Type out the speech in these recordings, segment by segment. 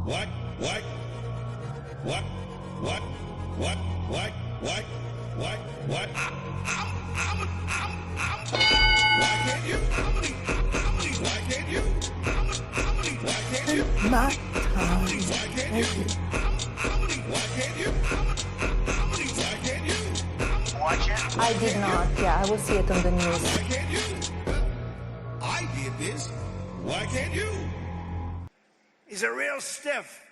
What? What? What? What? What? What? What? What? What? Why can't you? Why can't you? Why can't you? My time. Why can't you? Why can't you? Why can't you? Watch it. I did not. Yeah, I will see it on the news. Why can't you? I did this. Why can't you? He's a real stiff.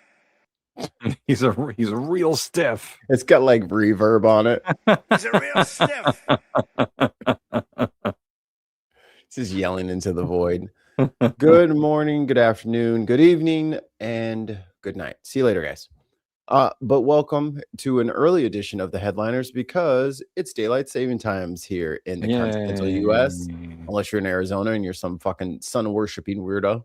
He's a real stiff. It's got like reverb on it. He's a real stiff. It's just yelling into the void. Good morning, good afternoon, good evening, and good night. See you later, guys. But welcome to an early edition of the Headliners because it's daylight saving times here in the continental U.S. Unless you're in Arizona and you're some fucking sun worshipping weirdo.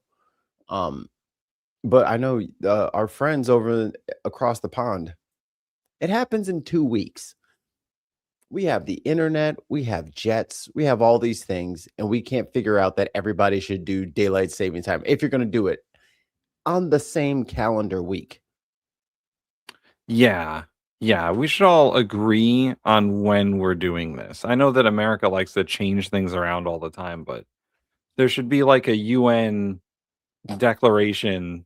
But I know our friends across the pond. It happens in 2 weeks. We have the internet, we have jets, we have all these things, and we can't figure out that everybody should do daylight saving time if you're going to do it on the same calendar week. Yeah, we should all agree on when we're doing this. I know that America likes to change things around all the time, but there should be like a UN declaration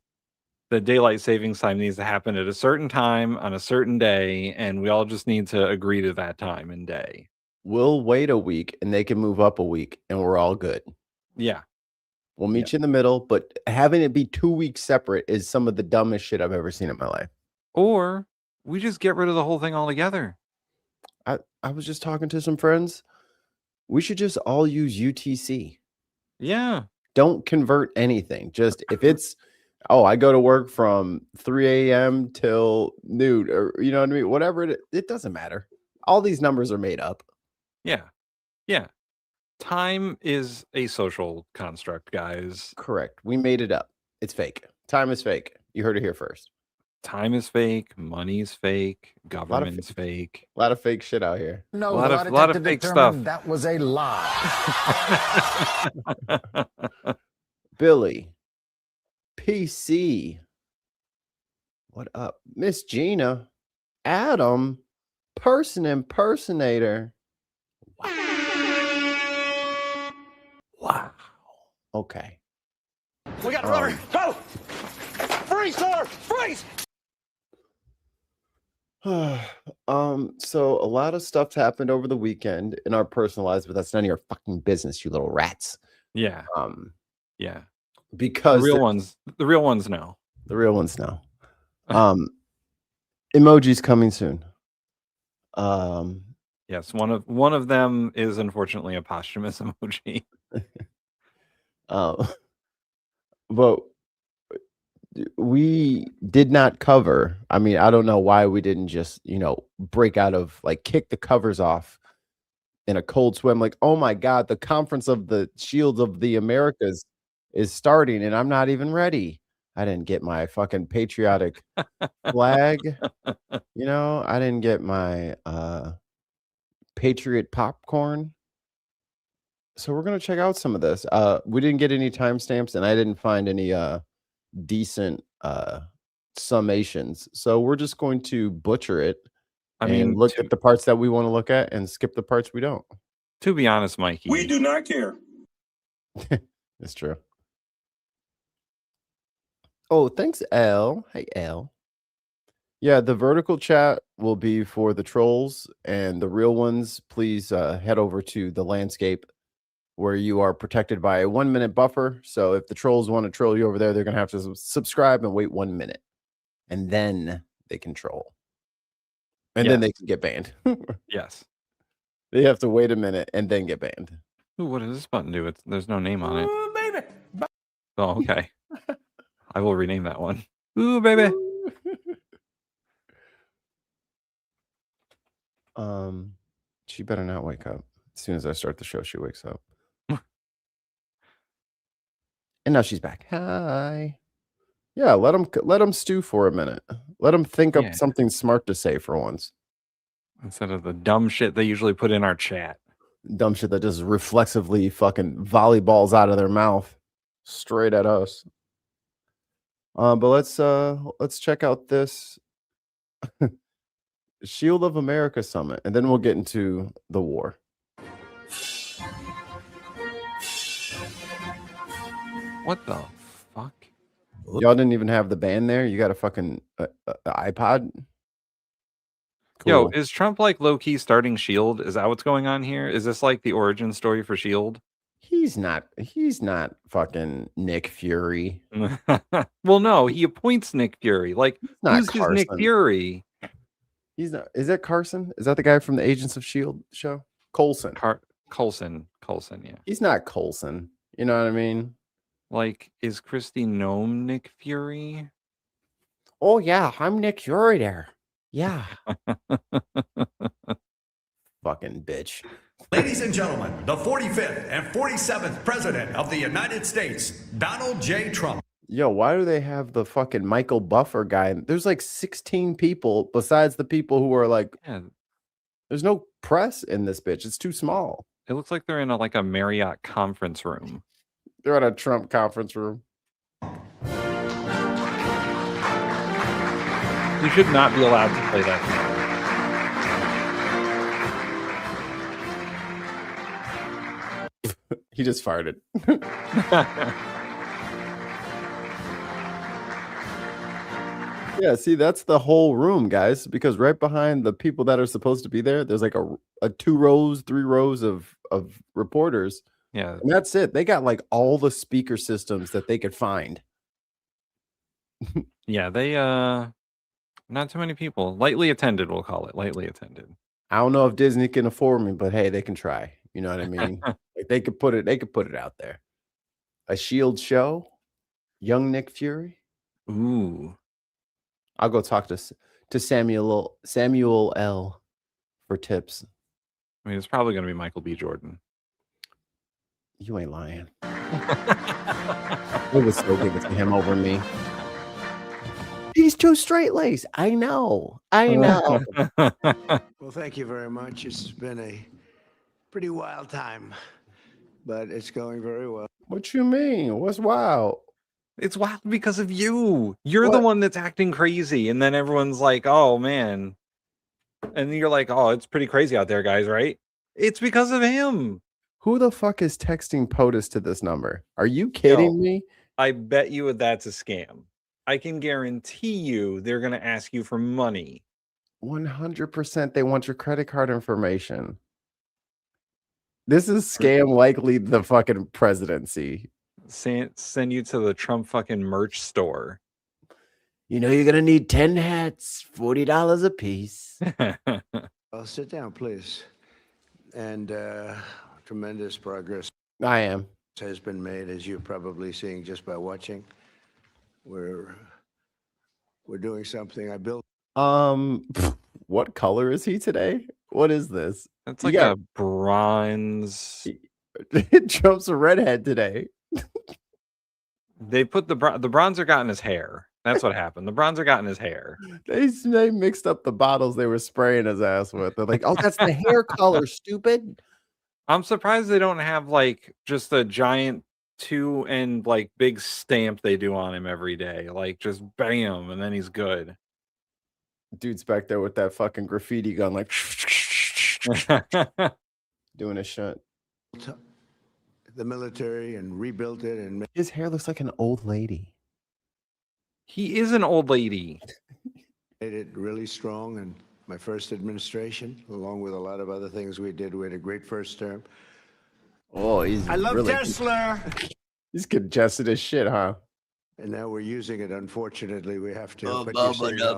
that daylight savings time needs to happen at a certain time on a certain day, and we all just need to agree to that time and day. We'll wait a week and they can move up a week and we're all good. Yeah. We'll meet you in the middle, but having it be 2 weeks separate is some of the dumbest shit I've ever seen in my life. Or we just get rid of the whole thing altogether. I was just talking to some friends. We should just all use UTC. Yeah. Don't convert anything. Just if it's, I go to work from 3 a.m. till noon, or you know what I mean? Whatever it doesn't matter. All these numbers are made up. Yeah. Time is a social construct, guys. Correct. We made it up. It's fake. Time is fake. You heard it here first. Time is fake. Money's fake. Government's fake. A lot of fake shit out here. No, a lot of fake stuff. That was a lie. Billy. PC. What up? Miss Gina. Adam. Person impersonator. Wow. Okay. We got a runner. Go! Freeze, sir! Freeze! So a lot of stuff happened over the weekend in our personal lives, but that's none of your fucking business, you little rats. Yeah. Yeah. Because the real ones know. The real ones know. Emojis coming soon. Yes, one of them is unfortunately a posthumous emoji. But we did not cover. I mean, I don't know why we didn't just, break out of kick the covers off in a cold swim. Like, oh my God, the conference of the Shields of the Americas is starting and I'm not even ready. I didn't get my fucking patriotic flag. I didn't get my patriot popcorn. So we're going to check out some of this. We didn't get any timestamps and I didn't find any decent summations. So we're just going to butcher it. Look at the parts that we want to look at and skip the parts we don't. To be honest, Mikey, We do not care. It's true. Oh, thanks, L. Hey, L. Yeah, the vertical chat will be for the trolls, and the real ones, please head over to the landscape where you are protected by a 1 minute buffer. So if the trolls want to troll you over there, they're going to have to subscribe and wait 1 minute, and then they can troll. And then they can get banned. Yes. They have to wait a minute and then get banned. Ooh, what does this button do? There's no name on it. Ooh, baby. Oh, okay. I will rename that one. Ooh, baby. She better not wake up. As soon as I start the show, she wakes up. And now she's back. Hi. Yeah, let them stew for a minute. Let them think up something smart to say for once. Instead of the dumb shit they usually put in our chat. Dumb shit that just reflexively fucking volleyballs out of their mouth straight at us. But let's check out this Shield of America summit, and then we'll get into the war. What the fuck? Y'all didn't even have the band there. You got a fucking iPod. Yo, Cool. is Trump like low key starting Shield? Is that what's going on here? Is this like the origin story for Shield? He's not fucking Nick Fury. Well, no, he appoints Nick Fury. Like, not who's his Nick Carson. Fury? He's not. Is that Carson? Is that the guy from the Agents of Shield show? Coulson. Coulson, yeah. He's not Coulson. You know what I mean? Like, is Christy Gnome Nick Fury? Oh yeah, I'm Nick Fury there. Yeah. Fucking bitch. Ladies and gentlemen, the 45th and 47th President of the United States, Donald J. Trump. Yo, why do they have the fucking Michael Buffer guy? There's like 16 people besides the people who are like, Yeah, there's no press in this bitch. It's too small. it looks like they're in a Marriott conference room. They're at a Trump conference room. You should not be allowed to play that game. He just farted. Yeah, see, that's the whole room, guys, because right behind the people that are supposed to be there, there's like a 2 rows, 3 rows of reporters. Yeah. And that's it. They got like all the speaker systems that they could find. Yeah, they not too many people. Lightly attended, we'll call it. Lightly attended. I don't know if Disney can afford me, but hey, they can try. You know what I mean? Like they could put it out there. A Shield show, young Nick Fury. Ooh. I'll go talk to Samuel L for tips. I mean, it's probably going to be Michael B. Jordan. You ain't lying. It was so give it to him over me. He's too straight laced. I know. Well, thank you very much. It's been a pretty wild time, but it's going very well. What you mean? What's wild? It's wild because of you. You're the one that's acting crazy. And then everyone's like, oh, man. And you're like, oh, it's pretty crazy out there, guys, right? It's because of him. Who the fuck is texting POTUS to this number? Are you kidding me? I bet you that's a scam. I can guarantee you they're going to ask you for money. 100% they want your credit card information. This is scam likely the fucking presidency. Send you to the Trump fucking merch store. You know, you're going to need 10 hats, $40 a piece. Well, sit down, please. And tremendous progress I am. has been made, as you're probably seeing just by watching. We're doing something. I built. What color is he today? What is this? That's like a bronze. Trump's a redhead today. They put the bronzer got in his hair. That's what happened. The bronzer got in his hair. They mixed up the bottles they were spraying his ass with. They're like, oh, that's the hair color, stupid. I'm surprised they don't have like just a giant 2 and like big stamp they do on him every day. Like just bam, and then he's good. Dude's back there with that fucking graffiti gun, like doing a shot. The military and rebuilt it, and His hair looks like an old lady. He is an old lady. made it really strong. And my first administration, along with a lot of other things we did, we had a great first term. Oh, I love really, Tesla. He's congested as shit, huh? And now we're using it. Unfortunately, we have to. But you see how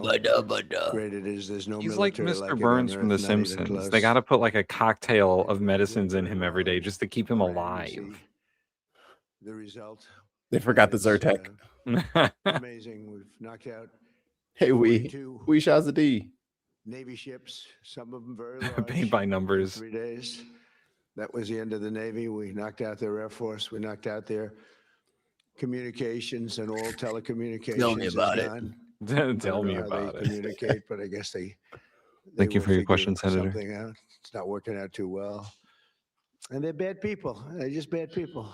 great it is. There's no. He's like military Mr. it Burns on from The Earth, not even Simpsons. close. They got to put like a cocktail of medicines in him every day just to keep him You alive. see the result. They forgot the It's, Zyrtec. Amazing. We've knocked out Hey, we 42 Shazadi. Navy ships. Some of them very large. Paid by in numbers. 3 days. That was the end of the Navy. We knocked out their Air Force. We knocked out their communications, and all telecommunications. Tell me about is it. gone. Tell me How about they it. communicate, but I guess they Thank you will for your figure question, Senator. something out. It's not working out too well, and they're bad people. They're just bad people.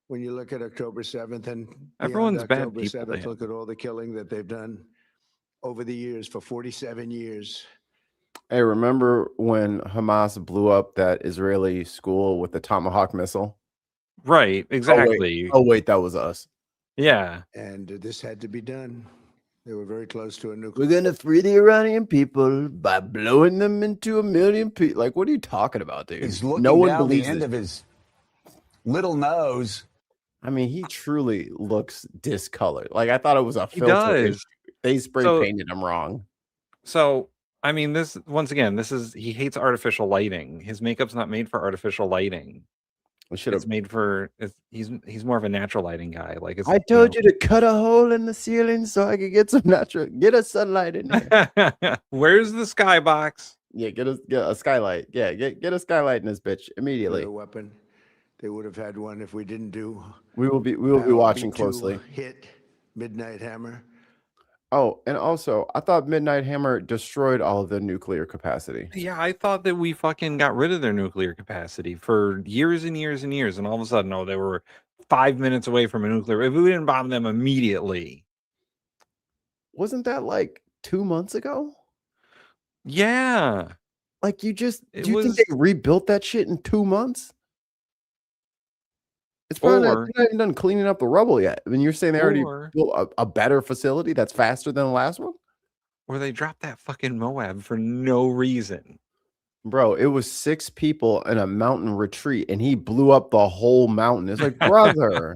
when you look at October 7th and Everyone's beyond bad October people to 7th, him. look at all the killing that they've done over the years for 47 years. Hey, remember when Hamas blew up that Israeli school with the Tomahawk missile? Right, exactly. Oh wait, that was us. Yeah. And this had to be done. They were very close to a nuclear. We're gonna free the Iranian people by blowing them into a million people. Like, what are you talking about, dude? He's looking No one down the believes end this. of his little nose. I mean, he truly looks discolored. Like, I thought it was a He filter does. issue. They spray So- painted him wrong. So, I mean, this once again, he hates artificial lighting. His makeup's not made for artificial lighting. We should have. It's made for he's more of a natural lighting guy. Like it's, I told you to cut a hole in the ceiling so I could get some get a sunlight in there. Where's the skybox? Yeah, get a skylight. Yeah, get a skylight in this bitch immediately. Weapon. They would have had one if we didn't do. We will be watching B2 closely. Hit Midnight Hammer. Oh, and also, I thought Midnight Hammer destroyed all of the nuclear capacity. Yeah, I thought that we fucking got rid of their nuclear capacity for years and years and years, and all of a sudden, they were 5 minutes away from a nuclear. If we didn't bomb them immediately, Wasn't that like 2 months ago? yeah, Like, do you think was- they rebuilt that shit in 2 months? It's probably Or- not even done cleaning up the rubble yet. I mean, you're saying they already or built a better facility that's faster than the last one? or they dropped that fucking Moab for no reason. Bro, it was 6 people in a mountain retreat, and he blew up the whole mountain. It's like, brother.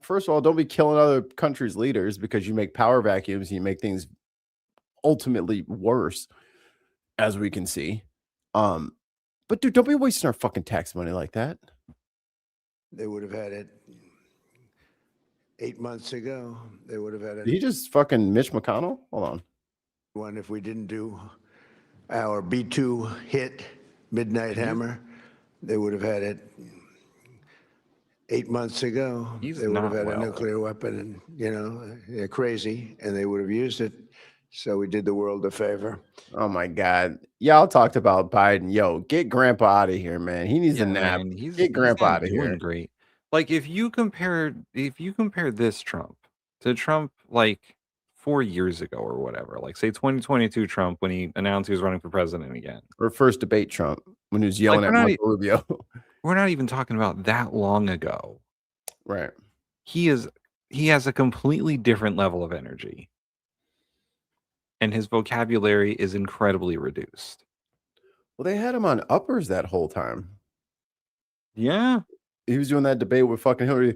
First of all, don't be killing other countries' leaders because you make power vacuums and you make things ultimately worse, as we can see. But dude, don't be wasting our fucking tax money like that. They would have had it 8 months ago. They would have had Did he it just fucking Mitch McConnell? Hold on. one if we didn't do our B2 hit Midnight Hammer. They would have had it 8 months ago. He's They would have not had well. a nuclear weapon, and they're crazy, and they would have used it. So we did the world a favor. Oh my god. Y'all talked about Biden. Yo, get grandpa out of here, man. He needs a nap. man, Get grandpa not out of doing here. great. Like if you compare this Trump to Trump like 4 years ago or whatever, like say 2022 Trump when he announced he was running for president again. Or first debate Trump when he was yelling at we're not Marco Rubio. We're not even talking about that long ago. Right. He has a completely different level of energy. And his vocabulary is incredibly reduced. Well, they had him on uppers that whole time. Yeah. He was doing that debate with fucking Hillary.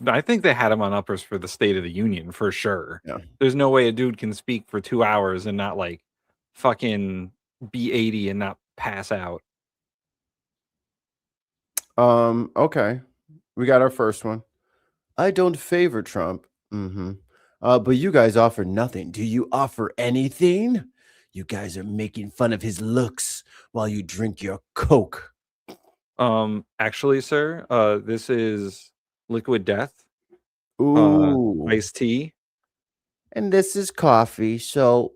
I think they had him on uppers for the State of the Union for sure. Yeah. There's no way a dude can speak for 2 hours and not like fucking be 80 and not pass out. Okay. We got our first one. I don't favor Trump. But you guys offer nothing. Do you offer anything? You guys are making fun of his looks while you drink your Coke. Actually, sir, this is Liquid Death, Ooh. iced tea. And this is coffee. So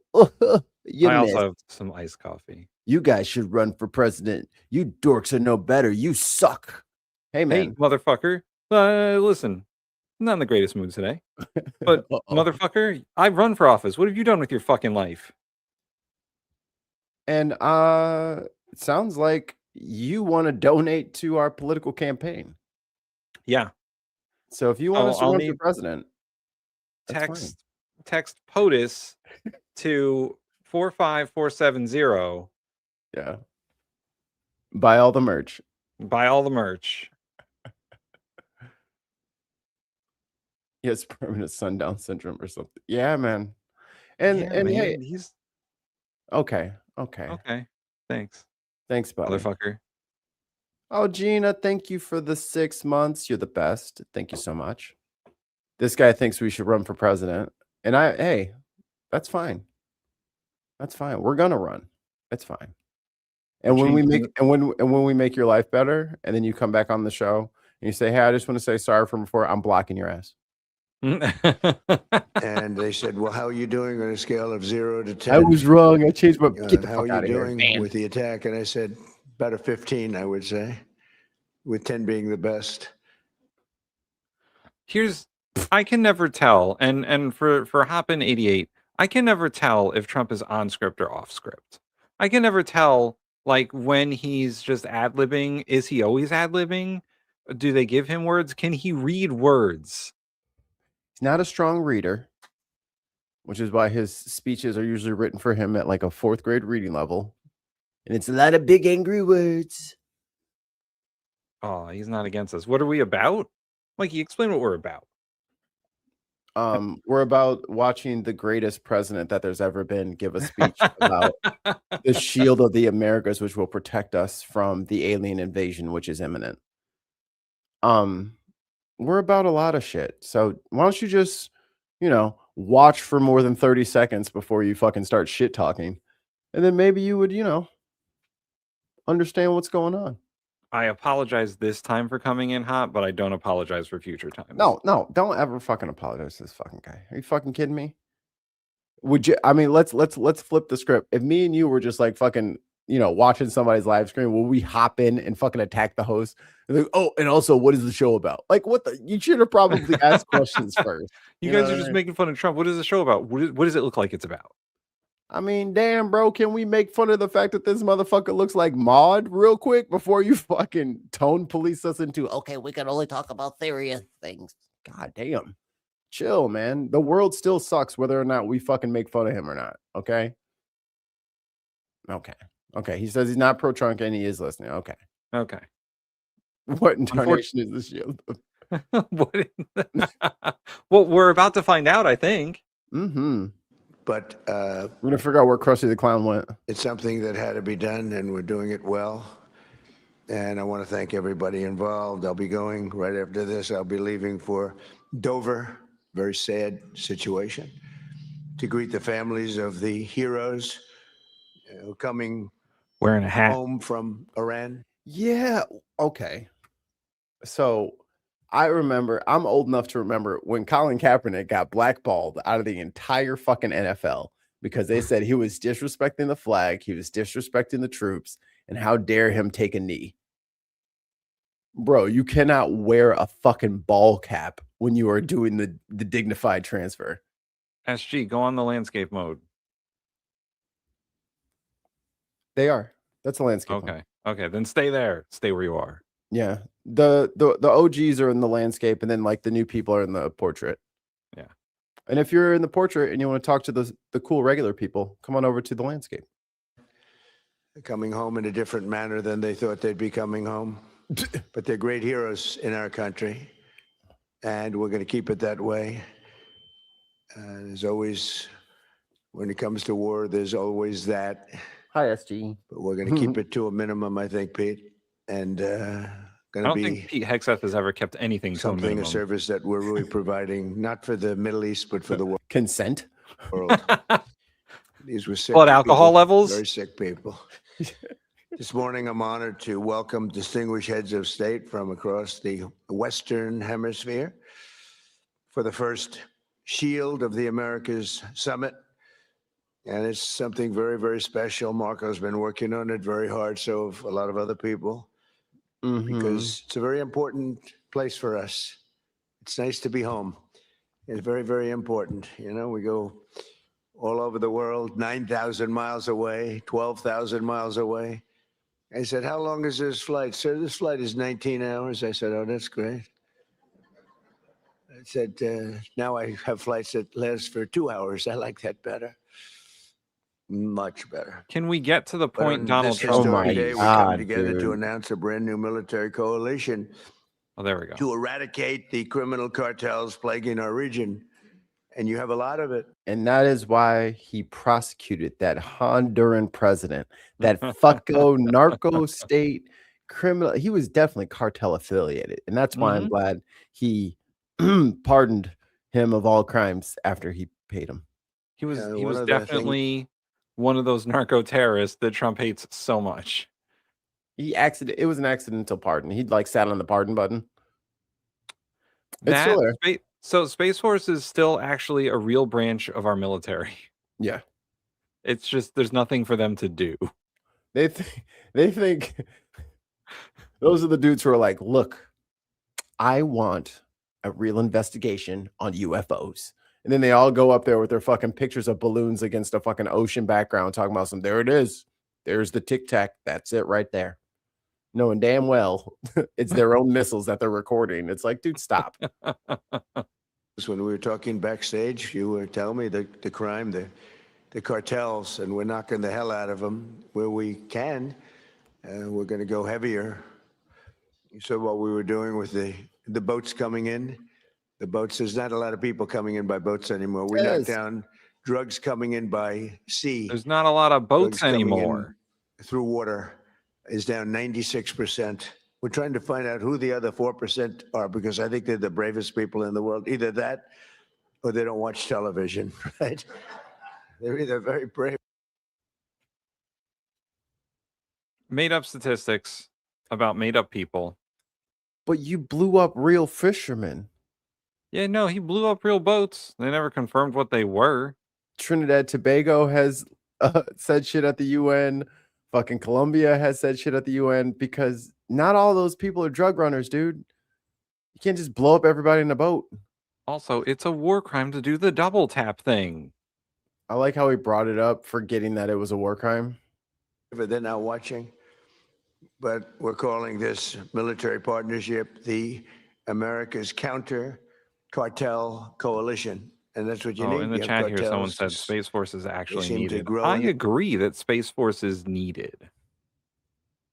you I also missed. have some iced coffee. You guys should run for president. You dorks are no better. You suck. Hey, Hey, man. motherfucker. Listen, I'm not in the greatest mood today. But Uh-oh. motherfucker, I've run for office. What have you done with your fucking life? And it sounds like you want to donate to our political campaign. Yeah. So if you want us to I'll run for need president, that's fine. text POTUS to 45470. Yeah. Buy all the merch. Buy all the merch. He has permanent sundown syndrome or something. Yeah, man. And Yeah, and man, hey, he's okay. okay. Thanks, Thanks, buddy. motherfucker. Oh, Gina, thank you for the 6 months. You're the best. Thank you so much. This guy thinks we should run for president. And hey, that's fine. That's fine. We're gonna run. It's fine. And when we make when we make your life better, and then you come back on the show and you say, "Hey, I just want to say sorry from before," I'm blocking your ass. And they said, well, how are you doing on a scale of 0 to 10? I was wrong. I changed my. Get the How fuck are out you of here. doing with the attack? And I said, about a 15, I would say. with 10 being the best. I can never tell, and for Hoppin 88, I can never tell if Trump is on script or off script. I can never tell, like, when he's just ad-libbing. Is he always ad-libbing? Do they give him words? Can he read words? He's not a strong reader, which is why his speeches are usually written for him at like a 4th grade reading level. And it's a lot of big angry words. Oh, he's not against us. What are we about? Mikey, explain what we're about. We're about watching the greatest president that there's ever been give a speech about the shield of the Americas, which will protect us from the alien invasion, which is imminent. We're about a lot of shit. So why don't you just, watch for more than 30 seconds before you fucking start shit talking. And then maybe you would, understand what's going on. I apologize this time for coming in hot, but I don't apologize for future times. No, don't ever fucking apologize to this fucking guy. Are you fucking kidding me? Would you? I mean, let's flip the script. If me and you were just like fucking, watching somebody's live stream, will we hop in and fucking attack the host? And like, oh, and also, what is the show about? Like, what the? You should have probably asked questions first. You guys are just making fun of Trump. What is the show about? What does it look like it's about? I mean, damn, bro, can we make fun of the fact that this motherfucker looks like Maud real quick before you fucking tone police us into, okay, we can only talk about serious things. God damn. Chill, man. The world still sucks whether or not we fucking make fun of him or not. Okay? Okay. He says he's not pro-Trump and he is listening. Okay. What incarnation is this shield? Well, we're about to find out, I think. But we're gonna figure out where Krusty the Clown went. it's something that had to be done, and we're doing it well. And I want to thank everybody involved. I'll be going right after this. I'll be leaving for Dover, very sad situation, to greet the families of the heroes coming Wearing a hat. home from Iran. Yeah. Okay. So I remember, I'm old enough to remember when Colin Kaepernick got blackballed out of the entire fucking NFL because they said he was disrespecting the flag, he was disrespecting the troops, and how dare him take a knee. Bro, you cannot wear a fucking ball cap when you are doing the dignified transfer. SG, go on the landscape mode. They are. That's the landscape. Okay. Okay, then stay there. Stay where you are. Yeah. The OGs are in the landscape, and then like the new people are in the portrait. Yeah. And if you're in the portrait and you want to talk to the cool regular people, come on over to the landscape. Coming home in a different manner than they thought they'd be coming home. But they're great heroes in our country, and we're going to keep it that way. There's always, when it comes to war, there's always that. Hi, SG. But we're going to keep it to a minimum, I think, Pete. And I going to don't be think Pete Hegseth has ever kept anything to a something, a minimum. service that we're really providing, not for the Middle East, but for the world. Consent. These were sick Blood alcohol people, levels? Very sick people. This morning, I'm honored to welcome distinguished heads of state from across the Western Hemisphere for the first Shield of the Americas Summit. And it's something very, very special. Marco's been working on it very hard, so have a lot of other people, because it's a very important place for us. It's nice to be home. It's very, very important. We go all over the world, 9,000 miles away, 12,000 miles away. I said, how long is this flight? Sir, this flight is 19 hours. I said, oh, that's great. I said, now I have flights that last for 2 hours. I like that better. Much better. Can we get to the But point on Donald this Trump? historic day, we come together dude. to announce a brand new military coalition Oh, there we go. to eradicate the criminal cartels plaguing our region. And you have a lot of it. And that is why he prosecuted that Honduran president, that fucko narco state criminal. He was definitely cartel affiliated. And that's why I'm glad he pardoned him of all crimes after he paid him. He was one was of the definitely one of those narco terrorists that Trump hates so much. It was an accidental pardon. He'd like sat on the pardon button. It's still there. So Space Force is still actually a real branch of our military. Yeah. It's just there's nothing for them to do. They think Those are the dudes who are like, look, I want a real investigation on UFOs. And then they all go up there with their fucking pictures of balloons against a fucking ocean background talking about some, there it is. There's the Tic Tac. That's it right there. Knowing damn well it's their own missiles that they're recording. It's like, dude, stop. When we were talking backstage, you were telling me the crime, the cartels, and we're knocking the hell out of them where we can. We're going to go heavier. You saw what we were doing with the boats coming in. The boats, there's not a lot of people coming in by boats anymore. We knocked down drugs coming in by sea. There's not a lot of boats anymore. Through water is down 96%. We're trying to find out who the other 4% are, because I think they're the bravest people in the world. Either that or they don't watch television, right? They're either very brave. Made up statistics about made up people. But you blew up real fishermen. Yeah, no, he blew up real boats. They never confirmed what they were. Trinidad Tobago has said shit at the UN. Fucking Colombia has said shit at the UN, because not all those people are drug runners, dude. You can't just blow up everybody in a boat. Also, it's a war crime to do the double tap thing. I like how he brought it up, forgetting that it was a war crime. But they're not watching. But we're calling this military partnership the America's Counter Cartel Coalition. And that's what you need. In the You have chat here, someone cartels. said Space Force is actually seem to needed. grow I in- agree that Space Force is needed.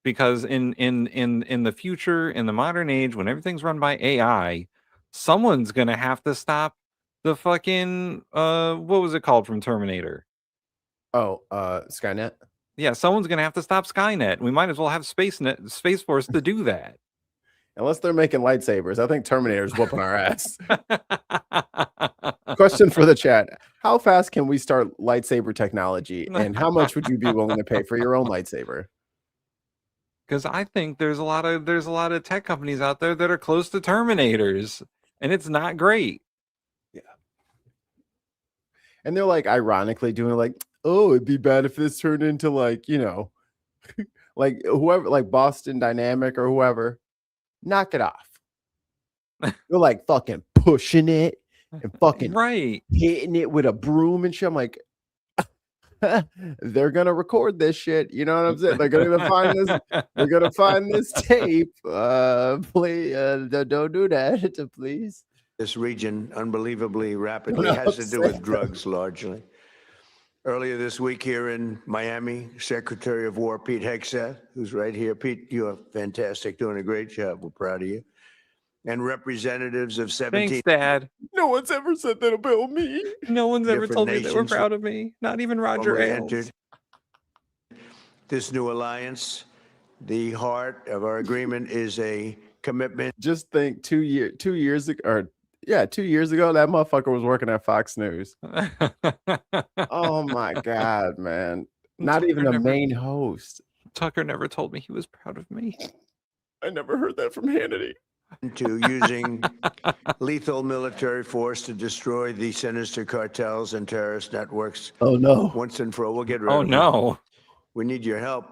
Because in the future, in the modern age, when everything's run by AI, someone's gonna have to stop the fucking what was it called from Terminator? Oh, Skynet. Yeah, someone's gonna have to stop Skynet. We might as well have Space Force to do that. Unless they're making lightsabers, I think Terminator's whooping our ass. Question for the chat: how fast can we start lightsaber technology, and how much would you be willing to pay for your own lightsaber? Because I think there's a lot of tech companies out there that are close to Terminators, and it's not great. Yeah. And they're like ironically doing like, oh, it'd be bad if this turned into like, you know, like whoever, like Boston Dynamic or whoever, knock it off. They're like fucking pushing it and fucking right, hitting it with a broom and shit. I'm like, they're gonna record this shit. You know what I'm saying? They're gonna find this. They're gonna find this tape. Please, don't do that, please. This region unbelievably rapidly has to do with drugs largely. Earlier this week here in Miami, Secretary of War Pete Hegseth, who's right here. Pete, you are fantastic, doing a great job. We're proud of you. And representatives of 17. Thanks, Dad. No one's ever said that about me. No one's ever Different told me they were nations proud of me. Not even Roger when we Ailes. entered this new alliance. The heart of our agreement is a commitment. Just think 2 years ago, or yeah, 2 years ago, that motherfucker was working at Fox News. Oh my God, man. Not even a main host. Tucker never told me he was proud of me. I never heard that from Hannity. To using lethal military force to destroy the sinister cartels and terrorist networks. Oh no. Once and for all, we'll get rid Oh of them. no. We need your help.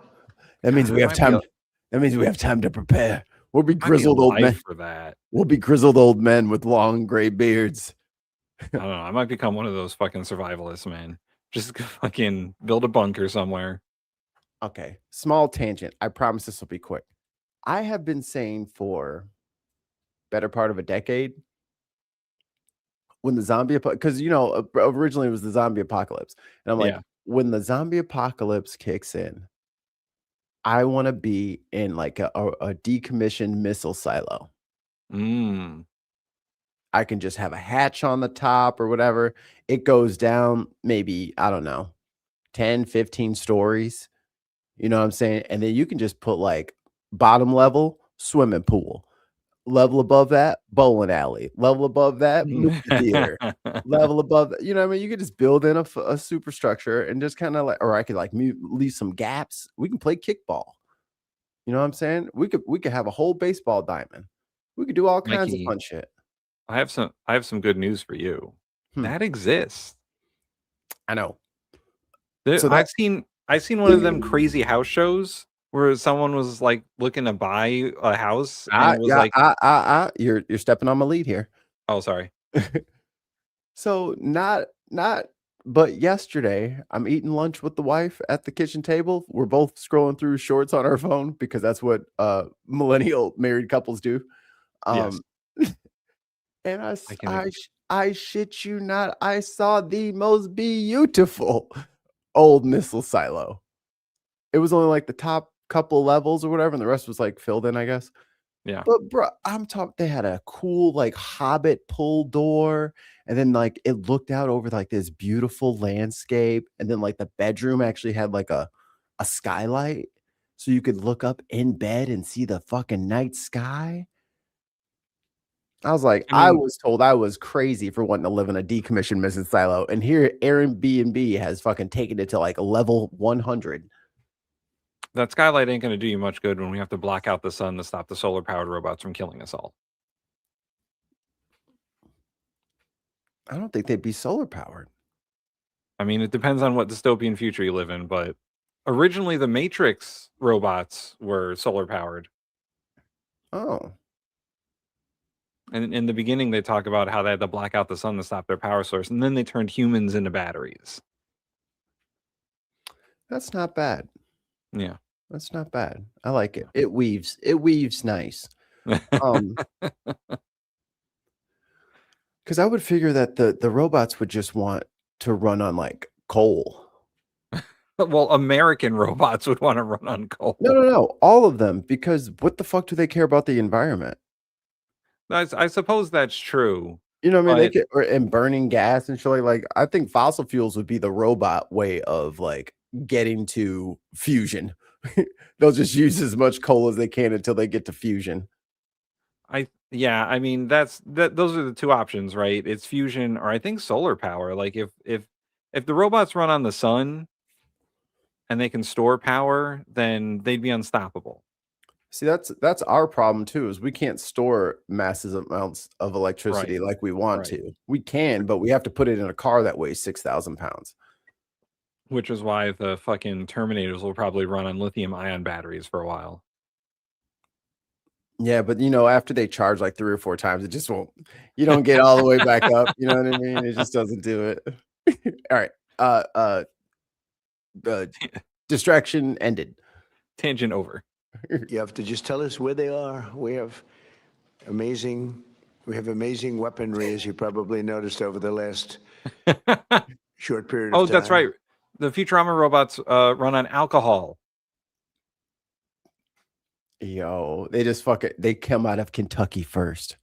That means we have time. That means we have time to prepare. We'll be grizzled old men for that. We'll be grizzled old men with long gray beards. I don't know. I might become one of those fucking survivalists, man. Just fucking build a bunker somewhere. Okay. Small tangent. I promise this will be quick. I have been saying for better part of a decade, when the zombie, because you know, originally it was the zombie apocalypse, and I'm like, when the zombie apocalypse kicks in, I want to be in like a decommissioned missile silo. I can just have a hatch on the top or whatever. It goes down maybe, I don't know, 10, 15 stories. You know what I'm saying? And then you can just put like bottom level swimming pool. Level above that, bowling alley. Level above that, movie theater. Level above that, you know what I mean? You could just build in a superstructure and just kind of like, or I could like leave some gaps. We can play kickball. You know what I'm saying? We could have a whole baseball diamond. We could do all kinds of fun shit. I have some good news for you. That exists. I know. So I've seen one of them crazy house shows where someone was like looking to buy a house and it was like, you're stepping on my lead here. oh, sorry. So but yesterday I'm eating lunch with the wife at the kitchen table. We're both scrolling through shorts on our phone because that's what millennial married couples do. Yes. And I can I shit you not, I saw the most beautiful old missile silo. It was only like the top couple levels or whatever, and the rest was like filled in, I guess. Yeah. But bro, I'm talking. They had a cool like Hobbit pull door, and then like it looked out over like this beautiful landscape, and then like the bedroom actually had like a skylight, so you could look up in bed and see the fucking night sky. I was like, I mean, was told I was crazy for wanting to live in a decommissioned missing silo, and here Airbnb has fucking taken it to like level 100. that skylight ain't going to do you much good when we have to block out the sun to stop the solar powered robots from killing us all. I don't think they'd be solar powered. I mean, it depends on what dystopian future you live in, but originally the Matrix robots were solar powered. Oh. And in the beginning, they talk about how they had to black out the sun to stop their power source, and then they turned humans into batteries. That's not bad. Yeah. That's not bad. I like it. It weaves. It weaves nice. Because I would figure that the robots would just want to run on like coal. Well, American robots would want to run on coal. No. All of them. Because what the fuck do they care about the environment? I suppose that's true. You know what I mean? But And burning gas and shit. Like, I think fossil fuels would be the robot way of like getting to fusion. They'll just use as much coal as they can until they get to fusion. Yeah, I mean those are the two options, right? It's fusion or I think solar power. Like if the robots run on the sun and they can store power, then they'd be unstoppable. See, that's our problem too, is we can't store massive amounts of electricity like we want to. We can, but we have to put it in a car that weighs 6,000 pounds. Which is why the fucking Terminators will probably run on lithium-ion batteries for a while. Yeah, but after they charge like 3 or 4 times, it just won't. You don't get all the way back up. You know what I mean? It just doesn't do it. All right. Distraction ended. Tangent over. You have to just tell us where they are. We have amazing weaponry, as you probably noticed over the last short period of time. Oh, that's right. The Futurama robots run on alcohol. Yo, they just they come out of Kentucky first.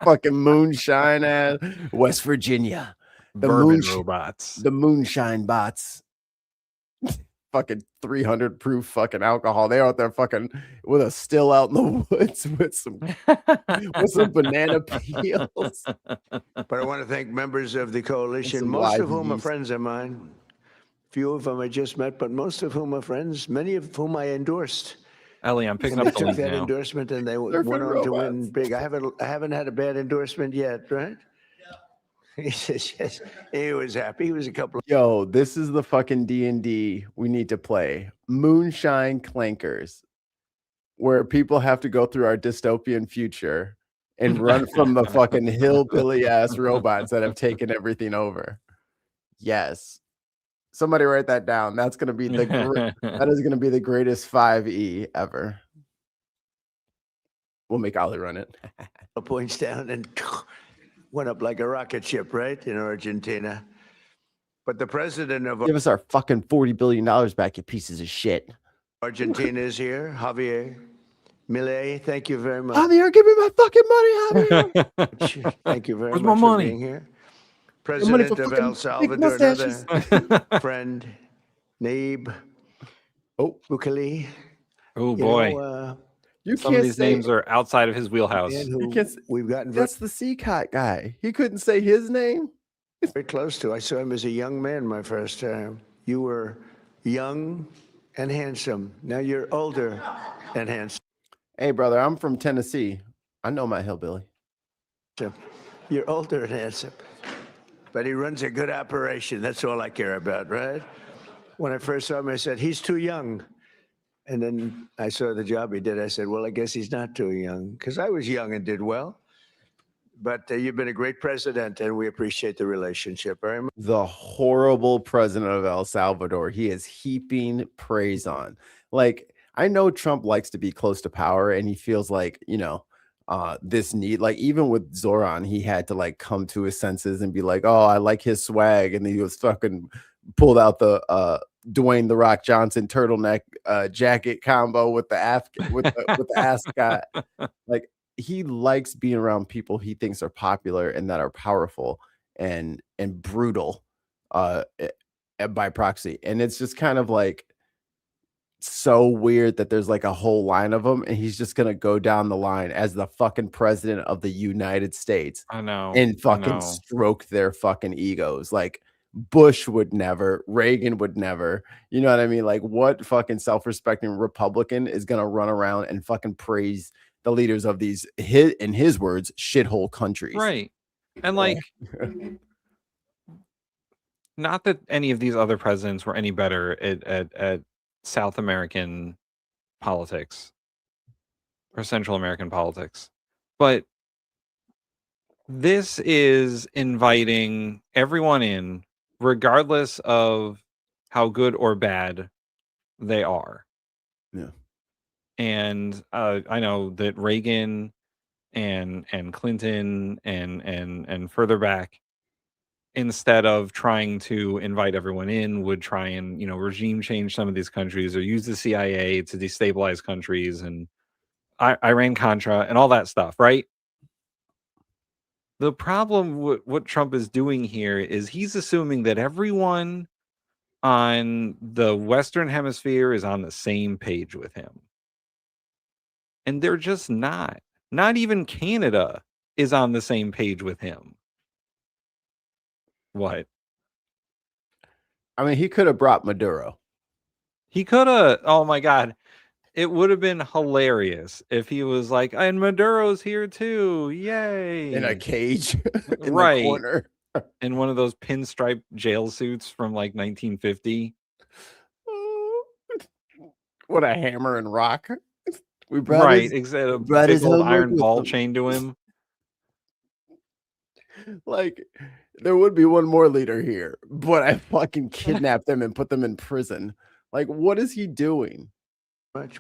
Fucking moonshine ass West Virginia. Robots. The moonshine bots. Fucking 300 proof fucking alcohol. They're out there fucking with a still out in the woods with some banana peels. But I want to thank members of the coalition, most of whom are friends of mine. Few of them I just met, but most of whom are friends, many of whom I endorsed. Ellie, I'm picking And up they the took lead that now. endorsement and they went on to win big. I haven't had a bad endorsement yet, right? He says yes. He was happy. He was a couple of Yo, this is the fucking D&D we need to play. Moonshine Clankers, where people have to go through our dystopian future and run from the fucking hillbilly ass robots that have taken everything over. Yes. Somebody write that down. That's going to be that is going to be the greatest 5e ever. We'll make Ollie run it. points down and went up like a rocket ship, right, in Argentina. But the president of Give us our fucking $40 billion back, you pieces of shit. Argentina is here, Javier Milei. Thank you very much. Javier, give me my fucking money, Javier. Thank you very Where's much my for money? being here. President of El Salvador, another friend, Naib Bukele. Oh boy, You some of can't these say names are outside of his wheelhouse. We've gotten that's the CCOT guy. He couldn't say his name. very close to. I saw him as a young man my first time. You were young and handsome. Now you're older and handsome. Hey, brother, I'm from Tennessee. I know my hillbilly. You're older and handsome. But he runs a good operation. That's all I care about, right? when I first saw him, I said, he's too young. And then I saw the job he did. I said, well, I guess he's not too young, because I was young and did well. But you've been a great president, and we appreciate the relationship very much. The horrible president of El Salvador, he is heaping praise on. Like, I know Trump likes to be close to power, and he feels like, this need, like, even with Zoran, he had to like come to his senses and be like, oh, I like his swag. And then he was fucking pulled out the Dwayne the Rock Johnson turtleneck jacket combo with the with the ascot. Like, he likes being around people he thinks are popular and that are powerful and brutal by proxy. And it's just kind of like so weird that there's like a whole line of them, and he's just gonna go down the line as the fucking president of the United States I know. and fucking stroke their fucking egos. Like, Bush would never, Reagan would never. You know what I mean? Like, what fucking self-respecting Republican is gonna run around and fucking praise the leaders of these, in his words, shithole countries? Right. And like, not that any of these other presidents were any better at South American politics or Central American politics, but this is inviting everyone in, regardless of how good or bad they are. Yeah. And I know that Reagan and Clinton and further back, instead of trying to invite everyone in, would try and regime change some of these countries or use the CIA to destabilize countries and Iran Contra and all that stuff, right? The problem with what Trump is doing here is he's assuming that everyone on the Western Hemisphere is on the same page with him. And they're just not. Not even Canada is on the same page with him. What? I mean, he could have brought Maduro. He could have. Oh my God. It would have been hilarious if he was like, and Maduro's here too. Yay. In a cage in right. the corner. In one of those pinstripe jail suits from like 1950. What a hammer and rock. We brought right. Exactly. A big old iron ball chained to him. Like, there would be one more leader here, but I fucking kidnapped them and put them in prison. Like, what is he doing?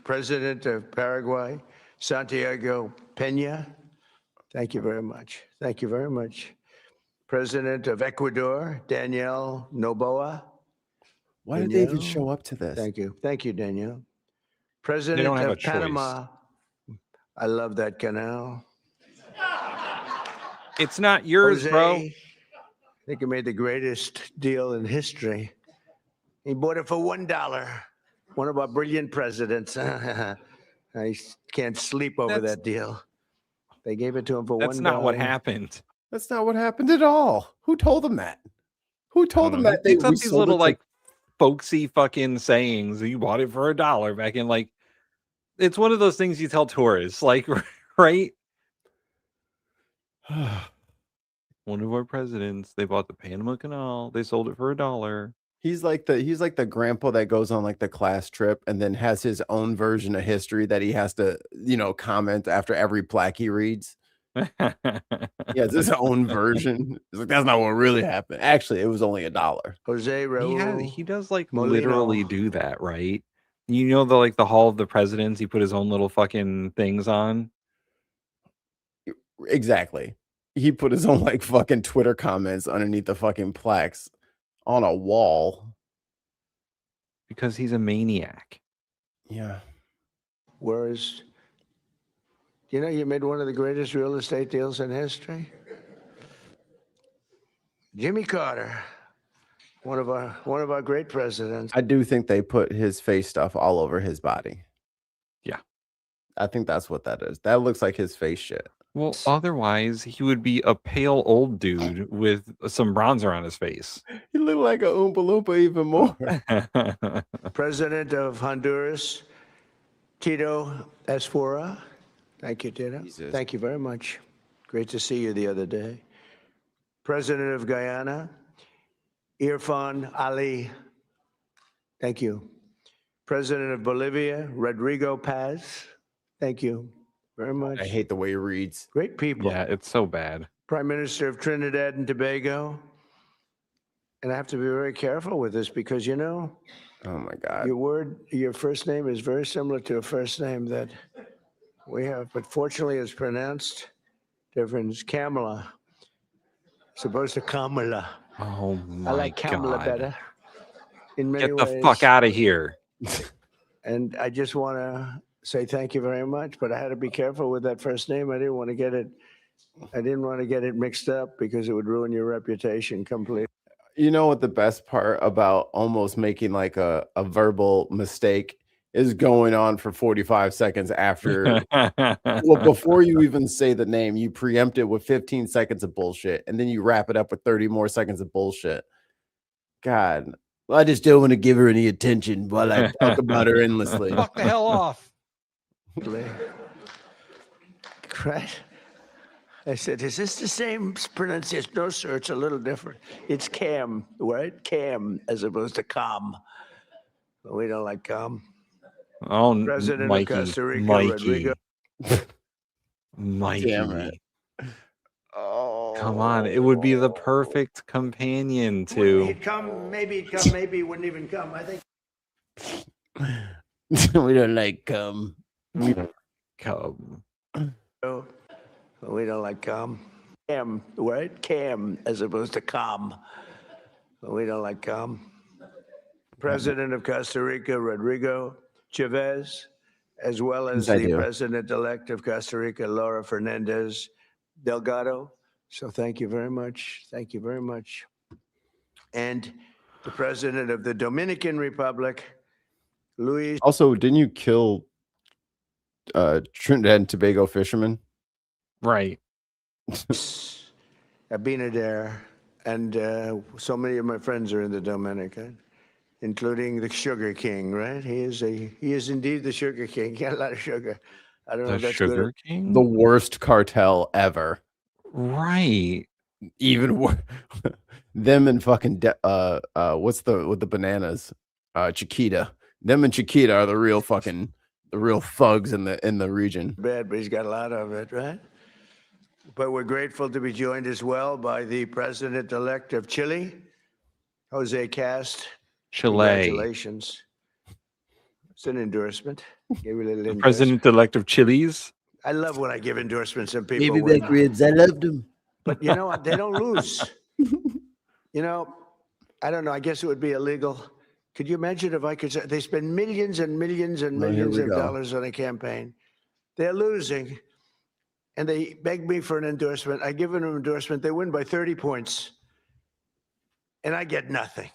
President of Paraguay, Santiago Peña. Thank you very much. Thank you very much. President of Ecuador, Danielle Noboa. Why did they even show up to this? Thank you. Thank you, Danielle. President of Panama. I love that canal. It's not yours, Jose, bro. I think he made the greatest deal in history. He bought it for $1. One of our brilliant presidents. I can't sleep over that deal. They gave it to him for $1. That's not what happened. That's not what happened at all. Who told them that? Who told them that? They picks up these little like folksy fucking sayings. You bought it for $1 back in, like, it's one of those things you tell tourists, like, right? One of our presidents, they bought the Panama Canal. They sold it for $1. He's like the grandpa that goes on like the class trip and then has his own version of history that he has to, comment after every plaque he reads. He has his own version. It's like, that's not what really happened. Actually, it was only $1. Jose Raul. He does like Molino. literally do that, right? The Hall of the Presidents, he put his own little fucking things on. Exactly. He put his own like fucking Twitter comments underneath the fucking plaques on a wall. Because he's a maniac. Yeah. Whereas, you made one of the greatest real estate deals in history. Jimmy Carter, one of our great presidents. I do think they put his face stuff all over his body. Yeah. I think that's what that is. That looks like his face shit. Well, otherwise he would be a pale old dude with some bronzer on his face. He looked like a Oompa Loompa even more. President of Honduras, Tito Esfora. Thank you, Tito. Jesus. Thank you very much. Great to see you the other day. President of Guyana, Irfan Ali. Thank you. President of Bolivia, Rodrigo Paz. Thank you very much. I hate the way he reads. Great people. Yeah, it's so bad. Prime Minister of Trinidad and Tobago. And I have to be very careful with this because, you know, Oh my God. your first name is very similar to a first name that we have, but fortunately it's pronounced different. It's Kamala. Supposed to Kamala. Oh my I like Kamala God. better in many Get the ways. fuck out of here. And I just want to say thank you very much, but I had to be careful with that first name. I didn't want to get it mixed up because it would ruin your reputation completely. You know what the best part about almost making like a verbal mistake is going on for 45 seconds after well, before you even say the name, you preempt it with 15 seconds of bullshit, and then you wrap it up with 30 more seconds of bullshit. God, well, I just don't want to give her any attention while I talk about her endlessly. Fuck the hell off. Right? I said, is this the same pronunciation? No, sir, it's a little different. It's Cam, right? Cam, as opposed to Calm. We don't like Calm. Oh, President Mikey, of Costa Rica, Mikey, Rodrigo. Mikey. Damn it. Oh, Come on, it would be the perfect companion to. He'd come, maybe he'd come, maybe he wouldn't even come. I think. We don't like cum. Come. No, we don't like Calm. Cam, right? Cam, as opposed to Calm. We don't like Calm. President of Costa Rica, Rodrigo Chavez, as well as Yes, I the do. President-elect of Costa Rica, Laura Fernandez Delgado. So thank you very much. Thank you very much. And the President of the Dominican Republic, Luis Also, didn't you kill Trinidad and Tobago fishermen? Right. Abinader, and so many of my friends are in the Dominican, including the Sugar King, right? He is indeed the Sugar King. He got a lot of sugar. I don't know The if that's Sugar good. King? The worst cartel ever. Right. Even worse. Them and fucking what's with the bananas? Chiquita. Them and Chiquita are the real thugs in the region. Bad, but he's got a lot of it, right? But we're grateful to be joined as well by the President-elect of Chile, Jose Cast. Chile. Congratulations. It's an endorsement. Give you a little endorsement. President-elect of Chile's. I love when I give endorsements and people win. ribs. I loved them. But you know what? They don't lose. You know, I don't know. I guess it would be illegal. Could you imagine if I could say they spend millions and millions and millions of dollars on a campaign? They're losing. And they beg me for an endorsement. I give them an endorsement. They win by 30 points. And I get nothing.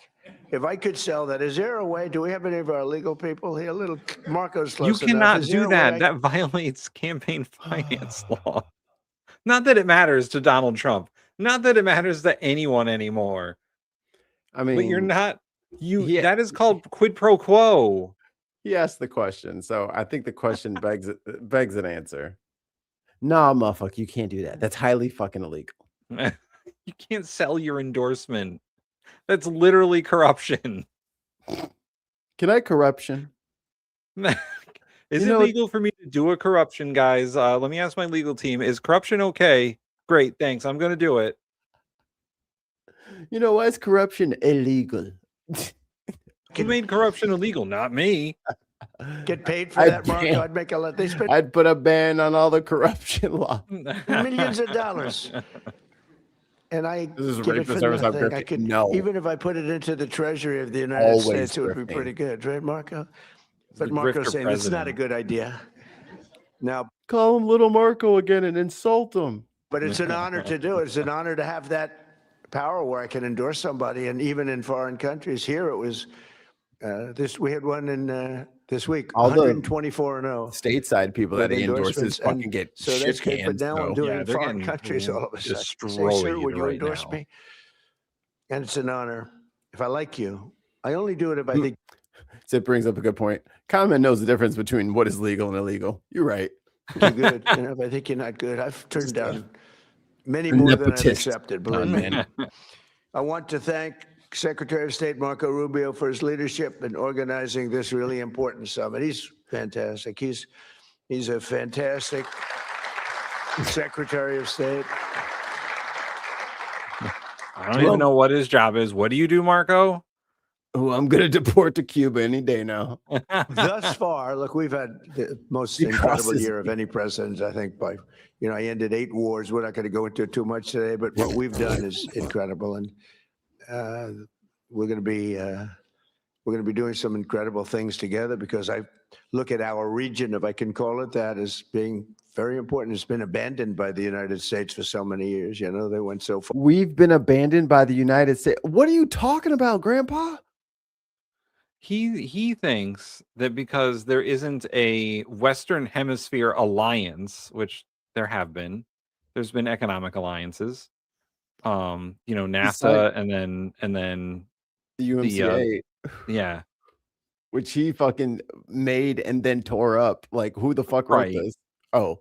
If I could sell that, is there a way? Do we have any of our legal people here? Little Marco's close You enough. cannot Is there do a that. way That violates campaign finance law. Not that it matters to Donald Trump. Not that it matters to anyone anymore. I mean, But you're not. Yeah. That is called quid pro quo. He asked the question, so I think the question begs an answer. Nah, motherfucker, you can't do that. That's highly fucking illegal. You can't sell your endorsement. That's literally corruption. Can I corruption? Is You it know- legal for me to do a corruption, guys? Let me ask my legal team. Is corruption okay? Great, thanks. I'm going to do it. You know why is corruption illegal? Who made corruption illegal? Not me. get paid for I that, Marco? can't. I'd make a lot. They spend I'd put a ban on all the corruption law. millions of dollars. And I This is give it rape for service. I'm nothing. I grifting. could, No. even if I put it into the treasury of the United Always States, it would be grifting. pretty good, right, Marco? But the Marco's grifter saying it's not a president. good idea. Now, Call him Little Marco again and insult him. but it's an honor to do it. It's an honor to have that power where I can endorse somebody, and even in foreign countries. Here it was we had one in this week, All the 124-0. Stateside people that with he endorses endorsements, fucking and get so shit that's good. But canned. now I'm So. doing Yeah, they're foreign getting countries all of a sudden. Say, sir, destroyed would you right endorse now. me? And it's an honor. If I like you, I only do it if I think So it brings up a good point. Common knows the difference between what is legal and illegal. You're right. you're good. You know, if I think you're not good, I've turned down many more than I've nepotist accepted. Believe con me. man. I want to thank Secretary of State Marco Rubio for his leadership in organizing this really important summit. He's fantastic. He's a fantastic Secretary of State. I don't even know what his job is. What do you do, Marco? Who I'm going to deport to Cuba any day now. Thus far, look, we've had the most incredible year of any president, I think, by, I ended 8 wars. We're not going to go into it too much today, but what we've done is incredible. And we're going to be doing some incredible things together, because I look at our region, if I can call it that, as being very important. It's been abandoned by the United States for so many years. They went so far. We've been abandoned by the United States. What are you talking about, Grandpa? He thinks that because there isn't a Western Hemisphere alliance, which there's been economic alliances, NASA and then the UMCA, yeah, which he fucking made and then tore up. Like, who the fuck wrote this? Oh,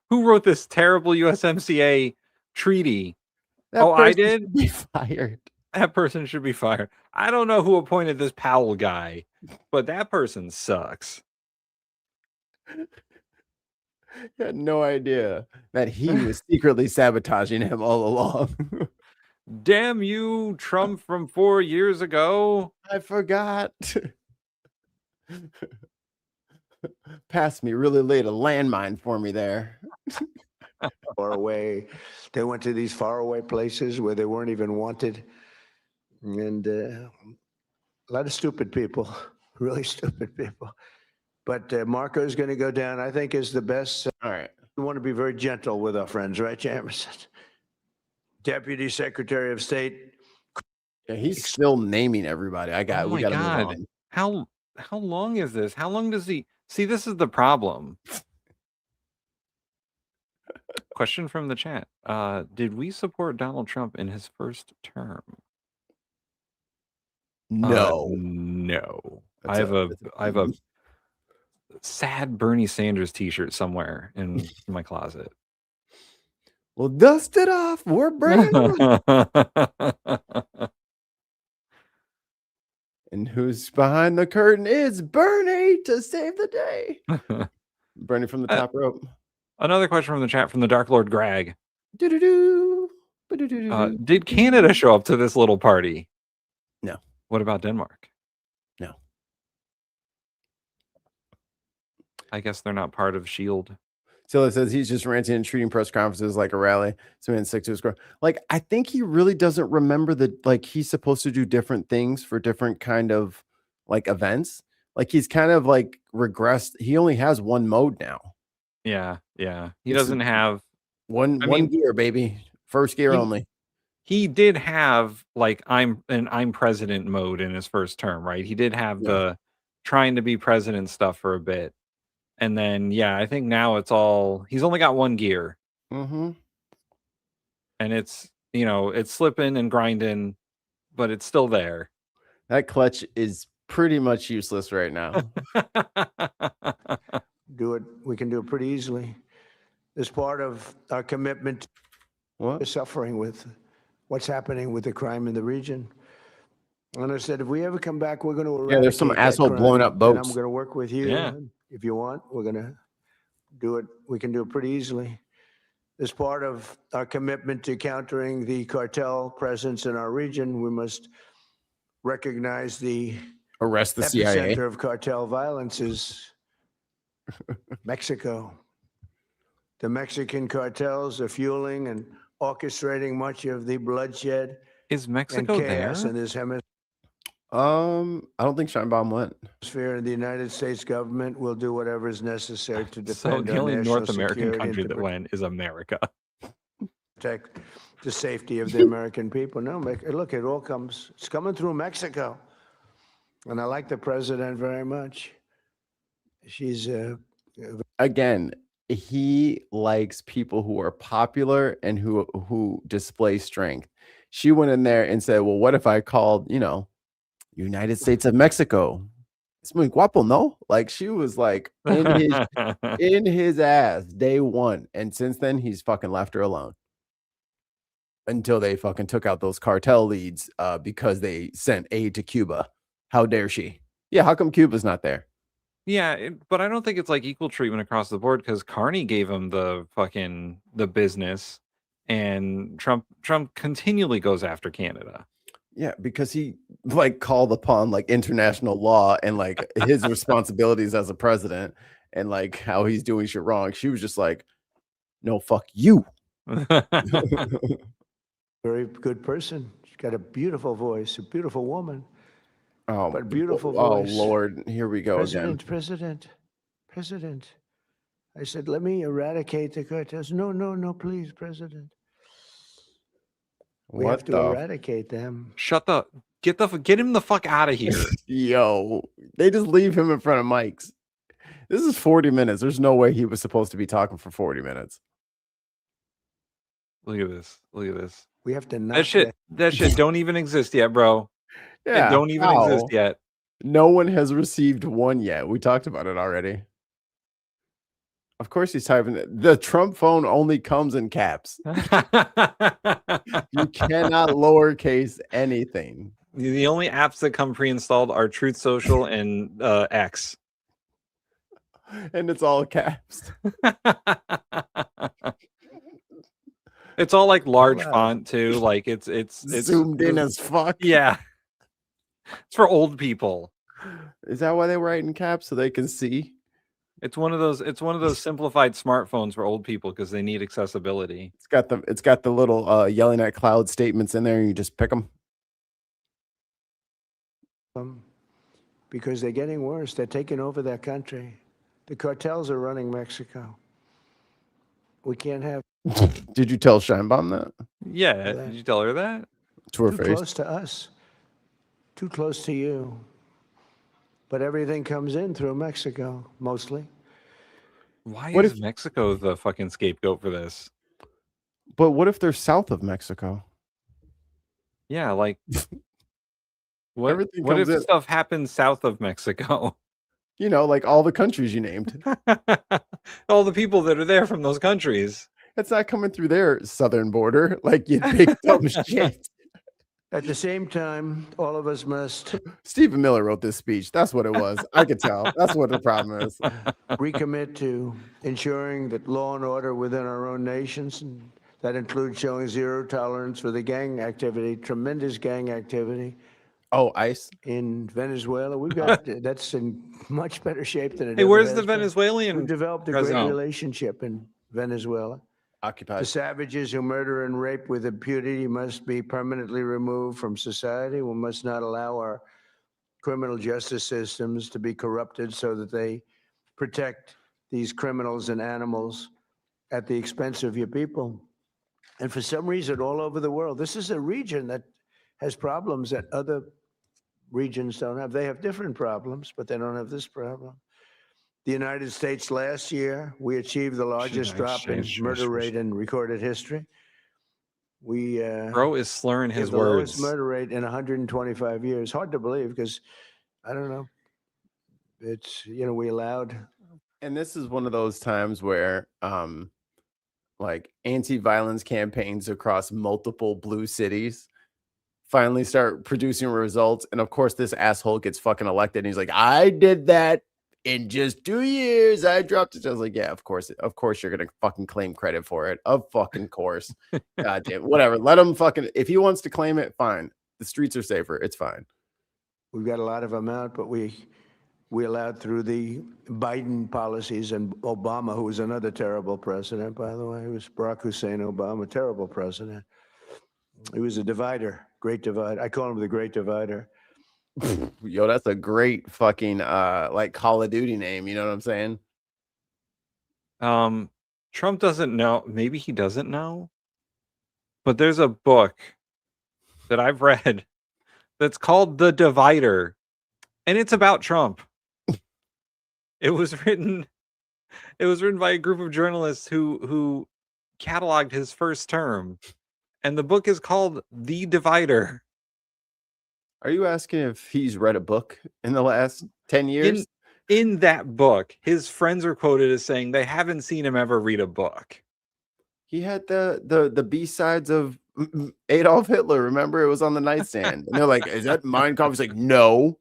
who wrote this terrible USMCA treaty? I did. Be fired. That person should be fired. I don't know who appointed this Powell guy, but that person sucks. I had no idea that he was secretly sabotaging him all along. Damn you, Trump from 4 years ago. I forgot. Passed me really late a landmine for me there. Far away. They went to these faraway places where they weren't even wanted. And a lot of stupid people, really stupid people. But Marco is going to go down, I think, is the best. All right. We want to be very gentle with our friends, right, Jamerson? Deputy Secretary of State. Yeah, he's still naming everybody. We got to move on. How long is this? How long does he see? This is the problem. Question from the chat. Did we support Donald Trump in his first term? No. No. I have a sad Bernie Sanders t-shirt somewhere in my closet. Well, dust it off. We're brand new. And who's behind the curtain is Bernie to save the day. Bernie from the top rope. Another question from the chat from the Dark Lord Greg. Do-do-do. Did Canada show up to this little party? No. What about Denmark? No. I guess they're not part of S.H.I.E.L.D. So it says he's just ranting and treating press conferences like a rally. So he didn't stick to his score. Like, I think he really doesn't remember he's supposed to do different things for different kind of like events. Like, he's kind of like regressed. He only has one mode now. Yeah. He doesn't have one gear, baby. First gear only. He did have like I'm president mode in his first term, right? He did have the trying to be president stuff for a bit. And then, I think now he's only got one gear. Mm-hmm. And it's slipping and grinding, but it's still there. That clutch is pretty much useless right now. We can do it pretty easily. As part of our commitment to suffering with what's happening with the crime in the region. And I said, if we ever come back, we're going to eradicate there's some asshole blowing up boats. And I'm going to work with you. Yeah. If you want, we're going to do it. We can do it pretty easily. As part of our commitment to countering the cartel presence in our region, we must recognize arrest the CIA. Epicenter of cartel violence is Mexico. The Mexican cartels are fueling and orchestrating much of the bloodshed. Is Mexico and chaos there? in this hemisphere. I don't think Scheinbaum went. The United States government will do whatever is necessary to defend So the our only national North American security country and to that went is America. protect the safety of the American people. No, look, it's coming through Mexico. And I like the president very much. She's again, he likes people who are popular and who display strength. She went in there and said, well, what if I called, United States of Mexico? It's muy guapo, no? Like, she was like in his ass day one. And since then, he's fucking left her alone. until they fucking took out those cartel leads because they sent aid to Cuba. How dare she? Yeah, how come Cuba's not there? Yeah, but I don't think it's like equal treatment across the board because Carney gave him the business, and Trump continually goes after Canada. Yeah, because he like called upon like international law and like his responsibilities as a president and like how he's doing shit wrong. She was just like, no, fuck you. Very good person. She's got a beautiful voice, a beautiful woman. Oh, But beautiful oh voice. Lord, here we go again. President. I said, let me eradicate the cartels. No, please, President. We have to eradicate them. Get him the fuck out of here. Yo, they just leave him in front of mics. This is 40 minutes. There's no way he was supposed to be talking for 40 minutes. Look at this. We have to knock That shit don't even exist yet, bro. Yeah, it don't even exist yet. No one has received one yet. We talked about it already. Of course he's typing it. The Trump phone only comes in caps. You cannot lowercase anything. The only apps that come pre-installed are Truth Social and X. And it's all caps. It's all like large font too. Like it's zoomed in as fuck. Yeah. It's for old people. Is that why they write in caps so they can see? It's one of those simplified smartphones for old people because they need accessibility. It's got the little yelling at cloud statements in there, and you just pick them. Because they're getting worse. They're taking over that country. The cartels are running Mexico. We can't have. Did you tell Scheinbaum that? Yeah. Did you tell her that? To her Too face. Close to us. Too close to you. But everything comes in through Mexico, mostly. Why is Mexico the fucking scapegoat for this? But what if they're south of Mexico? Yeah, like what Everything if stuff happens south of Mexico? You know, like all the countries you named. All the people that are there from those countries. It's not coming through their southern border, like you big dumb shit. At the same time, all of us must Stephen Miller wrote this speech. That's what it was. I could tell. That's what the problem is. recommit to ensuring that law and order within our own nations, and that includes showing zero tolerance for the gang activity, tremendous gang activity. Oh, ICE in Venezuela. We've got that's in much better shape than it. Hey, ever where's has the been. Venezuelan? We've developed a great relationship in Venezuela. Occupied. The savages who murder and rape with impunity must be permanently removed from society. We must not allow our criminal justice systems to be corrupted so that they protect these criminals and animals at the expense of your people. And for some reason, all over the world, this is a region that has problems that other regions don't have. They have different problems, but they don't have this problem. The United States last year, we achieved the largest drop in murder rate in recorded history. We Bro is slurring his the words. lowest murder rate in 125 years. Hard to believe because I don't know. It's we allowed. And this is one of those times where like anti-violence campaigns across multiple blue cities finally start producing results. And of course, this asshole gets fucking elected. And he's like, I did that in just 2 years. I dropped it. I was like, yeah, of course you're gonna fucking claim credit for it. Of fucking course. God damn, whatever. Let him fucking, if he wants to claim it, fine. The streets are safer. It's fine. We've got a lot of them out, but we allowed through the Biden policies and Obama, who was another terrible president, by the way. He was Barack Hussein Obama, terrible president. He was a divider, great divider. I call him the Great Divider. Yo, that's a great fucking like Call of Duty name. You know what I'm saying? Trump doesn't know. Maybe he doesn't know. But there's a book that I've read that's called The Divider, and it's about Trump. It was written by a group of journalists who cataloged his first term, and the book is called The Divider. Are you asking if he's read a book in the last 10 years? In that book, his friends are quoted as saying they haven't seen him ever read a book. He had the B-sides of Adolf Hitler. Remember, it was on the nightstand. And they're like, "Is that Mein Kampf?" He's like, "No,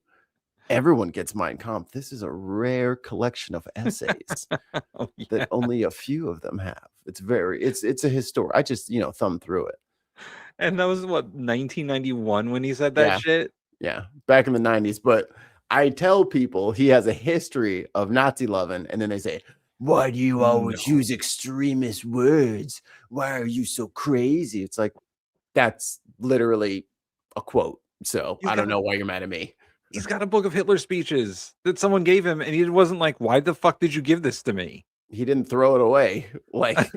everyone gets Mein Kampf. This is a rare collection of essays Oh, yeah. that only a few of them have. It's a historic. I just thumbed through it. And that was what 1991 when he said that Yeah. shit. Yeah, back in the 90s. But I tell people he has a history of Nazi loving, and then they say, "Why do you always use extremist words? Why are you so crazy?" It's like, that's literally a quote. So I don't know why you're mad at me. He's got a book of Hitler speeches that someone gave him, and he wasn't like, "Why the fuck did you give this to me?" He didn't throw it away. Like,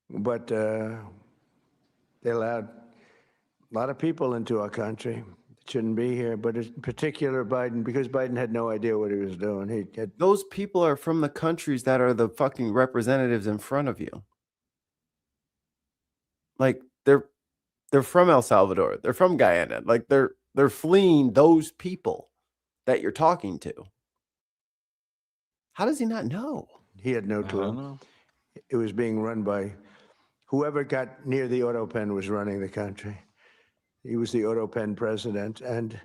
But they allowed a lot of people into our country that shouldn't be here, but in particular Biden, because Biden had no idea what he was doing. He had, those people are from the countries that are the fucking representatives in front of you. Like, they're from El Salvador. They're from Guyana. Like, they're fleeing those people that you're talking to. How does he not know? he had no I don't clue. know. It was being run by whoever got near the auto pen was running the country. He was the auto pen president. And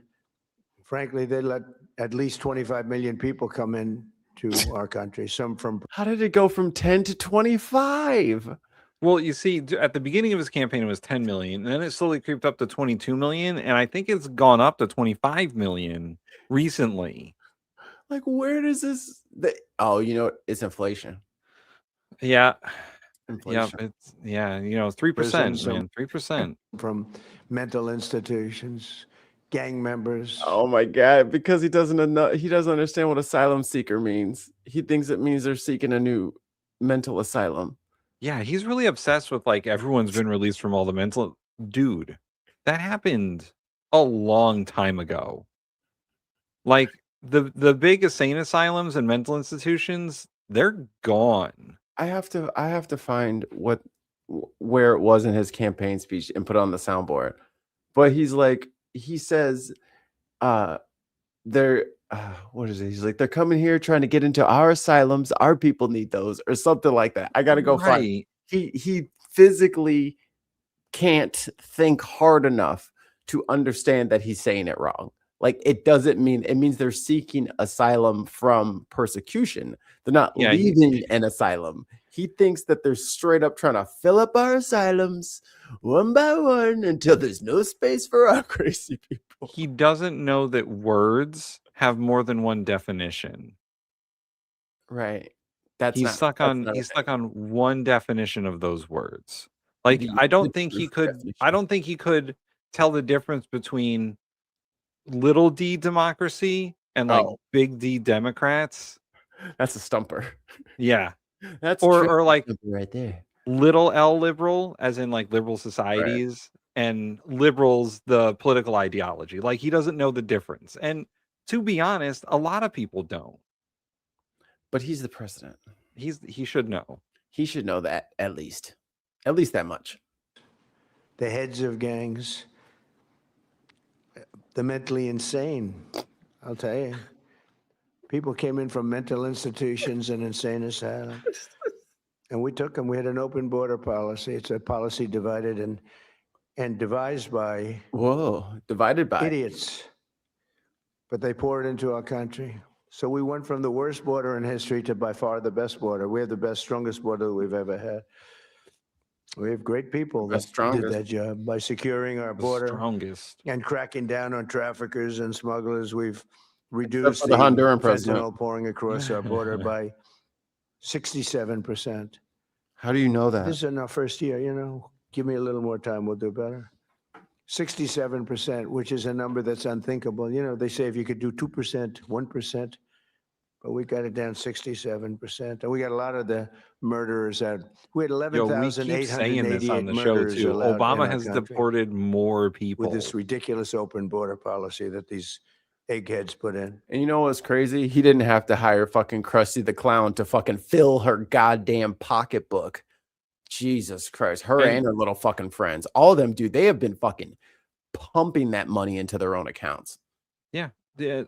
frankly, they let at least 25 million people come in to our country, some from How did it go from 10 to 25? Well, you see, at the beginning of his campaign, it was 10 million, and then it slowly creeped up to 22 million, and I think it's gone up to 25 million recently. Like, where does this? It's inflation. Yeah, Inflation. it's 3%, Prisons, man, 3%. from mental institutions, gang members. Oh my god! Because he doesn't understand what asylum seeker means. He thinks it means they're seeking a new mental asylum. Yeah, he's really obsessed with like everyone's been released from all the mental. Dude, that happened a long time ago. Like the big insane asylums and mental institutions, they're gone. I have to find where it was in his campaign speech and put it on the soundboard. But he says, they're what is it? He's like, they're coming here trying to get into our asylums. Our people need those, or something like that. I gotta go find. He physically can't think hard enough to understand that he's saying it wrong. Like, it means they're seeking asylum from persecution. They're not leaving an asylum. He thinks that they're straight up trying to fill up our asylums one by one until there's no space for our crazy people. He doesn't know that words have more than one definition. Right. He's stuck on one definition of those words. Like, I don't think he could tell the difference between little d democracy and like big D Democrats. That's a stumper. Yeah. That's or like right there. Little L liberal, as in like liberal societies, and liberals, the political ideology. Like, he doesn't know the difference. And to be honest, a lot of people don't. But he's the president. He should know. He should know that at least that much. The heads of gangs, the mentally insane. I'll tell you, people came in from mental institutions and insane asylums, and we took them. We had an open border policy. It's a policy divided and devised by idiots, but they poured into our country. So we went from the worst border in history to by far the best border. We have the best, strongest border that we've ever had. We have great people that did that job by securing our border and cracking down on traffickers and smugglers. We've reduced the Honduran fentanyl pouring across our border by 67%. How do you know that? This is in our first year, give me a little more time, we'll do better. 67%, which is a number that's unthinkable. They say if you could do 2%, 1%, but we got it down 67%. And we got a lot of the murderers out. We had 11,888 murderers too. allowed Obama in has our country deported more people with this ridiculous open border policy that these eggheads put in. And you know what's crazy? He didn't have to hire fucking Krusty the Clown to fucking fill her goddamn pocketbook. Jesus Christ. Her and her little fucking friends. All of them, dude, they have been fucking pumping that money into their own accounts. Yeah.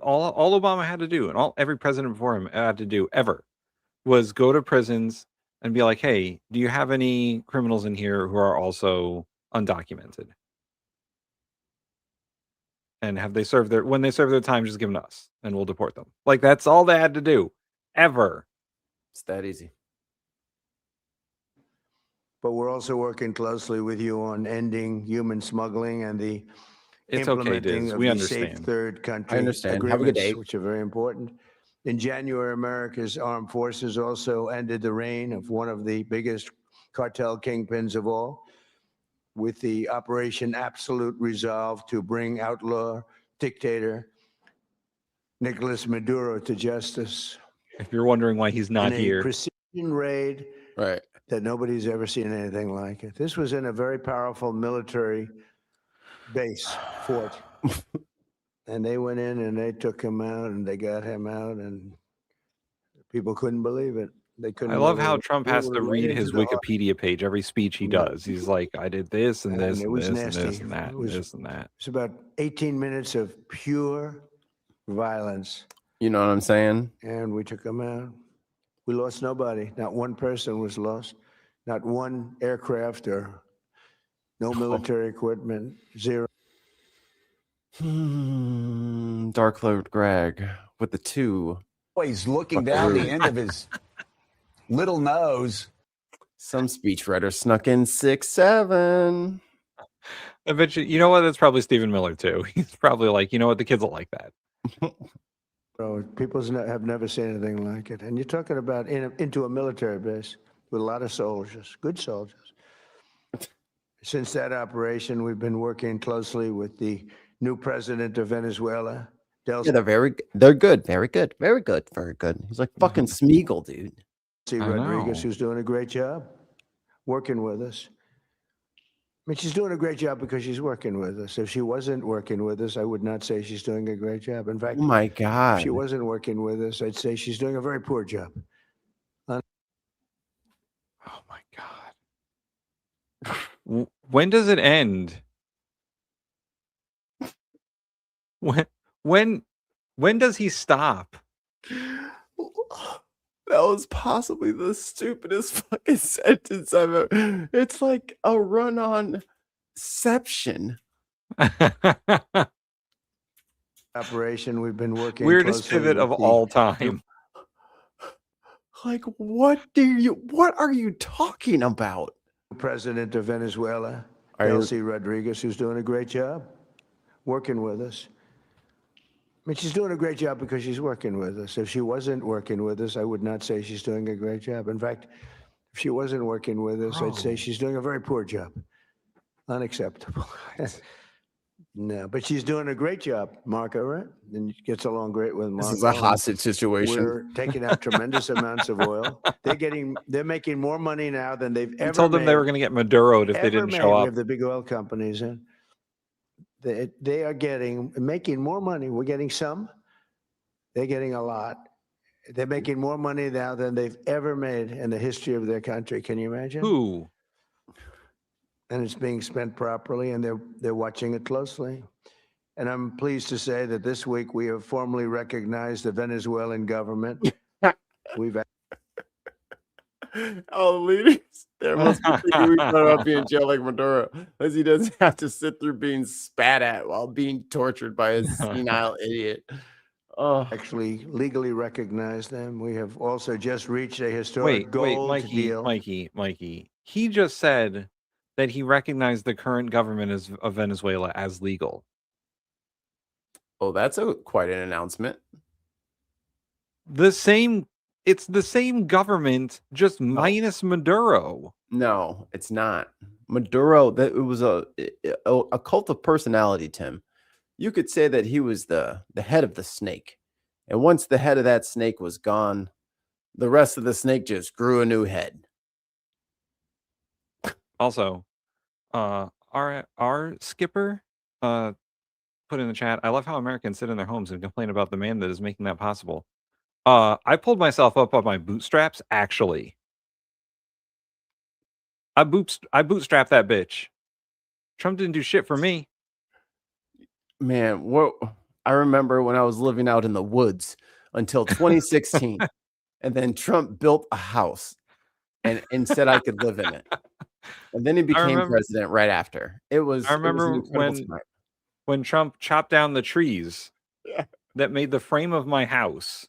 All Obama had to do, and every president before him had to do ever, was go to prisons and be like, hey, do you have any criminals in here who are also undocumented? And have they served when they serve their time, just give them to us and we'll deport them. Like, that's all they had to do ever. It's that easy. But we're also working closely with you on ending human smuggling and the It's okay, implementing Diz. of We the understand. Safe Third Country I understand. Have a good agreements, day. which are very important. In January, America's armed forces also ended the reign of one of the biggest cartel kingpins of all, with the Operation Absolute Resolve to bring outlaw dictator Nicolas Maduro to justice. If you're wondering why he's not in a here, precision raid Right. that nobody's ever seen anything like it. This was in a very powerful military base fort. And they went in and they took him out and they got him out, and people couldn't believe it. They couldn't. I love believe how it. Trump We has were to right read into his the heart. Wikipedia page every speech he does. He's like, I did this and this And it and was this and nasty. this and that It and was- this and that. It's about 18 minutes of pure violence, You know what I'm saying? and we took him out. We lost nobody. Not one person was lost. Not one aircraft or no military equipment. Zero. Dark Lord Greg with the 2. He's looking down the end of his little nose. Some speechwriter snuck in 6-7. I bet you know what? That's probably Stephen Miller too. He's probably like, you know what? The kids will like that. Bro, people have never seen anything like it. And you're talking about into a military base with a lot of soldiers, good soldiers. Since that operation, we've been working closely with the new president of Venezuela, Yeah, they're good. Very good. Very good. Very good. He's like fucking Smeagol, dude. Delcy I Rodriguez, know. who's doing a great job working with us. I mean, she's doing a great job because she's working with us. If she wasn't working with us, I would not say she's doing a great job. In fact, Oh my if God. she wasn't working with us, I'd say she's doing a very poor job. Oh my god. When does it end? When does he stop? That was possibly the stupidest fucking sentence I've ever. It's like a run on Inception. Operation, we've been working Weirdest closely pivot of with the all time. Like, what are you talking about? president of Venezuela, Are you- Delcy Rodriguez, who's doing a great job working with us. I mean, she's doing a great job because she's working with us. If she wasn't working with us, I would not say she's doing a great job. In fact, if she wasn't working with us, I'd say she's doing a very poor job. Unacceptable. No, but she's doing a great job, Marco, right? And gets along great with Marco. This is a hostage situation. We're taking out tremendous amounts of oil. They're making more money now than they've ever He told them made. they were going to get Maduroed if they Ever didn't made. show We up. have the big oil companies in. They are making more money. We're getting some. They're getting a lot. They're making more money now than they've ever made in the history of their country. Can you imagine? Who? And it's being spent properly, and they're watching it closely. And I'm pleased to say that this week we have formally recognized the Venezuelan government. We've All the leaders. There must be people who thought about being in jail like Maduro, because he doesn't have to sit through being spat at while being tortured by a senile idiot. Oh, actually legally recognized them. We have also just reached a historic gold deal. Mikey. He just said that he recognized the current government of Venezuela as legal. oh, that's quite an announcement. It's the same government, just minus Maduro. No, it's not. Maduro, that it was a cult of personality, Tim. You could say that he was the head of the snake. And once the head of that snake was gone, the rest of the snake just grew a new head. Also, our skipper put in the chat, I love how Americans sit in their homes and complain about the man that is making that possible. I pulled myself up on my bootstraps, actually. I bootstrapped that bitch. Trump didn't do shit for me. Man, what I remember when I was living out in the woods until 2016, and then Trump built a house. and said I could live in it. And then he became remember- president right after. It was I remember an incredible time. when Trump chopped down the trees Yeah. that made the frame of my house.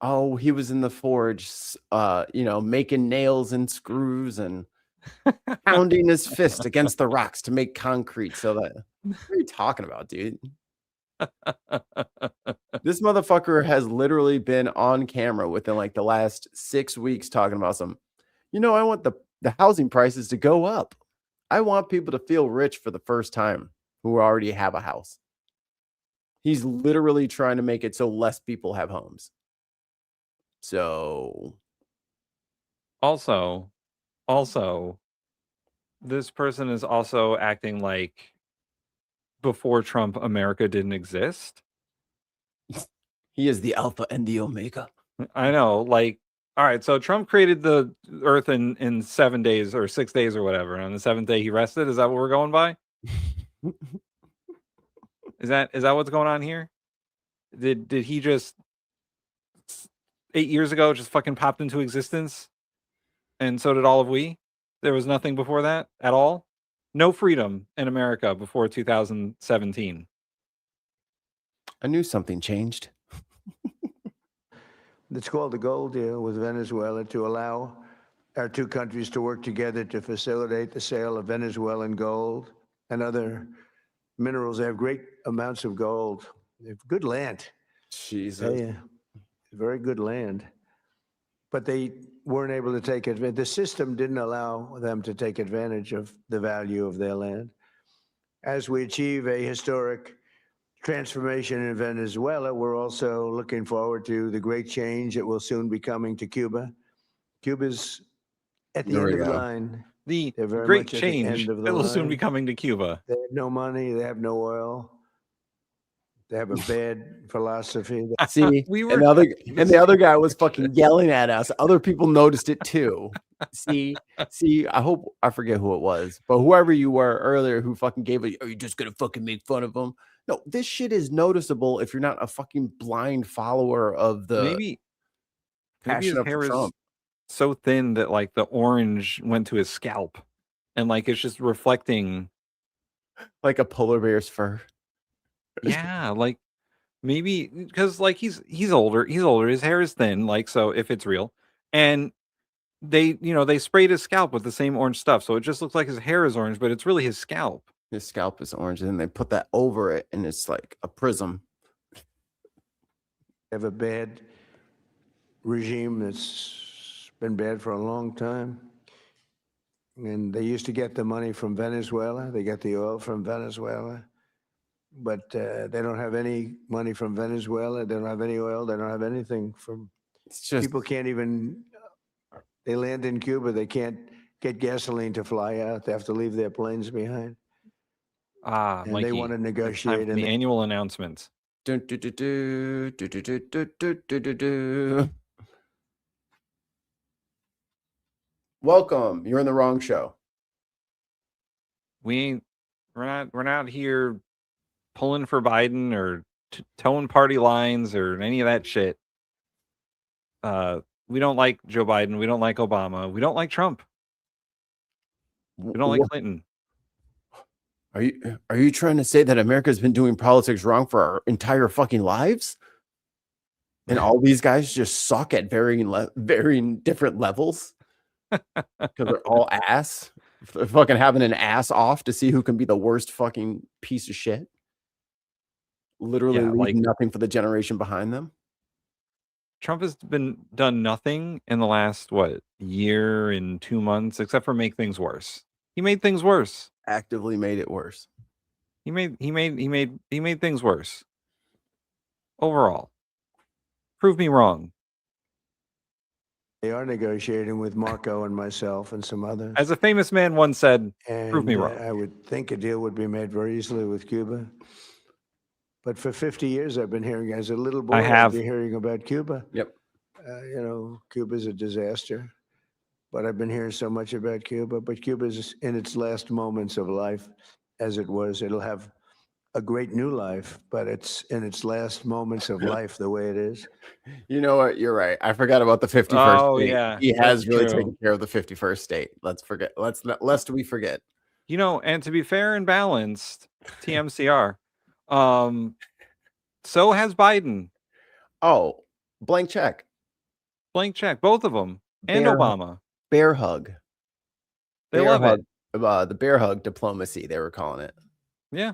Oh, he was in the forge, making nails and screws and pounding his fist against the rocks to make concrete. So that, what are you talking about, dude? This motherfucker has literally been on camera within like the last 6 weeks talking about I want the housing prices to go up. I want people to feel rich for the first time who already have a house. He's literally trying to make it so less people have homes. So Also, this person is also acting like before Trump, America didn't exist. he is the alpha and the omega. I know, like, all right, so Trump created the earth in 7 days or 6 days or whatever. And on the seventh day he rested. Is that what we're going by? Is that what's going on here? Did he just 8 years ago just fucking popped into existence? And so did all of we? There was nothing before that at all? No freedom in America before 2017. I knew something changed. It's called the gold deal with Venezuela to allow our two countries to work together to facilitate the sale of Venezuelan gold and other minerals. They have great amounts of gold. They have good land. Jesus. Very good land. But they weren't able to take advantage. The system didn't allow them to take advantage of the value of their land. As we achieve a historic transformation in Venezuela, we're also looking forward to the great change that will soon be coming to Cuba. Cuba's at the end of the line. The They're very great much at the change end of the that will soon line. be coming to Cuba. They have no money. They have no oil. They have a bad philosophy. See, and the other guy was fucking yelling at us. Other people noticed it too. See, I forget who it was, but whoever you were earlier who fucking gave it, are you just gonna fucking make fun of them? No, this shit is noticeable if you're not a fucking blind follower of the Maybe passion his of hair Trump. is so thin that like the orange went to his scalp and like it's just reflecting like a polar bear's fur. Yeah, like maybe because like he's older, his hair is thin, like so if it's real. And they sprayed his scalp with the same orange stuff, so it just looks like his hair is orange, but it's really his scalp. His scalp is orange, and then they put that over it, and it's like a prism. They have a bad regime that's been bad for a long time. And they used to get the money from Venezuela. They get the oil from Venezuela. But they don't have any money from Venezuela. They don't have any oil. They don't have anything from... People can't even... They land in Cuba. They can't get gasoline to fly out. They have to leave their planes behind. And Mikey, they want to it's time negotiate. for the annual announcements. Welcome. You're in the wrong show. We're not here pulling for Biden or towing party lines or any of that shit. We don't like Joe Biden. We don't like Obama. We don't like Trump. We don't like Clinton. Are you trying to say that America's been doing politics wrong for our entire fucking lives? And all these guys just suck at varying different levels? Because they're all ass? They're fucking having an ass off to see who can be the worst fucking piece of shit? Literally leaving nothing for the generation behind them? Trump has done nothing in the last year and 2 months except for make things worse. He made things worse. Actively made it worse. He made things worse. Overall. Prove me wrong. They are negotiating with Marco and myself and some others. As a famous man once said, prove me And, wrong. I would think a deal would be made very easily with Cuba. But for 50 years, I've been hearing, as a little boy, I've been hearing about Cuba. Yep. Cuba's a disaster. But I've been hearing so much about Cuba. But Cuba's in its last moments of life, as it was. It'll have a great new life, but it's in its last moments of life the way it is. You know what? You're right. I forgot about the 51st Oh, state. yeah, He that's has really true. taken care of the 51st state. Let's forget. Lest we forget. You know, and to be fair and balanced, TMCR, so has Biden. Oh, blank check. Blank check, both of them, and Bear- Obama. Bear hug. They Bear love hug. it. The bear hug diplomacy, they were calling it. Yeah.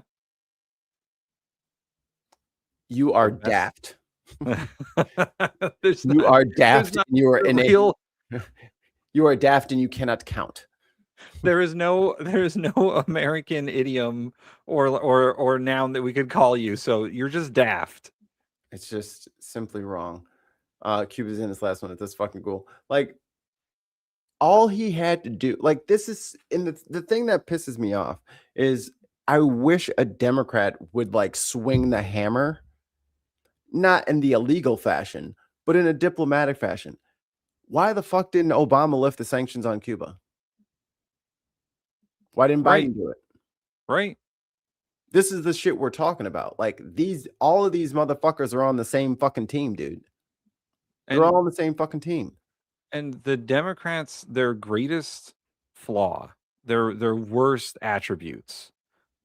You are That's- daft. There's You not- are daft. not And you are a innate. real- You are daft and you cannot count. there is no American idiom or noun that we could call you. So you're just daft. It's just simply wrong. Cuba's in this last one. That's fucking cool. Like, all he had to do, like, this is in the thing that pisses me off is I wish a Democrat would like swing the hammer, not in the illegal fashion, but in a diplomatic fashion. Why the fuck didn't Obama lift the sanctions on Cuba? Why didn't Biden Right. do it? Right. This is the shit we're talking about. Like, all of these motherfuckers are on the same fucking team, dude. They're all on the same fucking team. And the Democrats, their greatest flaw, their worst attributes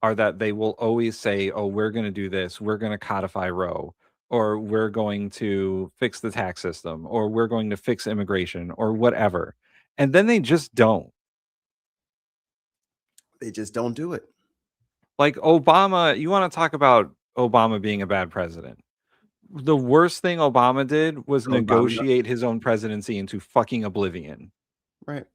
are that they will always say, oh, we're going to do this. We're going to codify Roe, or we're going to fix the tax system, or we're going to fix immigration, or whatever. And then they just don't. They just don't do it. Like Obama, you want to talk about Obama being a bad president. The worst thing Obama did was Obama. negotiate his own presidency into fucking oblivion. Right.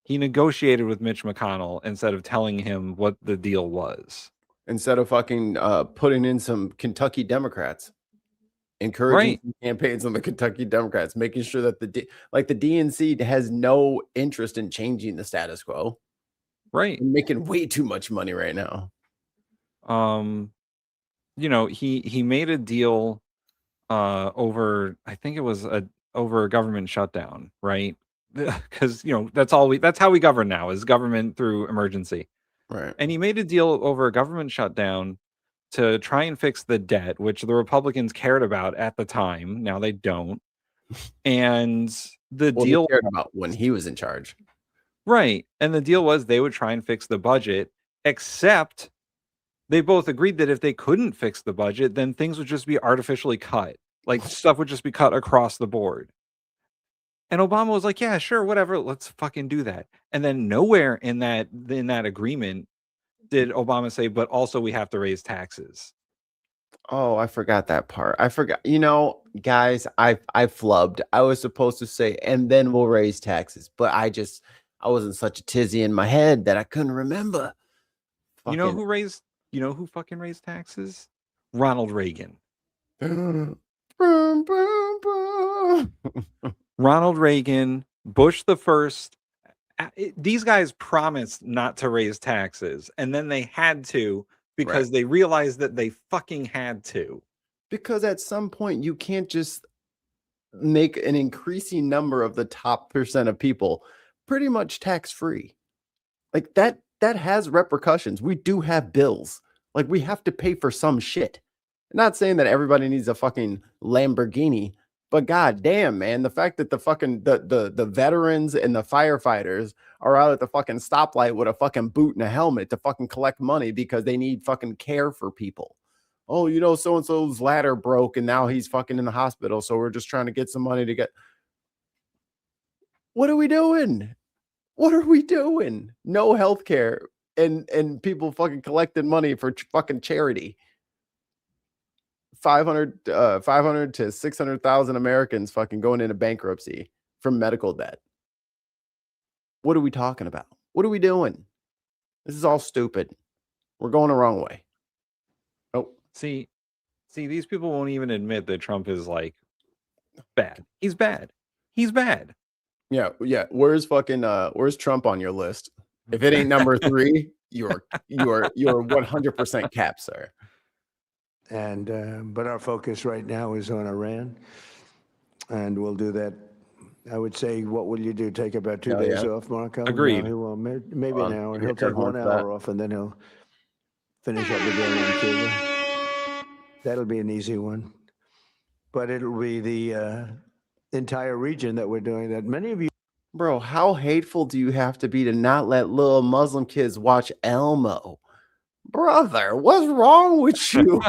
He negotiated with Mitch McConnell instead of telling him what the deal was. Instead of fucking putting in some Kentucky Democrats, encouraging some campaigns on the Kentucky Democrats, making sure that the DNC has no interest in changing the status quo. Right. They're making way too much money right now. You know, he made a deal over, I think it was over a government shutdown, right? Because that's how we govern now, is government through emergency. Right. And he made a deal over a government shutdown to try and fix the debt, which the Republicans cared about at the time. Now they don't. And the deal they cared about when he was in charge. Right. And the deal was they would try and fix the budget, except they both agreed that if they couldn't fix the budget, then things would just be artificially cut. Like stuff would just be cut across the board. And Obama was like, yeah, sure, whatever, let's fucking do that. And then nowhere in that agreement did Obama say, but also we have to raise taxes. Oh, I forgot that part. I forgot. Guys, I flubbed. I was supposed to say, and then we'll raise taxes, but I was in such a tizzy in my head that I couldn't remember. You know who fucking raised taxes? Ronald Reagan. Ronald Reagan, Bush the first. These guys promised not to raise taxes, and then they had to because they realized that they fucking had to. Because at some point you can't just make an increasing number of the top percent of people pretty much tax-free. Like that has repercussions. We do have bills. Like, we have to pay for some shit. I'm not saying that everybody needs a fucking Lamborghini, but god damn, man, the fact that the fucking the veterans and the firefighters are out at the fucking stoplight with a fucking boot and a helmet to fucking collect money because they need fucking care for people. Oh, so and so's ladder broke and now he's fucking in the hospital, so we're just trying to get some money to get. What are we doing? What are we doing? No health care and people fucking collecting money for fucking charity. 500 to 600,000 Americans fucking going into bankruptcy from medical debt. What are we talking about? What are we doing? This is all stupid. We're going the wrong way. Oh, see, these people won't even admit that Trump is like bad. He's bad. He's bad. Yeah. Where's Trump on your list? If it ain't number 3, you're 100% cap, sir. And but our focus right now is on Iran, and we'll do that. I would say, what will you do? Take about 2 days off, Marco? Agreed. No, he will. Maybe an hour. He'll take take 1 1 for that. hour off, and then finish up again on Cuba. That'll be an easy one. But it'll be the entire region that we're doing that. Many of you. Bro, how hateful do you have to be to not let little Muslim kids watch Elmo? Brother, what's wrong with you?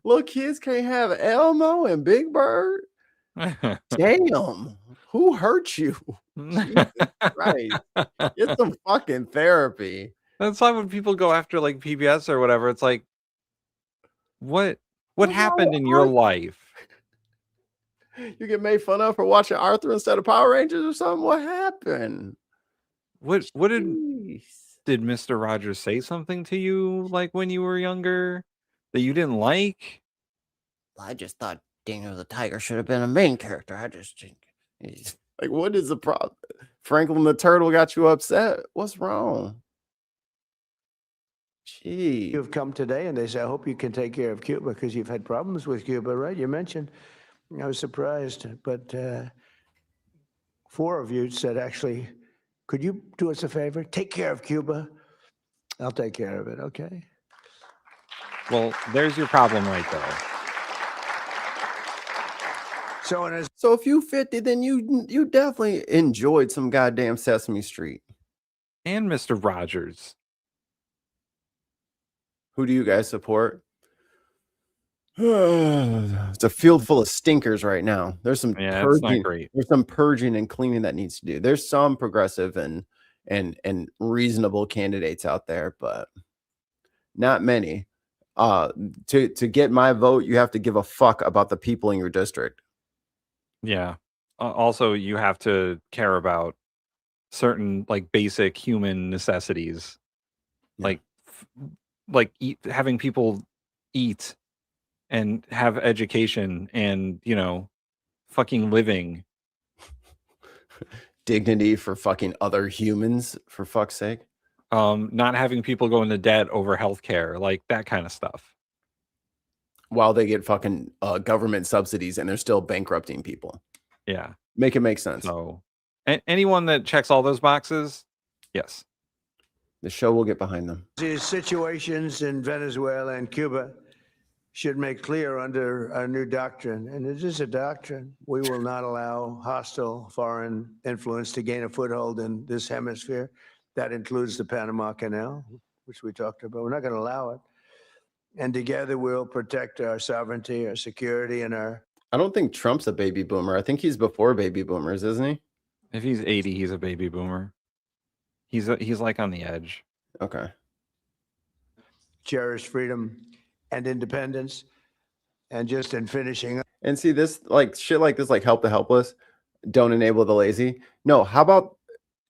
Little kids can't have Elmo and Big Bird? Damn, who hurt you? Jesus Christ. Get some fucking therapy. That's why when people go after like PBS or whatever, it's like, what happened in your life? You get made fun of for watching Arthur instead of Power Rangers or something? What happened? What did Mr. Rogers say something to you like when you were younger that you didn't like? I just thought Daniel the Tiger should have been a main character. I just think like, what is the problem? Franklin the Turtle got you upset. What's wrong? Gee, You've come today and they say, I hope you can take care of Cuba because you've had problems with Cuba, right? You mentioned. I was surprised, but 4 of you said, actually, could you do us a favor? Take care of Cuba. I'll take care of it, okay? Well, there's your problem right there. So if you 50, then you definitely enjoyed some goddamn Sesame Street. And Mr. Rogers. Who do you guys support? It's a field full of stinkers right now. There's some purging. It's not great. There's some purging and cleaning that needs to do. There's some progressive and reasonable candidates out there, but not many. To get my vote, you have to give a fuck about the people in your district. Yeah. Also, you have to care about certain like basic human necessities, Yeah. having people eat and have education and, fucking living. Dignity for fucking other humans, for fuck's sake. Not having people go into debt over healthcare, like that kind of stuff. While they get fucking government subsidies and they're still bankrupting people. Yeah. Make it make sense. So anyone that checks all those boxes, yes. The show will get behind them. these situations in Venezuela and Cuba should make clear under our new doctrine, and it is a doctrine, we will not allow hostile foreign influence to gain a foothold in this hemisphere. That includes the Panama Canal, which we talked about. We're not going to allow it. And together we'll protect our sovereignty, our security, and our... I don't think Trump's a baby boomer. I think he's before baby boomers, isn't he? If he's 80, he's a baby boomer. He's like on the edge. Okay. cherish freedom and independence. And just in finishing up. And see this, like shit like this, like help the helpless, don't enable the lazy. No, how about,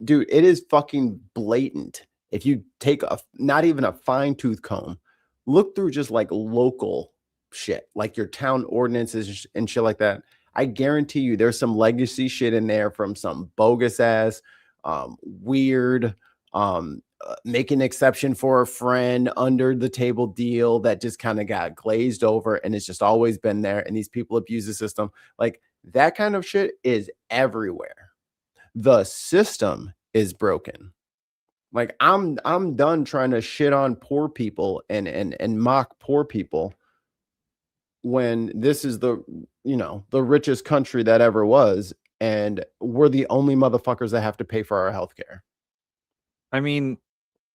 dude, it is fucking blatant. If you take not even a fine tooth comb, look through just like local shit, like your town ordinances and shit like that. I guarantee you there's some legacy shit in there from some bogus ass, weird, make an exception for a friend under the table deal that just kind of got glazed over and it's just always been there. And these people abuse the system. Like that kind of shit is everywhere. The system is broken. Like I'm done trying to shit on poor people and mock poor people when this is the richest country that ever was, and we're the only motherfuckers that have to pay for our healthcare. I mean,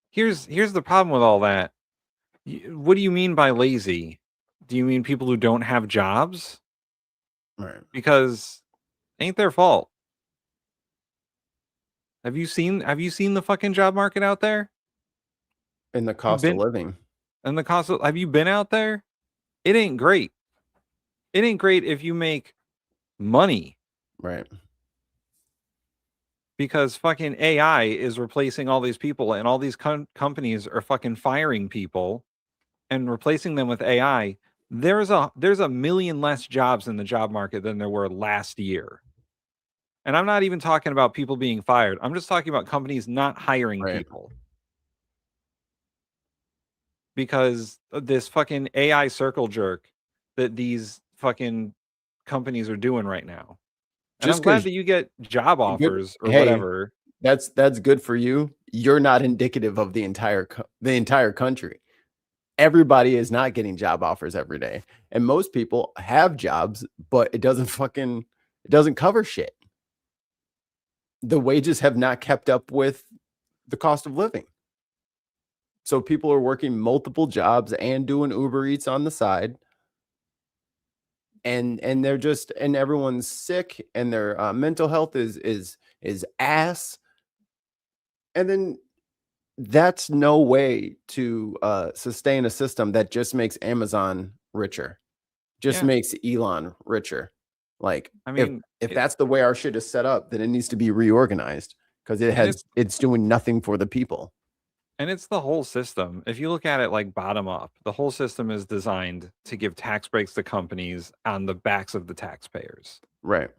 here's the problem with all that. What do you mean by lazy? Do you mean people who don't have jobs? Right. Because ain't their fault. Have you seen the fucking job market out there? And the cost of living. And the cost of, have you been out there? It ain't great. It ain't great if you make money. Right. Because fucking AI is replacing all these people and all these companies are fucking firing people and replacing them with AI. There's a million less jobs in the job market than there were last year. And I'm not even talking about people being fired. I'm just talking about companies not hiring people. Because of this fucking AI circle jerk that these fucking companies are doing right now. And I'm glad that you get job offers or whatever. That's good for you. you're not indicative of the entire country. Everybody is not getting job offers every day, and most people have jobs, but it doesn't cover shit. The wages have not kept up with the cost of living. So people are working multiple jobs and doing Uber Eats on the side. And everyone's sick, and their mental health is ass. And then that's no way to sustain a system that just makes Amazon richer, just makes Elon richer. Like, I mean, if that's the way our shit is set up, then it needs to be reorganized, because it's doing nothing for the people. And it's the whole system. If you look at it like bottom up, the whole system is designed to give tax breaks to companies on the backs of the taxpayers. Right.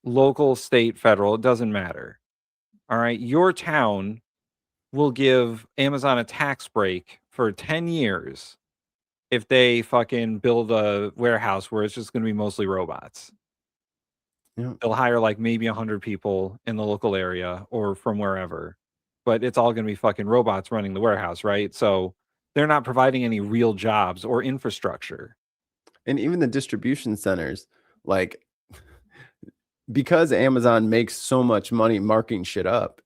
Local, state, federal, it doesn't matter. All right. Your town will give Amazon a tax break for 10 years if they fucking build a warehouse where it's just going to be mostly robots. Yeah. They'll hire like maybe 100 people in the local area or from wherever, but it's all going to be fucking robots running the warehouse, right? So they're not providing any real jobs or infrastructure. And even the distribution centers, like, because Amazon makes so much money marking shit up,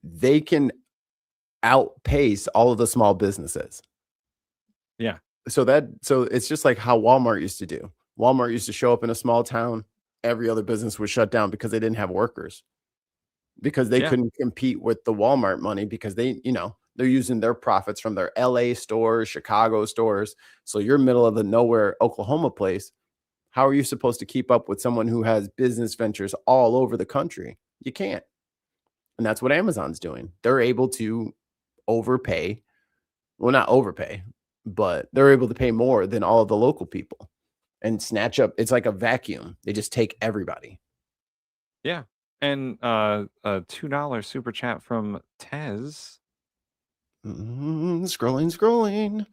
they can outpace all of the small businesses. Yeah. So it's just like how Walmart used to do. Walmart used to show up in a small town. Every other business was shut down because they didn't have workers, because they couldn't compete with the Walmart money, because they're using their profits from their LA stores, Chicago stores. So you're middle of the nowhere Oklahoma place. How are you supposed to keep up with someone who has business ventures all over the country? You can't. And that's what Amazon's doing. They're able to overpay. Well, not overpay, but they're able to pay more than all of the local people and snatch up. It's like a vacuum. They just take everybody. Yeah. And a $2 super chat from Tez. Scrolling.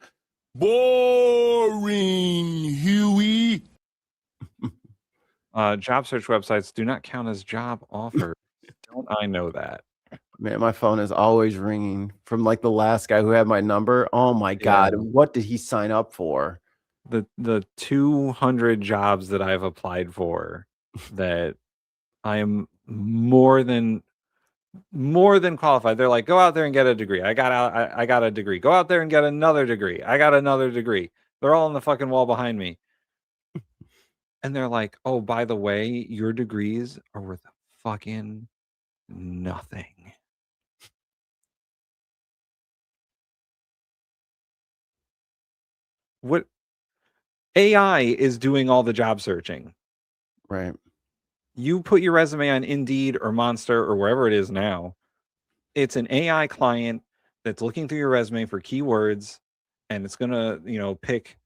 Boring, Huey. Job search websites do not count as job offers. Don't I know that? Man, my phone is always ringing from like the last guy who had my number. Oh my God. What did he sign up for? The 200 jobs that I've applied for that I am more than qualified. They're like, go out there and get a degree. I got a degree. Go out there and get another degree. I got another degree. They're all on the fucking wall behind me. And they're like, oh, by the way, your degrees are worth fucking nothing. What AI is doing all the job searching. Right. You put your resume on Indeed or Monster or wherever it is now. It's an AI client that's looking through your resume for keywords, and it's going to, pick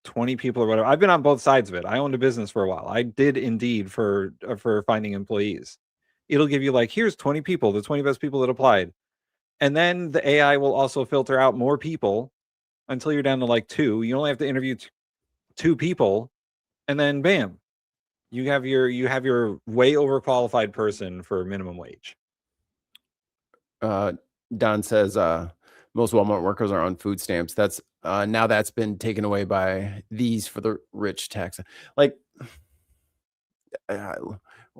20 people or whatever. I've been on both sides of it. I owned a business for a while. I did Indeed for finding employees. It'll give you like, here's 20 people, the 20 best people that applied. And then the AI will also filter out more people until you're down to like 2. You only have to interview 2 people, and then bam, you have your way overqualified person for minimum wage. Don says most Walmart workers are on food stamps. That's now that's been taken away by these for the rich tax. Like,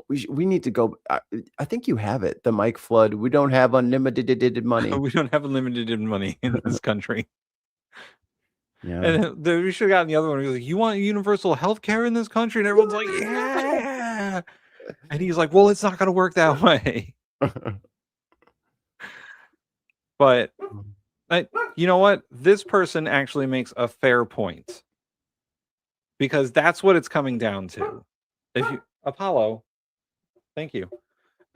we need to go. I think you have it. The Mike Flood. We don't have unlimited money. We don't have unlimited money in this country. Yeah. And we should have gotten the other one. He was like, you want universal health care in this country? And everyone's like, yeah. And he's like, well, it's not going to work that way. But you know what? This person actually makes a fair point, because that's what it's coming down to. Apollo, thank you.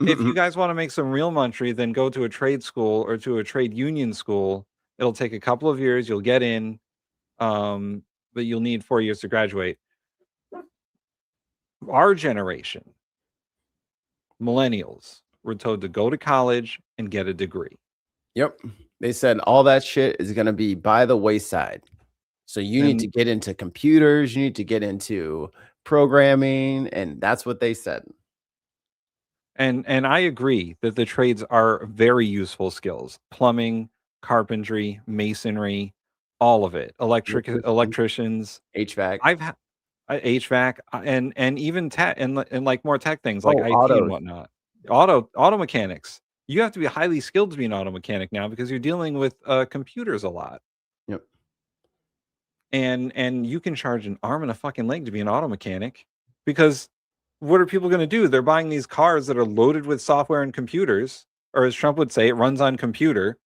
If you guys want to make some real money, then go to a trade school or to a trade union school. It'll take a couple of years. You'll get in. But you'll need 4 years to graduate. Our generation, millennials, were told to go to college and get a degree. Yep. They said all that shit is going to be by the wayside. So you need to get into computers. You need to get into programming. And that's what they said. And I agree that the trades are very useful skills. Plumbing, carpentry, masonry, all of it. Electricians. HVAC. I've had HVAC and even tech and like more tech things like Oh, IT autos. and whatnot. Auto mechanics. You have to be highly skilled to be an auto mechanic now because you're dealing with computers a lot. Yep. And you can charge an arm and a fucking leg to be an auto mechanic because what are people going to do? They're buying these cars that are loaded with software and computers, or as Trump would say, it runs on computer.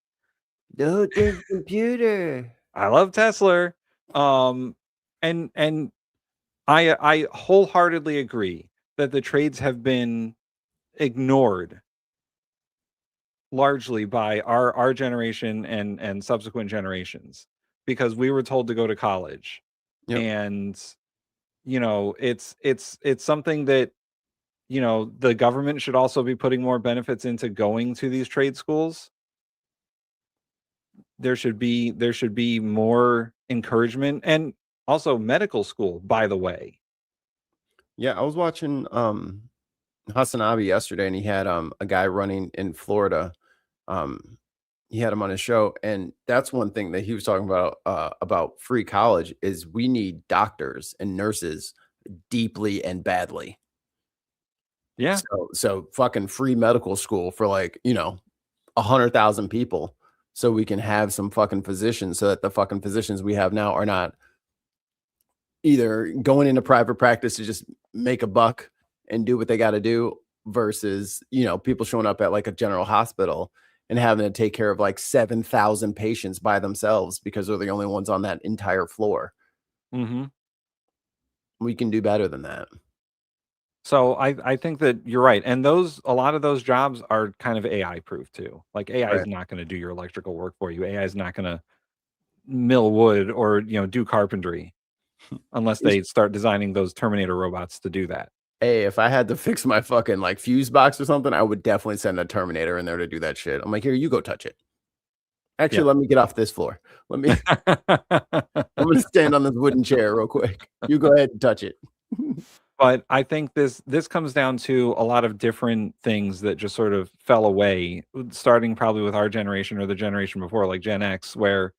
Load the computer. I love Tesla. And I wholeheartedly agree that the trades have been ignored largely by our generation and subsequent generations because we were told to go to college. Yep. And it's something that the government should also be putting more benefits into going to these trade schools. There should be more encouragement, and also medical school, by the way. Yeah, I was watching Hasanabi yesterday, and he had a guy running in Florida. He had him on his show, and that's one thing that he was talking about free college is we need doctors and nurses deeply and badly. Yeah. So fucking free medical school for 100,000 people, so we can have some fucking physicians, so that the fucking physicians we have now are not either going into private practice to just make a buck and do what they got to do versus, people showing up at like a general hospital and having to take care of like 7,000 patients by themselves because they're the only ones on that entire floor. Mm-hmm. We can do better than that. So I think that you're right. And a lot of those jobs are kind of AI proof too. Like AI is not going to do your electrical work for you. AI is not going to mill wood or, do carpentry unless they start designing those Terminator robots to do that. Hey, if I had to fix my fucking like fuse box or something, I would definitely send a Terminator in there to do that shit. I'm like, here, you go touch it. Actually, let me get off this floor. I'm gonna stand on this wooden chair real quick. You go ahead and touch it. But I think this comes down to a lot of different things that just sort of fell away, starting probably with our generation or the generation before, like Gen X, where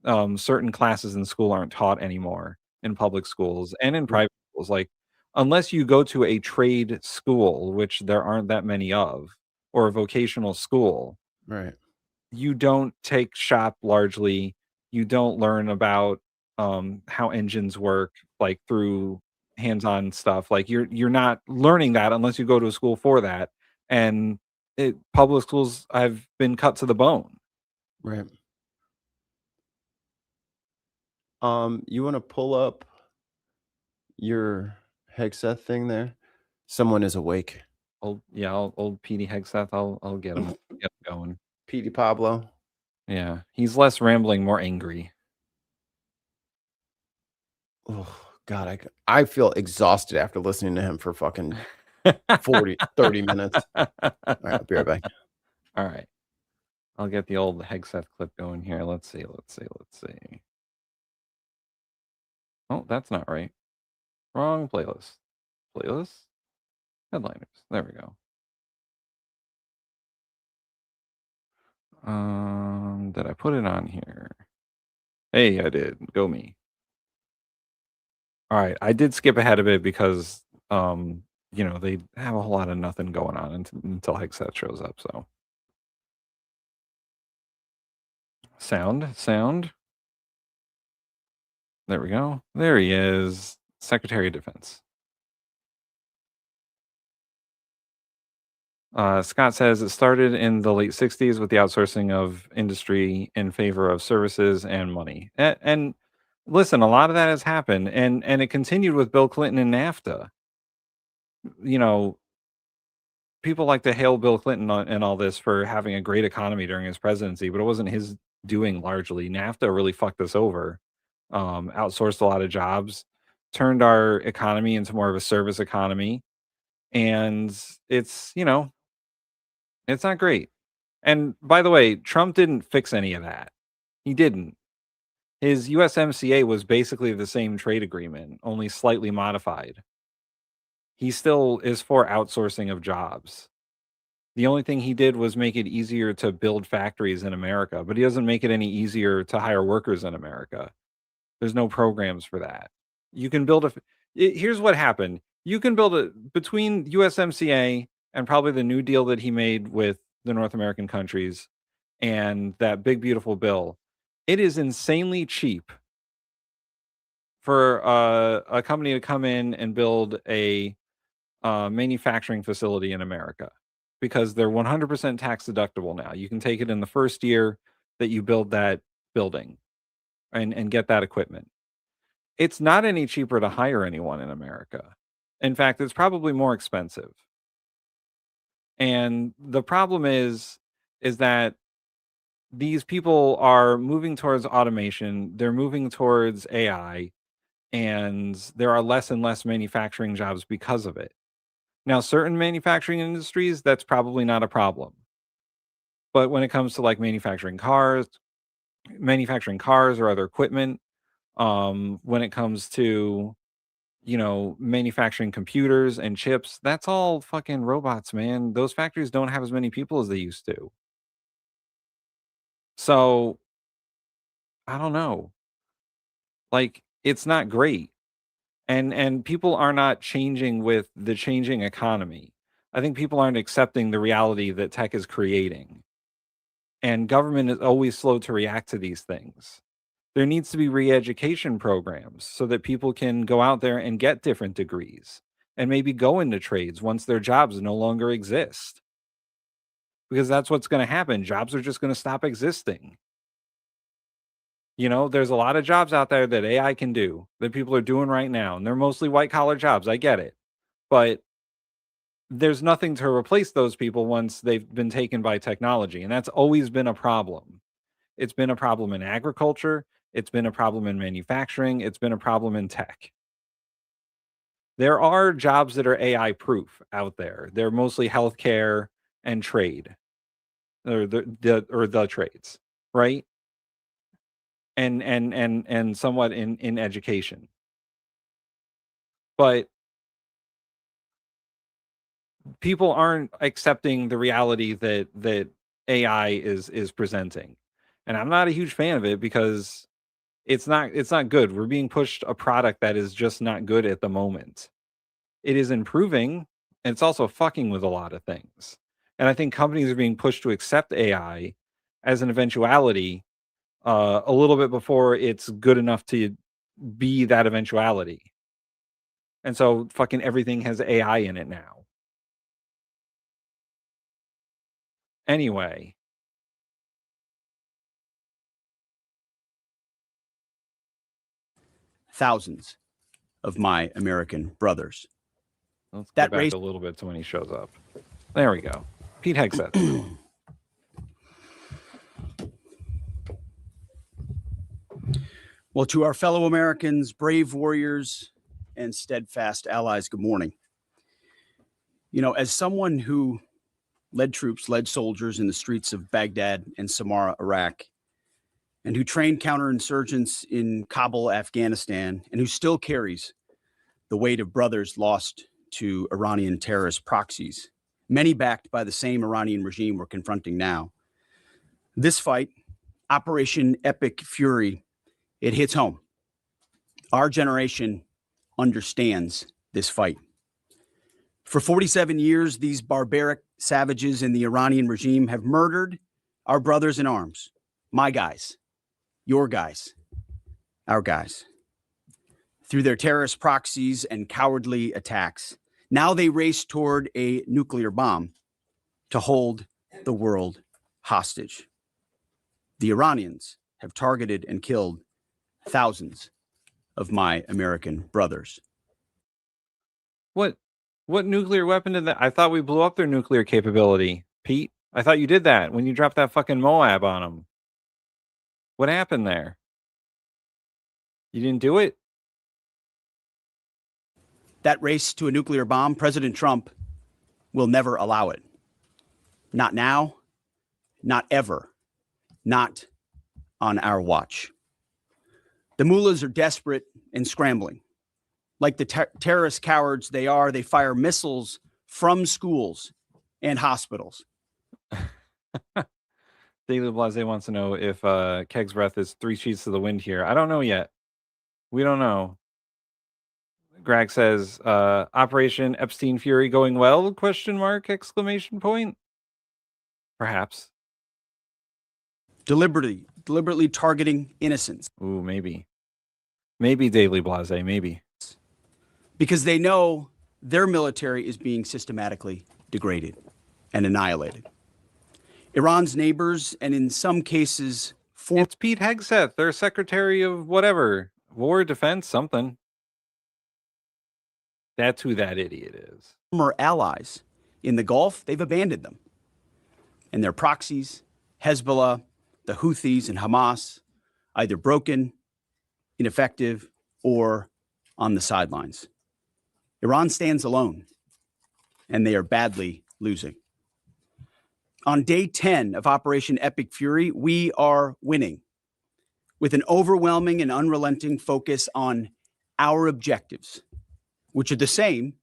certain classes in school aren't taught anymore in public schools and in private schools. Like, unless you go to a trade school, which there aren't that many of, or a vocational school, right? You don't take shop largely. You don't learn about how engines work, like through hands-on stuff. Like you're not learning that unless you go to a school for that. And public schools have been cut to the bone. Right. You want to pull up your Hexeth thing there? Someone is awake. Old Petey Hegseth. I'll get him going. Petey Pablo. Yeah, he's less rambling, more angry. Oh God, I feel exhausted after listening to him for fucking 30 minutes. All right, I'll be right back. All right. I'll get the old Hegseth clip going here. Let's see. Oh, that's not right. Wrong playlist. Headliners. There we go. Did I put it on here? Hey, I did. Go me. All right. I did skip ahead a bit because they have a whole lot of nothing going on until Hegseth shows up, so. Sound. There we go. There he is. Secretary of Defense. Scott says it started in the late 60s with the outsourcing of industry in favor of services and money. And listen, a lot of that has happened, and it continued with Bill Clinton and NAFTA. People like to hail Bill Clinton and all this for having a great economy during his presidency, but it wasn't his doing largely. NAFTA really fucked us over, outsourced a lot of jobs, turned our economy into more of a service economy, and it's it's not great. And by the way, Trump didn't fix any of that. He didn't. His USMCA was basically the same trade agreement, only slightly modified. He still is for outsourcing of jobs. The only thing he did was make it easier to build factories in America, but he doesn't make it any easier to hire workers in America. There's no programs for that. You can build here's what happened. You can build between USMCA and probably the New Deal that he made with the North American countries and that big, beautiful bill. It is insanely cheap for a company to come in and build a manufacturing facility in America because they're 100% tax deductible now. You can take it in the first year that you build that building and get that equipment. It's not any cheaper to hire anyone in America. In fact, it's probably more expensive. And the problem is that these people are moving towards automation. They're moving towards AI, and there are less and less manufacturing jobs because of it. Now, certain manufacturing industries, that's probably not a problem. But when it comes to like manufacturing cars or other equipment, when it comes to, manufacturing computers and chips, that's all fucking robots, man. Those factories don't have as many people as they used to. So, I don't know. Like, it's not great. And people are not changing with the changing economy. I think people aren't accepting the reality that tech is creating. And government is always slow to react to these things. There needs to be re-education programs so that people can go out there and get different degrees and maybe go into trades once their jobs no longer exist. Because that's what's going to happen. Jobs are just going to stop existing. There's a lot of jobs out there that AI can do that people are doing right now, and they're mostly white collar jobs. I get it. But there's nothing to replace those people once they've been taken by technology. And that's always been a problem. It's been a problem in agriculture. It's been a problem in manufacturing. It's been a problem in tech. There are jobs that are AI proof out there. They're mostly healthcare and trade, or the trades, right? And somewhat in education. But people aren't accepting the reality that AI is presenting. And I'm not a huge fan of it because it's not good. We're being pushed a product that is just not good at the moment. It is improving, and it's also fucking with a lot of things. And I think companies are being pushed to accept AI as an eventuality a little bit before it's good enough to be that eventuality. And so fucking everything has AI in it now. Anyway. Thousands of my American brothers. Let's that go back race a little bit to when he shows up. There we go. Pete Hegseth. Well, to our fellow Americans, brave warriors, and steadfast allies, good morning. As someone who led soldiers in the streets of Baghdad and Samarra, Iraq, and who trained counterinsurgents in Kabul, Afghanistan, and who still carries the weight of brothers lost to Iranian terrorist proxies, many backed by the same Iranian regime we're confronting now. This fight, Operation Epic Fury, it hits home. Our generation understands this fight. For 47 years, these barbaric savages in the Iranian regime have murdered our brothers in arms, my guys, your guys, our guys, through their terrorist proxies and cowardly attacks. Now they race toward a nuclear bomb to hold the world hostage. The Iranians have targeted and killed thousands of my American brothers. What nuclear weapon did that? I thought we blew up their nuclear capability, Pete. I thought you did that when you dropped that fucking Moab on them. What happened there? You didn't do it? That race to a nuclear bomb, President Trump will never allow it. Not now, not ever, not on our watch. The mullahs are desperate and scrambling. Like the terrorist cowards they are, they fire missiles from schools and hospitals. Daily Blase wants to know if Keg's breath is 3 sheets to the wind here. I don't know yet. We don't know. Greg says, Operation Epstein Fury going well? Question mark, exclamation point. Perhaps. Deliberately targeting innocents. Ooh, maybe. Maybe Daily Blase, maybe. Because they know their military is being systematically degraded and annihilated. Iran's neighbors, and in some cases, it's Pete Hegseth, their secretary of whatever. War, defense, something. That's who that idiot is. Former allies in the Gulf, they've abandoned them. And their proxies, Hezbollah, the Houthis, and Hamas, either broken, ineffective, or on the sidelines. Iran stands alone, and they are badly losing. On day 10 of Operation Epic Fury, we are winning with an overwhelming and unrelenting focus on our objectives, which are the same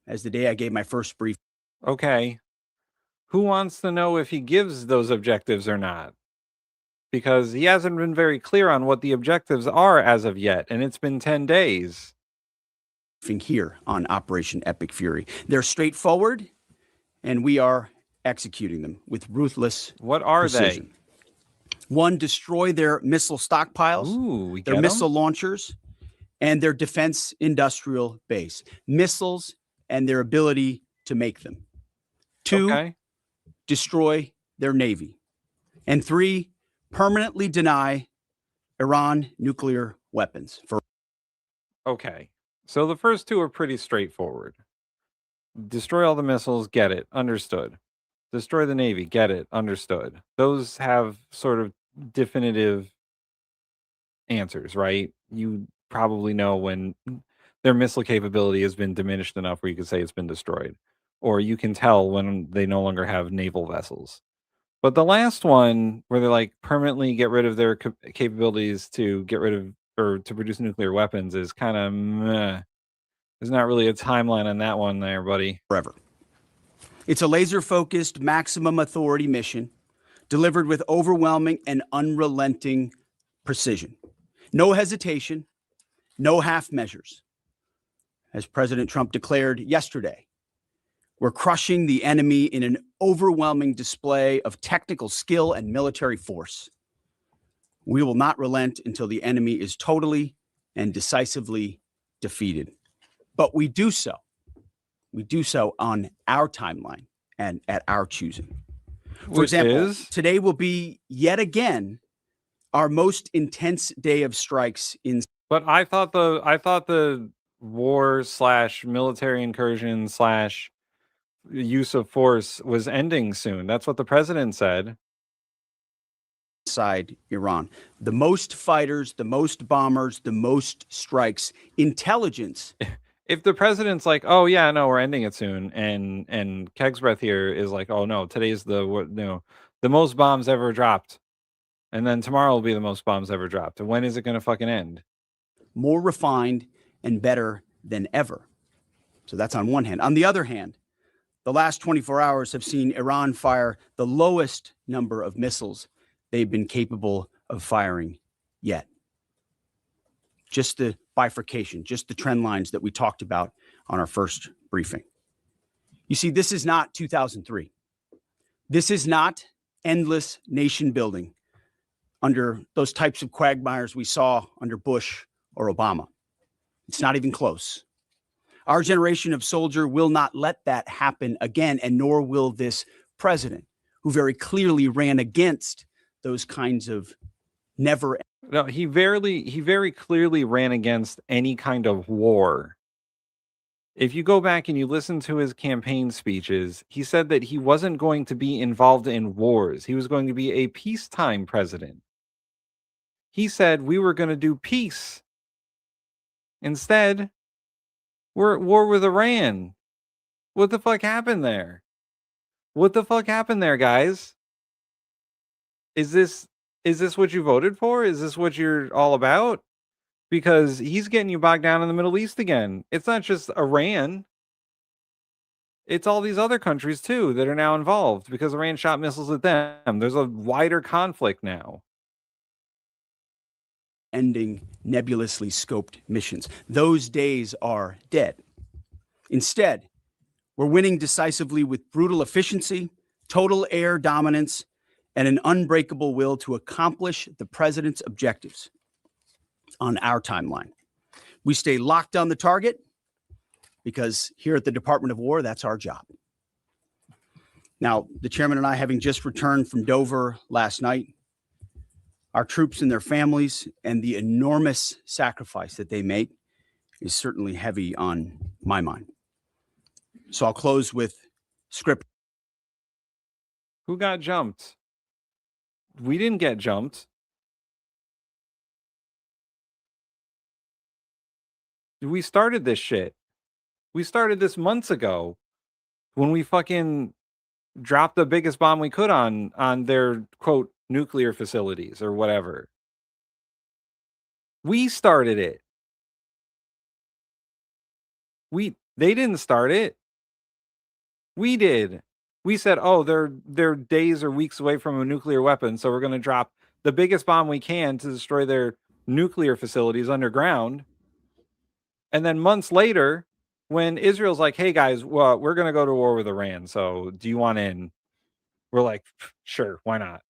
as the day I gave my first brief. Okay. Who wants to know if he gives those objectives or not? Because he hasn't been very clear on what the objectives are as of yet, and it's been 10 days. Here on Operation Epic Fury. They're straightforward, and we are executing them with ruthless What are precision. One, destroy their missile stockpiles, Ooh, their missile launchers, and their defense industrial base. Missiles and their ability to make them. 2, destroy their navy. And 3, permanently deny Iran nuclear weapons. Okay. So the first 2 are pretty straightforward. Destroy all the missiles, get it, understood. Destroy the navy, get it, understood. Those have sort of definitive answers, right? You probably know when their missile capability has been diminished enough where you could say it's been destroyed. Or you can tell when they no longer have naval vessels. But the last one, where they're like permanently get rid of their capabilities to get rid of or to produce nuclear weapons, is kind of meh. There's not really a timeline on that one there, buddy. Forever. It's a laser-focused, maximum authority mission delivered with overwhelming and unrelenting precision. No hesitation, no half measures. As President Trump declared yesterday, we're crushing the enemy in an overwhelming display of technical skill and military force. We will not relent until the enemy is totally and decisively defeated. But we do so on our timeline and at our choosing. For example, today will be yet again our most intense day of strikes in. But I thought the war / military incursion / use of force was ending soon. That's what the president said. Inside Iran, the most fighters, the most bombers, the most strikes, intelligence. If the president's like, "Oh yeah, no, we're ending it soon," and Keg's breath here is like, "Oh no, today's the most bombs ever dropped," and then tomorrow will be the most bombs ever dropped. And when is it going to fucking end? More refined and better than ever. So that's on one hand. On the other hand, the last 24 hours have seen Iran fire the lowest number of missiles they've been capable of firing yet. Just the bifurcation, just the trend lines that we talked about on our first briefing. You see, this is not 2003. This is not endless nation building under those types of quagmires we saw under Bush or Obama. It's not even close. Our generation of soldier will not let that happen again, and nor will this president, who very clearly ran against those kinds of never. No, he very clearly ran against any kind of war. If you go back and you listen to his campaign speeches, he said that he wasn't going to be involved in wars. He was going to be a peacetime president. He said we were going to do peace. Instead, we're at war with Iran. What the fuck happened there? What the fuck happened there, guys? Is this what you voted for? Is this what you're all about? Because he's getting you bogged down in the Middle East again. It's not just Iran. It's all these other countries too that are now involved because Iran shot missiles at them. There's a wider conflict now. Ending nebulously scoped missions. Those days are dead. Instead, we're winning decisively with brutal efficiency, total air dominance, and an unbreakable will to accomplish the president's objectives on our timeline. We stay locked on the target because here at the Department of War, that's our job. Now, the chairman and I, having just returned from Dover last night, our troops and their families and the enormous sacrifice that they make is certainly heavy on my mind. So I'll close with script. Who got jumped? We didn't get jumped. We started this shit. We started this months ago when we fucking dropped the biggest bomb we could on their, quote, nuclear facilities or whatever. We started it. They didn't start it. We did. We said, oh, they're days or weeks away from a nuclear weapon, so we're going to drop the biggest bomb we can to destroy their nuclear facilities underground. And then months later, when Israel's like, hey guys, well, we're going to go to war with Iran, so do you want in? We're like, sure, why not?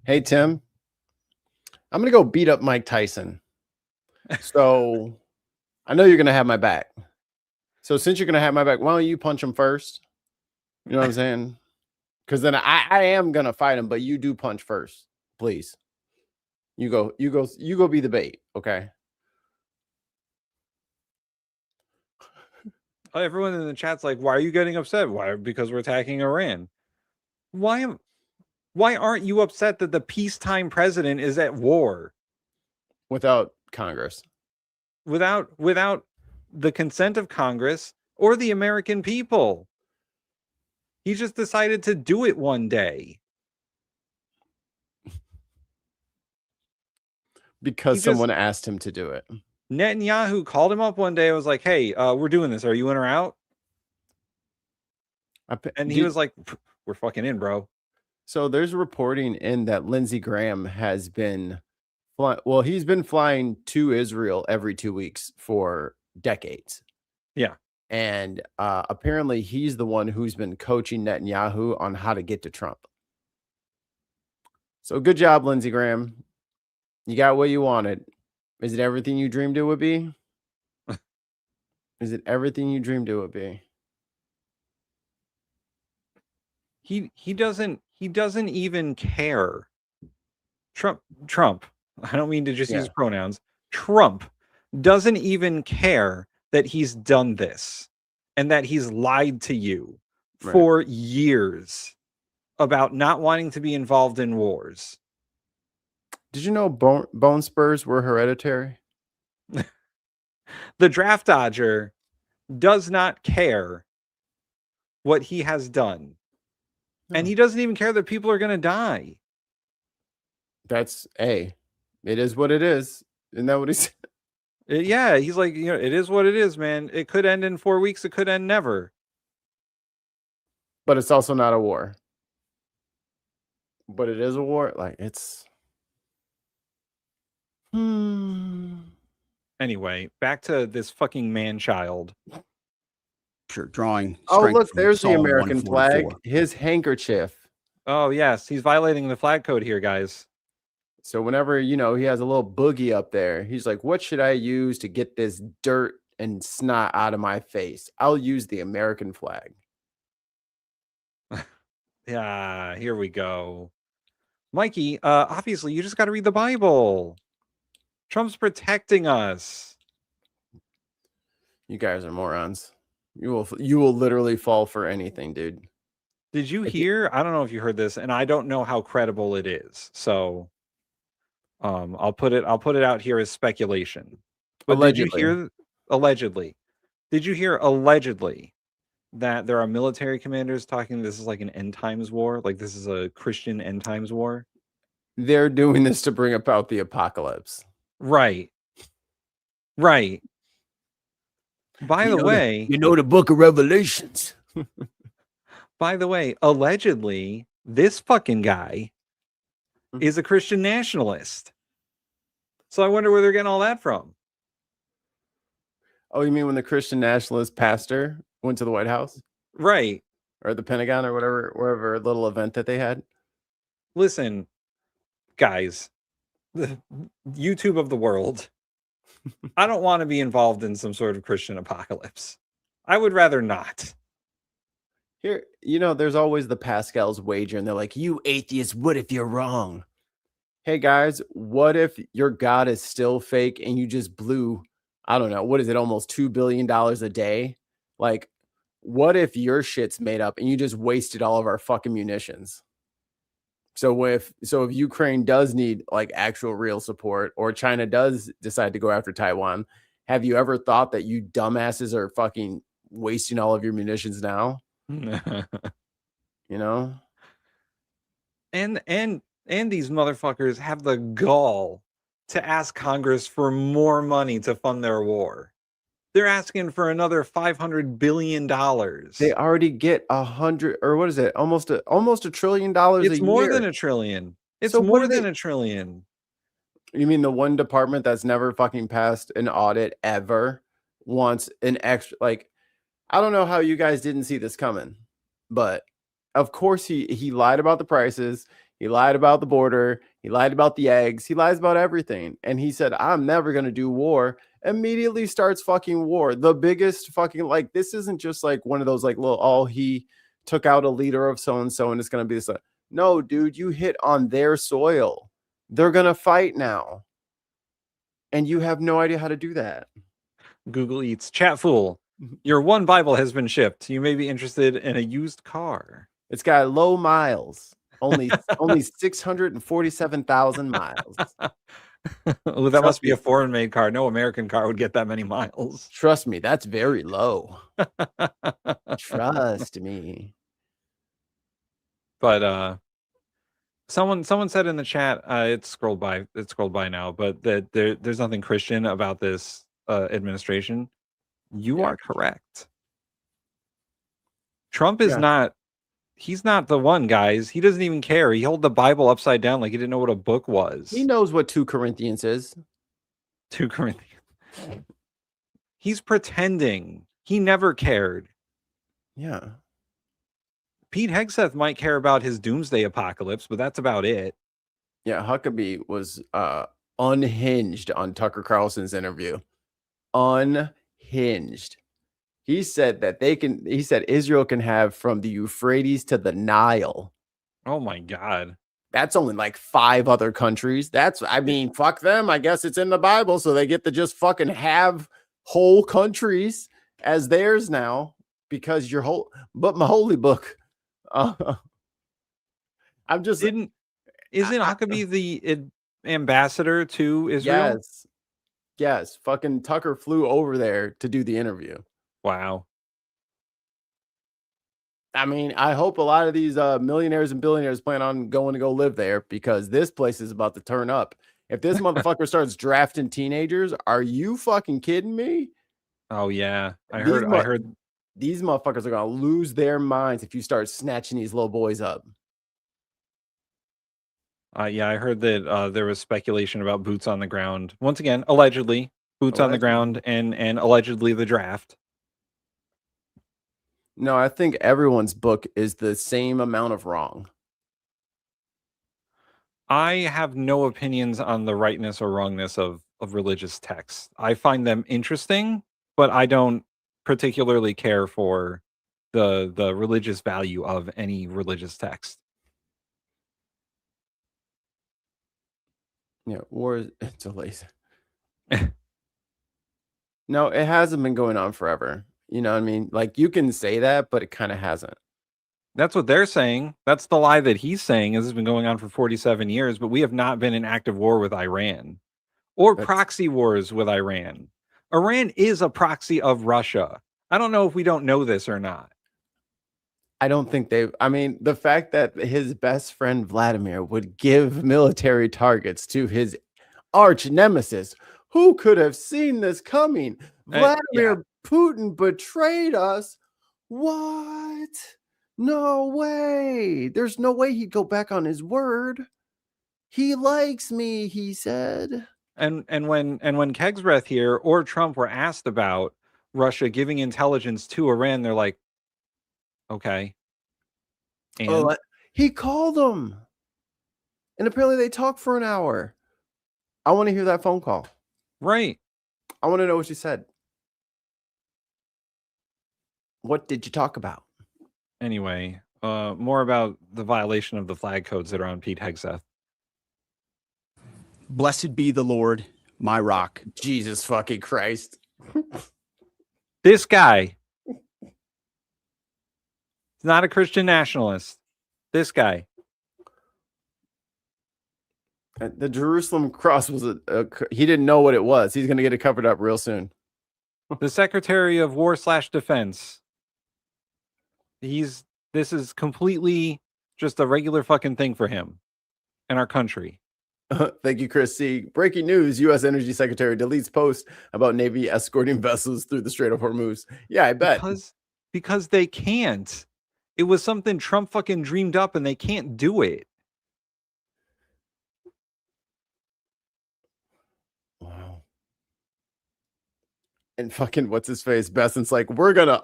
Hey, Tim, I'm going to go beat up Mike Tyson. So I know you're going to have my back. So since you're going to have my back, why don't you punch him first? You know what I'm saying? Because then I am going to fight him, but you do punch first, please. You go be the bait. Okay. Everyone in the chat's like, why are you getting upset? Why? Because we're attacking Iran. Why aren't you upset that the peacetime president is at war? Without Congress. Without the consent of Congress or the American people. He just decided to do it one day. Because someone asked him to do it. Netanyahu called him up one day and was like, hey, we're doing this. Are you in or out? And he was like, we're fucking in, bro. So there's reporting in that Lindsey Graham has been he's been flying to Israel every 2 weeks for decades. Yeah. And apparently he's the one who's been coaching Netanyahu on how to get to Trump. So good job, Lindsey Graham. You got what you wanted. Is it everything you dreamed it would be? Is it everything you dreamed it would be? He doesn't even care. Trump. I don't mean to just use pronouns. Trump doesn't even care that he's done this and that he's lied to you for years about not wanting to be involved in wars. Did you know bone spurs were hereditary? The draft dodger does not care what he has done. No. And he doesn't even care that people are going to die. It is what it is. Isn't that what he said? Yeah, he's like, it is what it is, man. It could end in 4 weeks. It could end never. But it's also not a war. But it is a war. Like, it's... Anyway, back to this fucking man-child. Sure, drawing. Oh, look, there's the American flag. His handkerchief. Oh, yes. He's violating the flag code here, guys. So whenever, he has a little boogie up there, he's like, what should I use to get this dirt and snot out of my face? I'll use the American flag. Yeah, here we go. Mikey, obviously, you just got to read the Bible. Trump's protecting us. You guys are morons. You will literally fall for anything, dude. Did you hear? I don't know if you heard this, and I don't know how credible it is. So I'll put it out here as speculation. But allegedly. Did you hear allegedly that there are military commanders talking this is like an end times war? Like this is a Christian end times war? They're doing this to bring about the apocalypse. Right. By the way, the book of Revelations. allegedly, this fucking guy is a Christian nationalist. So I wonder where they're getting all that from. Oh, you mean when the Christian nationalist pastor went to the White House? Right. Or the Pentagon or wherever little event that they had? Listen, guys, the YouTube of the world, I don't want to be involved in some sort of Christian apocalypse. I would rather not. Here, there's always the Pascal's wager, and they're like, you atheists, what if you're wrong? Hey, guys, what if your God is still fake and you just blew, I don't know, what is it, almost $2 billion a day? Like, what if your shit's made up and you just wasted all of our fucking munitions? So if Ukraine does need like actual real support, or China does decide to go after Taiwan, have you ever thought that you dumbasses are fucking wasting all of your munitions now? And these motherfuckers have the gall to ask Congress for more money to fund their war. They're asking for another $500 billion. They already get 100, or what is it? Almost $1 trillion a year. It's more than $1 trillion. It's So more than $1 trillion. You mean the one department that's never fucking passed an audit ever wants an extra, like, I don't know how you guys didn't see this coming, but of course he lied about the prices. He lied about the border. He lied about the eggs. He lies about everything. And he said, I'm never going to do war. Immediately starts fucking war. The biggest fucking, like, this isn't just like one of those like little, he took out a leader of so-and-so and it's going to be this. No, dude, you hit on their soil. They're going to fight now. And you have no idea how to do that. Google Eats. Chat fool. Your one Bible has been shipped. You may be interested in a used car. It's got low miles. Only 647,000 miles. Oh, that must be a foreign-made car. No American car would get that many miles. Trust me, that's very low. Trust me. But someone said in the chat, it's scrolled by now, but that there's nothing Christian about this administration. You are correct. Trump is not. He's not the one, guys. He doesn't even care. He held the Bible upside down like he didn't know what a book was. He knows what 2 Corinthians is. 2 Corinthians. He's pretending. He never cared. Yeah. Pete Hegseth might care about his doomsday apocalypse, but that's about it. Yeah, Huckabee was unhinged on Tucker Carlson's interview. Unhinged. He said that Israel can have from the Euphrates to the Nile. Oh my God. That's only like 5 other countries. Fuck them. I guess it's in the Bible, so they get to just fucking have whole countries as theirs now because but my holy book. I'm just isn't Huckabee the ambassador to Israel? Yes. Fucking Tucker flew over there to do the interview. Wow. I mean, I hope a lot of these millionaires and billionaires plan on going to go live there because this place is about to turn up. If this motherfucker starts drafting teenagers, are you fucking kidding me? Oh yeah. I heard these motherfuckers are gonna lose their minds if you start snatching these little boys up. Yeah, I heard that there was speculation about boots on the ground. Once again, allegedly, boots on the ground and allegedly the draft. No, I think everyone's book is the same amount of wrong. I have no opinions on the rightness or wrongness of religious texts. I find them interesting, but I don't particularly care for the religious value of any religious text. Yeah, war it's a lazy. No, it hasn't been going on forever. You know what I mean? Like, you can say that, but it kind of hasn't. That's what they're saying. That's the lie that he's saying. This has been going on for 47 years, but we have not been in active war with Iran or proxy wars with Iran. Iran is a proxy of Russia. I don't know if we don't know this or not. I don't think the fact that his best friend Vladimir would give military targets to his arch nemesis, who could have seen this coming? Vladimir Putin betrayed us. What? No way. There's no way he'd go back on his word. He likes me, he said. And when Kegsbreath here or Trump were asked about Russia giving intelligence to Iran, they're like, okay. And He called them. And apparently they talked for an hour. I want to hear that phone call. right. I want to know what you said. What did you talk about? Anyway, more about the violation of the flag codes that are on Pete Hegseth. Blessed be the Lord, my rock. Jesus fucking Christ. This guy is not a Christian nationalist. This guy. The Jerusalem cross was he didn't know what it was. He's going to get it covered up real soon. The Secretary of War/Defense. This is completely just a regular fucking thing for him and our country. Thank you, Chris C. Breaking news: U.S. Energy Secretary deletes post about Navy escorting vessels through the Strait of Hormuz. Yeah, I bet. Because they can't. It was something Trump fucking dreamed up and they can't do it. Wow. And fucking what's his face? Besson's like, we're gonna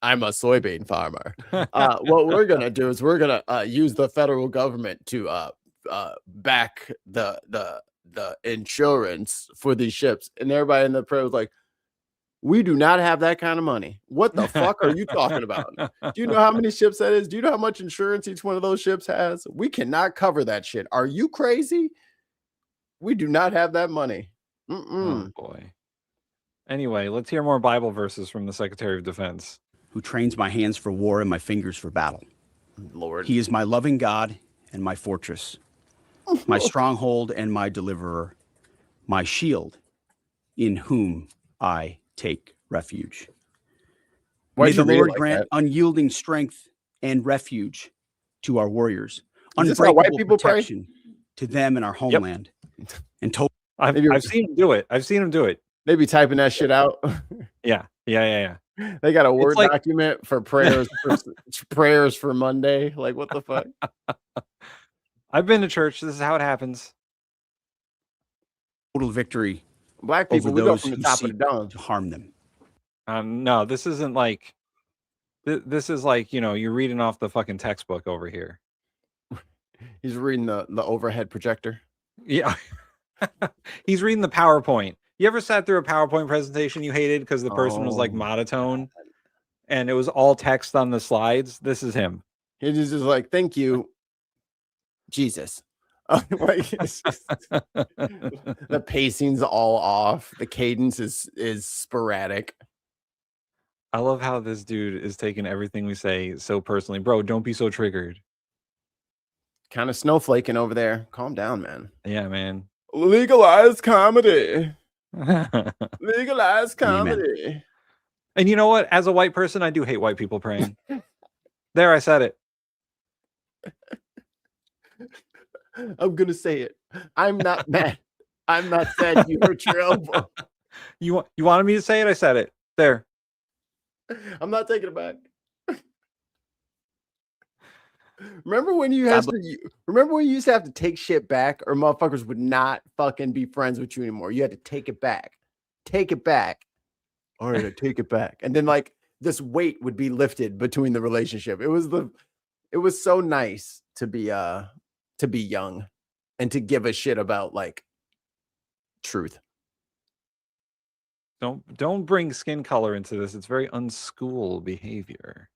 I'm a soybean farmer. What we're gonna do is we're gonna use the federal government to back the insurance for these ships. And everybody in the prayer was like, we do not have that kind of money. What the fuck are you talking about? Do you know how many ships that is? Do you know how much insurance each one of those ships has? We cannot cover that shit. Are you crazy? We do not have that money. Oh boy. Anyway, let's hear more Bible verses from the Secretary of Defense. Who trains my hands for war and my fingers for battle. Lord. He is my loving God and my fortress, my stronghold and my deliverer, my shield, in whom I take refuge. May the Lord grant unyielding strength and refuge to our warriors, unbreakable protection to them in our homeland. And I've seen him do it. I've seen him do it. They be typing that shit out. Yeah. They got a Word document for prayers prayers for Monday. Like, what the fuck? I've been to church. This is how it happens. Total victory. Black people, we go from the top of the dome to harm them. No, this isn't like this is like, you're reading off the fucking textbook over here. He's reading the overhead projector. Yeah. He's reading the PowerPoint. You ever sat through a PowerPoint presentation you hated because the person was like monotone and it was all text on the slides? This is him. He's just like, thank you, Jesus. The pacing's all off. The cadence is sporadic. I love how this dude is taking everything we say so personally. Bro, don't be so triggered. Kind of snowflaking over there. Calm down, man. Yeah, man. Legalize comedy. Legalize comedy. Amen. And you know what? As a white person, I do hate white people praying. There, I said it. I'm gonna say it. I'm not mad. I'm not sad you hurt your elbow. You wanted me to say it? I said it. There. I'm not taking it back. Remember when you used to have to take shit back, or motherfuckers would not fucking be friends with you anymore? You had to take it back. Take it back. All right, I take it back. And then like this weight would be lifted between the relationship. It was so nice to be young and to give a shit about like truth. Don't bring skin color into this. It's very unschool behavior.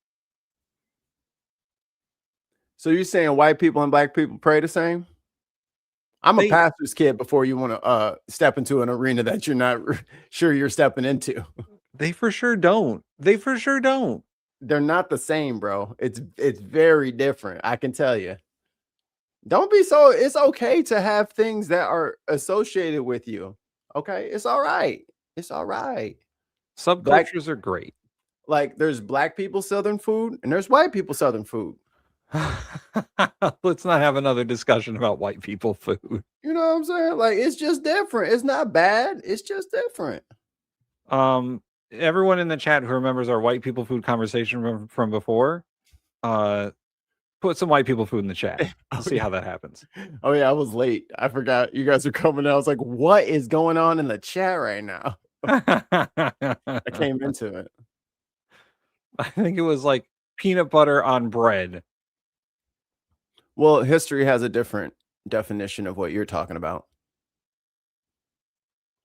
So you're saying white people and black people pray the same? I'm a pastor's kid before you want to step into an arena that you're not sure you're stepping into. They for sure don't. They're not the same, bro. It's very different. I can tell you. Don't be so. It's okay to have things that are associated with you. Okay, it's all right. It's all right. Subcultures are great. Like there's black people Southern food and there's white people Southern food. Let's not have another discussion about white people food. You know what I'm saying? Like it's just different. It's not bad. It's just different. Everyone in the chat who remembers our white people food conversation from before, put some white people food in the chat. We'll see how that happens. Oh yeah, I was late. I forgot you guys were coming. I was like, what is going on in the chat right now? I came into it. I think it was like peanut butter on bread. Well, history has a different definition of what you're talking about.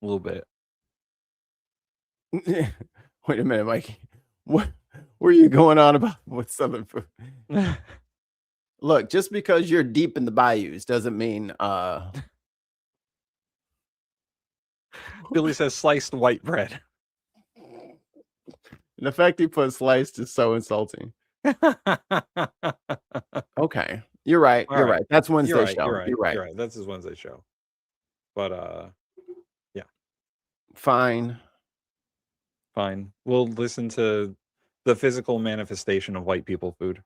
A little bit. Wait a minute, Mikey. What were you going on about with Southern food? Look, just because you're deep in the bayous doesn't mean Billy says sliced white bread. the fact he put sliced is so insulting. Okay. You're right. You're right. That's Wednesday show. You're right. That's his Wednesday show. But yeah. Fine. We'll listen to the physical manifestation of white people food.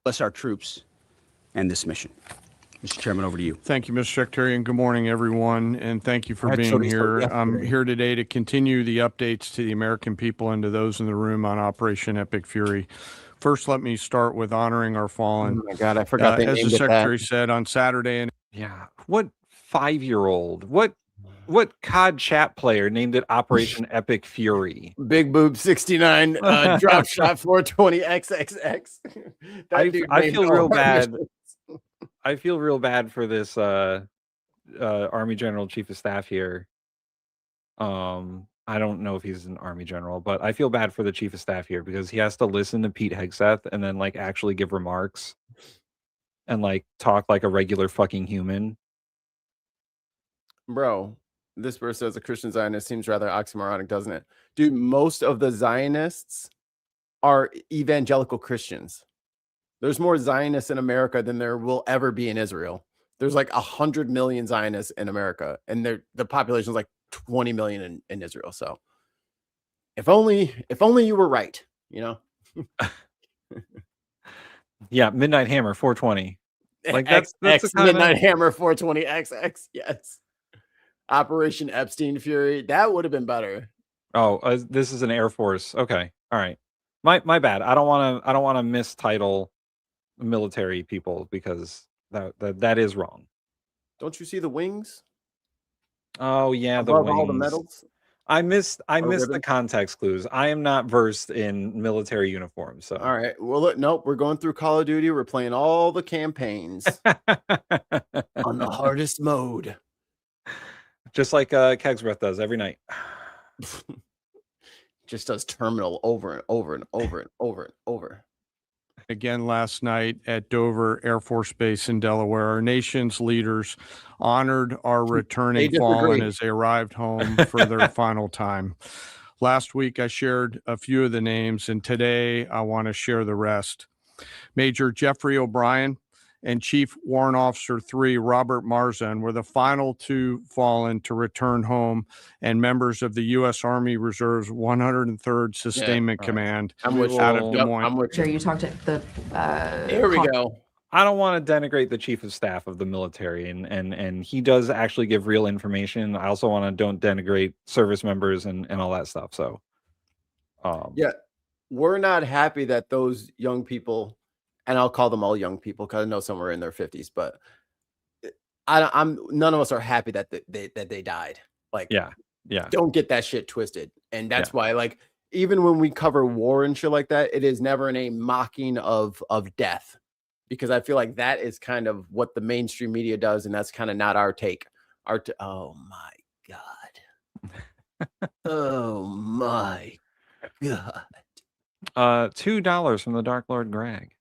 Bless our troops and this mission. Mr. Chairman, over to you. Thank you, Mr. Secretary, and good morning, everyone. And thank you for being here. I'm here today to continue the updates to the American people and to those in the room on Operation Epic Fury. First, let me start with honoring our fallen. Oh my God, I forgot as the Secretary said on Saturday. And yeah, what 5-year-old? What COD chat player named it Operation Epic Fury? Big Boob 69 drop shot 420 XXX. I feel real bad. I feel real bad for this Army General Chief of Staff here. I don't know if he's an Army General, but I feel bad for the Chief of Staff here because he has to listen to Pete Hegseth and then like actually give remarks and like talk like a regular fucking human. Bro, this verse says a Christian Zionist seems rather oxymoronic, doesn't it? Dude, most of the Zionists are evangelical Christians. There's more Zionists in America than there will ever be in Israel. There's like 100 million Zionists in America, and the population is like 20 million in Israel. So if only you were right, you know? Yeah, Midnight Hammer 420. Like that's Midnight Hammer 420 XX. Yes. Operation Epstein Fury. That would have been better. Oh, this is an Air Force. Okay. All right. My bad. I don't want to mistitle military people because that is wrong. Don't you see the wings? Oh yeah, above the wings. all the medals. I missed the context clues. I am not versed in military uniforms. So all right. Well, look, nope. We're going through Call of Duty. We're playing all the campaigns on the hardest mode. Just like Keg's Breath does every night. Just does terminal over and over and over and over and over. again last night at Dover Air Force Base in Delaware. Our nation's leaders honored our returning fallen as they arrived home for their final time. Last week, I shared a few of the names, and today I want to share the rest. Major Jeffrey O'Brien and Chief Warrant Officer 3 Robert Marzan were the final two fallen to return home, and members of the U.S. Army Reserve's 103rd Sustainment Command out of Des Moines. I'm sure you talked to the. Here we go. I don't want to denigrate the chief of staff of the military, and he does actually give real information. I also want to don't denigrate service members and all that stuff. So, yeah, we're not happy that those young people, and I'll call them all young people because I know some are in their 50s, but I'm none of us are happy that they died. Like, yeah, don't get that shit twisted, and that's why, like, even when we cover war and shit like that, it is never in a mocking of death. Because I feel like that is kind of what the mainstream media does, and that's kind of not our take. Oh my God. Oh my God. $2 from the Dark Lord Greg.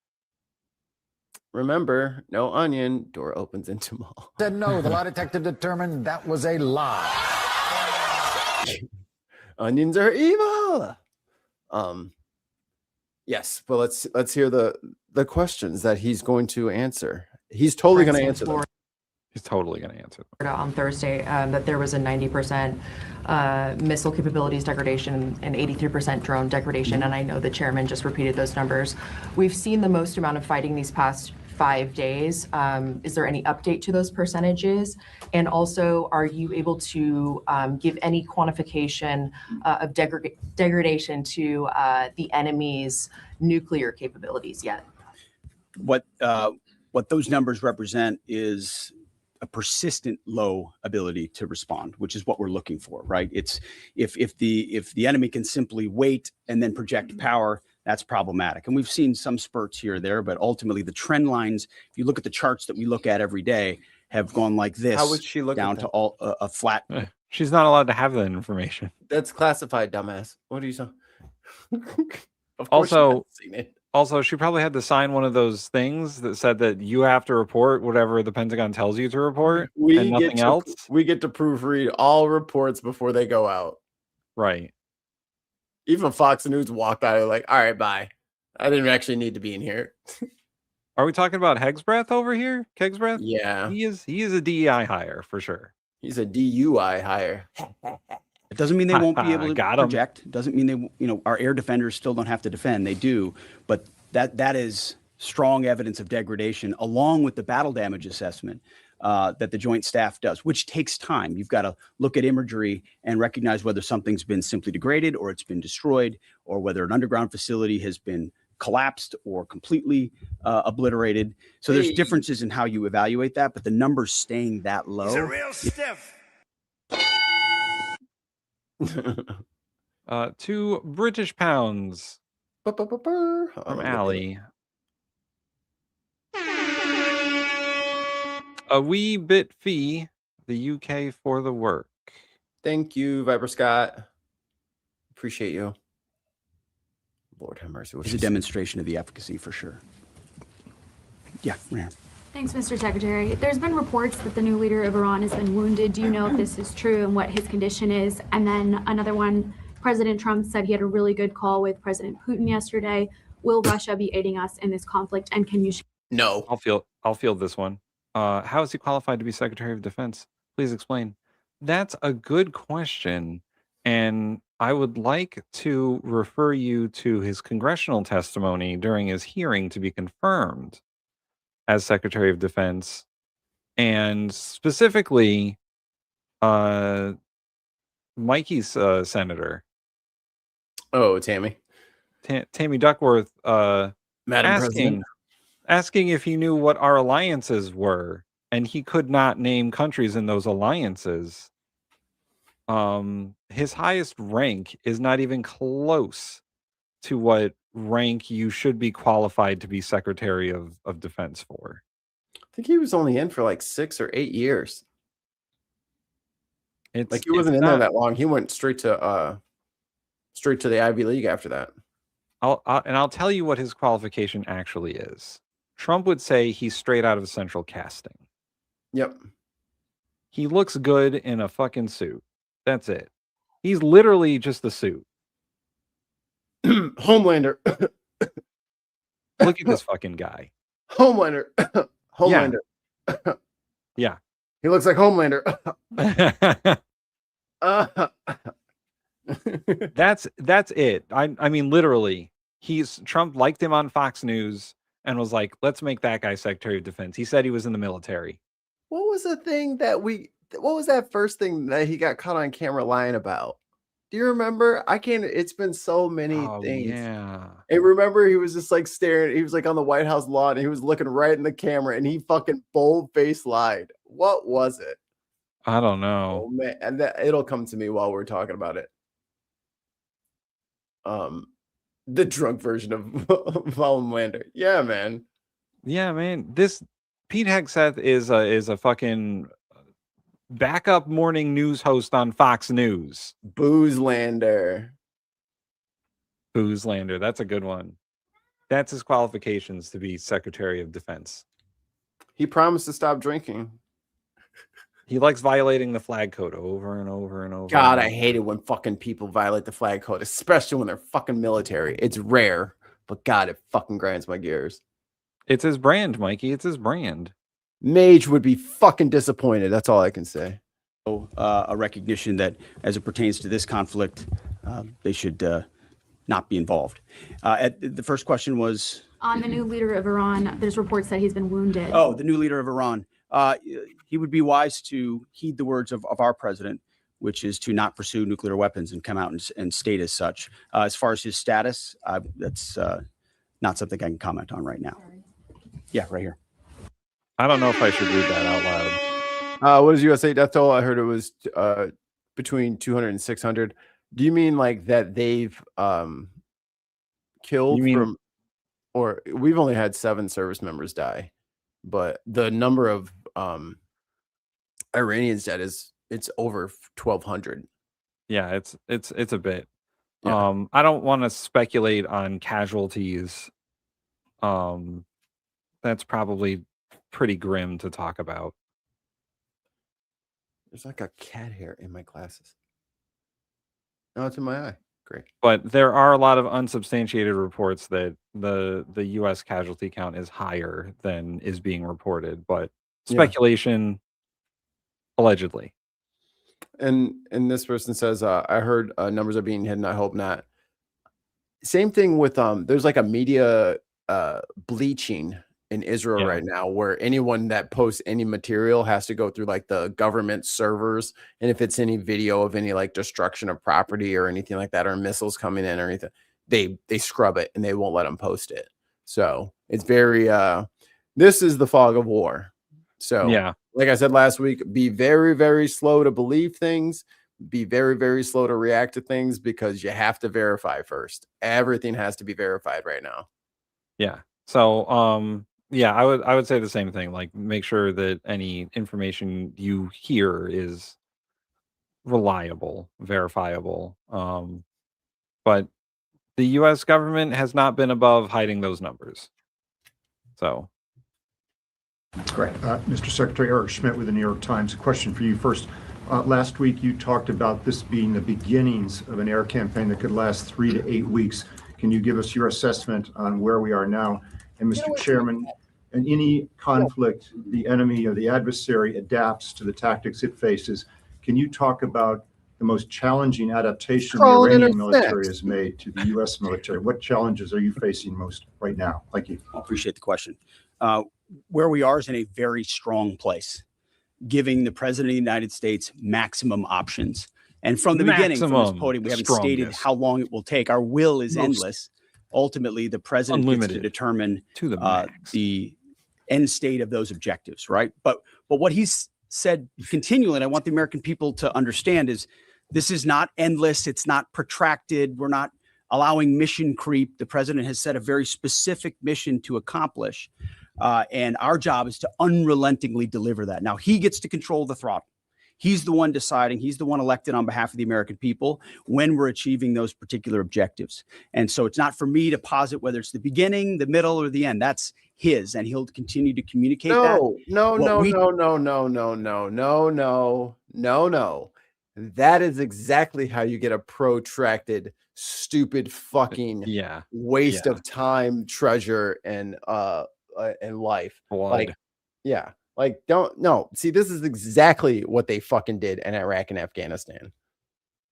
Remember, no onion, door opens into mall. Said no, the lie detector determined that was a lie. Onions are evil. Yes, but let's hear the questions that he's going to answer. He's totally going to answer them. He's totally going to answer them. On Thursday, that there was a 90% missile capabilities degradation and 83% drone degradation, and I know the chairman just repeated those numbers. We've seen the most amount of fighting these past 5 days. Is there any update to those percentages? And also, are you able to give any quantification of degradation to the enemy's nuclear capabilities yet? What those numbers represent is a persistent low ability to respond, which is what we're looking for, right? It's if the enemy can simply wait and then project power, that's problematic. And we've seen some spurts here or there, but ultimately the trend lines, if you look at the charts that we look at every day, have gone like this. How would she look down at to that? all a flat? She's not allowed to have that information. That's classified, dumbass. What are you saying? Also, she probably had to sign one of those things that said that you have to report whatever the Pentagon tells you to report and nothing else. We get to proofread all reports before they go out. Right. Even Fox News walked out like, all right, bye. I didn't actually need to be in here. Are we talking about Hegsbreath over here? Kegsbreath? Yeah. He is a DEI hire for sure. He's a DUI hire. It doesn't mean they won't be able to Got 'em. project. It doesn't mean they, our air defenders still don't have to defend. They do, but that is strong evidence of degradation, along with the battle damage assessment that the Joint Staff does, which takes time. You've got to look at imagery and recognize whether something's been simply degraded or it's been destroyed, or whether an underground facility has been collapsed or completely obliterated. So there's differences in how you evaluate that, but the numbers staying that low. He's a real stiff. 2 British pounds from Allie. A wee bit fee, the UK for the work. Thank you, Viper Scott. Appreciate you. Lord have mercy. It's a demonstration of the efficacy for sure. Yeah, yeah. Thanks, Mr. Secretary. There's been reports that the new leader of Iran has been wounded. Do you know if this is true and what his condition is? And then another one, President Trump said he had a really good call with President Putin yesterday. Will Russia be aiding us in this conflict? And can you... No. I'll field this one. How is he qualified to be Secretary of Defense? Please explain. That's a good question. And I would like to refer you to his congressional testimony during his hearing to be confirmed as Secretary of Defense, and specifically Mikey's senator. Oh, Tammy. Tammy Duckworth Madam President. asking if he knew what our alliances were, and he could not name countries in those alliances. His highest rank is not even close to what rank you should be qualified to be Secretary of Defense for. I think he was only in for like 6 or 8 years. It's like he wasn't in there that long. He went straight to the Ivy League after that. I'll tell you what his qualification actually is. Trump would say he's straight out of central casting. Yep. He looks good in a fucking suit. That's it. He's literally just a suit. Homelander. Look at this fucking guy. Homelander. Homelander. Yeah. He looks like Homelander. That's it. I mean, literally, Trump liked him on Fox News and was like, let's make that guy Secretary of Defense. He said he was in the military. What was the thing what was that first thing that he got caught on camera lying about? Do you remember? It's been so many things. Yeah. And remember, he was just like staring. He was like on the White House lawn and he was looking right in the camera and he fucking bold-faced lied. What was it? I don't know. Oh man, and it'll come to me while we're talking about it. The drunk version of Homelander. Yeah, man. Yeah, man. This Pete Hegseth is a fucking backup morning news host on Fox News. Boozelander. That's a good one. That's his qualifications to be Secretary of Defense. He promised to stop drinking. He likes violating the flag code over and over and over. God, I hate it when fucking people violate the flag code, especially when they're fucking military. It's rare, but God, it fucking grinds my gears. It's his brand, Mikey. It's his brand. Mage would be fucking disappointed. That's all I can say. A recognition that as it pertains to this conflict, they should not be involved. The first question was On the new leader of Iran, there's reports that he's been wounded. Oh, the new leader of Iran. He would be wise to heed the words of our president, which is to not pursue nuclear weapons and come out and state as such. As far as his status, that's not something I can comment on right now. Yeah, right here. I don't know if I should read that out loud. What is USA death toll? I heard it was between 200 and 600. Do you mean like that they've killed from, or we've only had 7 service members die, but the number of Iranians dead it's over 1,200. Yeah, it's a bit. Yeah. I don't want to speculate on casualties. That's probably pretty grim to talk about. There's like a cat hair in my glasses. No, it's in my eye. Great. But there are a lot of unsubstantiated reports that the U.S. casualty count is higher than is being reported, but speculation, allegedly. And this person says, I heard numbers are being hidden. I hope not. Same thing with there's like a media bleaching in Israel right now, where anyone that posts any material has to go through like the government servers, and if it's any video of any like destruction of property or anything like that, or missiles coming in or anything, they scrub it and they won't let them post it. So it's very this is the fog of war. So like I said last week, be very, very slow to believe things, be very, very slow to react to things, because you have to verify first. Everything has to be verified right now. Yeah. So yeah, I would say the same thing. Like, make sure that any information you hear is reliable, verifiable. But the U.S. government has not been above hiding those numbers. So. Great. Mr. Secretary, Eric Schmidt with the New York Times. A question for you first. Last week, you talked about this being the beginnings of an air campaign that could last 3 to 8 weeks. Can you give us your assessment on where we are now? And Mr. Chairman, in any conflict, the enemy or the adversary adapts to the tactics it faces. Can you talk about the most challenging adaptation the Iranian military has made to the U.S. military? What challenges are you facing most right now? Thank you. I appreciate the question. Where we are is in a very strong place, giving the President of the United States maximum options. And from the beginning, from this podium, we haven't stated how long it will take. Our will is endless. Ultimately, the President gets to determine the end state of those objectives, right? But what he's said continually, and I want the American people to understand, is this is not endless. It's not protracted. We're not allowing mission creep. The President has set a very specific mission to accomplish. And our job is to unrelentingly deliver that. Now, he gets to control the throttle. He's the one deciding, he's the one elected on behalf of the American people when we're achieving those particular objectives. And so it's not for me to posit whether it's the beginning, the middle, or the end. That's his, and he'll continue to communicate that. No. That is exactly how you get a protracted, stupid fucking waste of time, treasure, and life. Blood. See, this is exactly what they fucking did in Iraq and Afghanistan.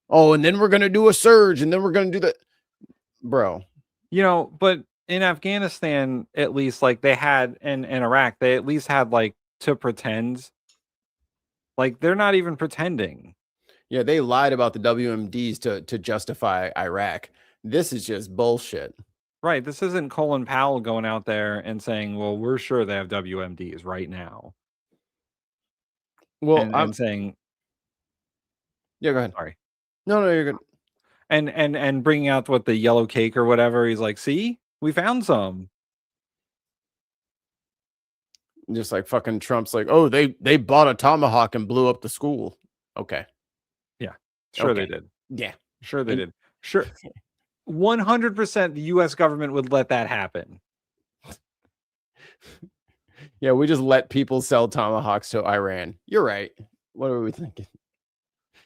Oh, and then we're gonna do a surge, and then we're gonna do the bro. But in Afghanistan, at least, like, they had in Iraq, they at least had like to pretend. Like, they're not even pretending. Yeah, they lied about the WMDs to justify Iraq. This is just bullshit. Right. This isn't Colin Powell going out there and saying, well, we're sure they have WMDs right now. Well, I'm saying. Yeah, go ahead. Sorry. No, you're good. And bringing out what the yellow cake or whatever. He's like, see, we found some. Just like fucking Trump's like, oh, they bought a Tomahawk and blew up the school. Okay. Yeah. Sure they did. Yeah. Sure they did. Sure. 100% the U.S. government would let that happen. Yeah, we just let people sell Tomahawks to Iran. You're right. What are we thinking?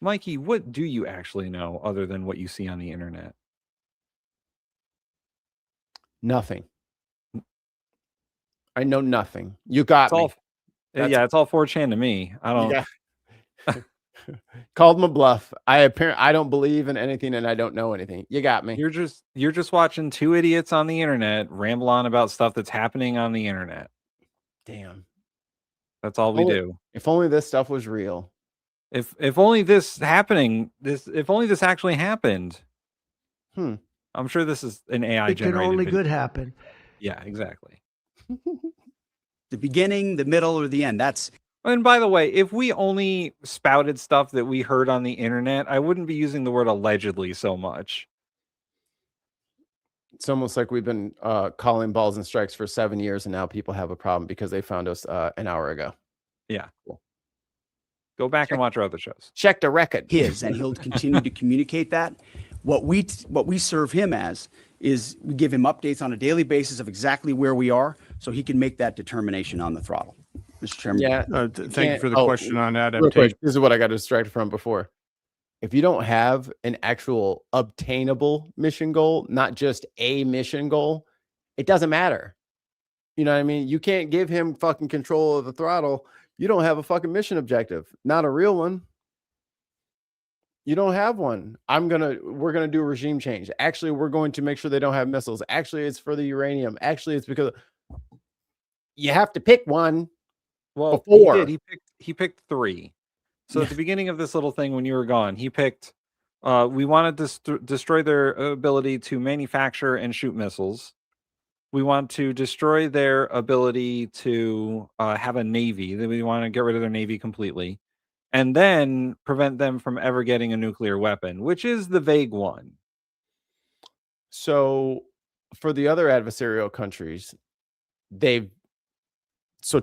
Mikey, what do you actually know other than what you see on the internet? Nothing. I know nothing. You got me. Yeah, it's all 4chan to me. I don't. Yeah. Called him a bluff. I don't believe in anything and I don't know anything. You got me. You're just watching two idiots on the internet ramble on about stuff that's happening on the internet. Damn. That's all we do. If only this stuff was real. If only this actually happened. I'm sure this is an AI generated. It can only good happen. Yeah, exactly. The beginning, the middle, or the end. And by the way, if we only spouted stuff that we heard on the internet, I wouldn't be using the word allegedly so much. It's almost like we've been calling balls and strikes for 7 years, and now people have a problem because they found us an hour ago. Yeah. Cool. Go back and watch our other shows. Check the record. And he'll continue to communicate that. What we serve him as is we give him updates on a daily basis of exactly where we are, so he can make that determination on the throttle. Mr. Chairman. Yeah. Thank you for the question on Real adaptation. quick, this is what I got distracted from before. If you don't have an actual obtainable mission goal, not just a mission goal, it doesn't matter. You know what I mean? You can't give him fucking control of the throttle. You don't have a fucking mission objective, not a real one. You don't have one. We're gonna do a regime change. Actually, we're going to make sure they don't have missiles. Actually, it's for the uranium. Actually, it's because you have to pick one. Well, before. He picked 3. So at the beginning of this little thing, when you were gone, he picked. We wanted to destroy their ability to manufacture and shoot missiles. We want to destroy their ability to have a navy. We want to get rid of their navy completely, and then prevent them from ever getting a nuclear weapon, which is the vague one. So for the other adversarial countries,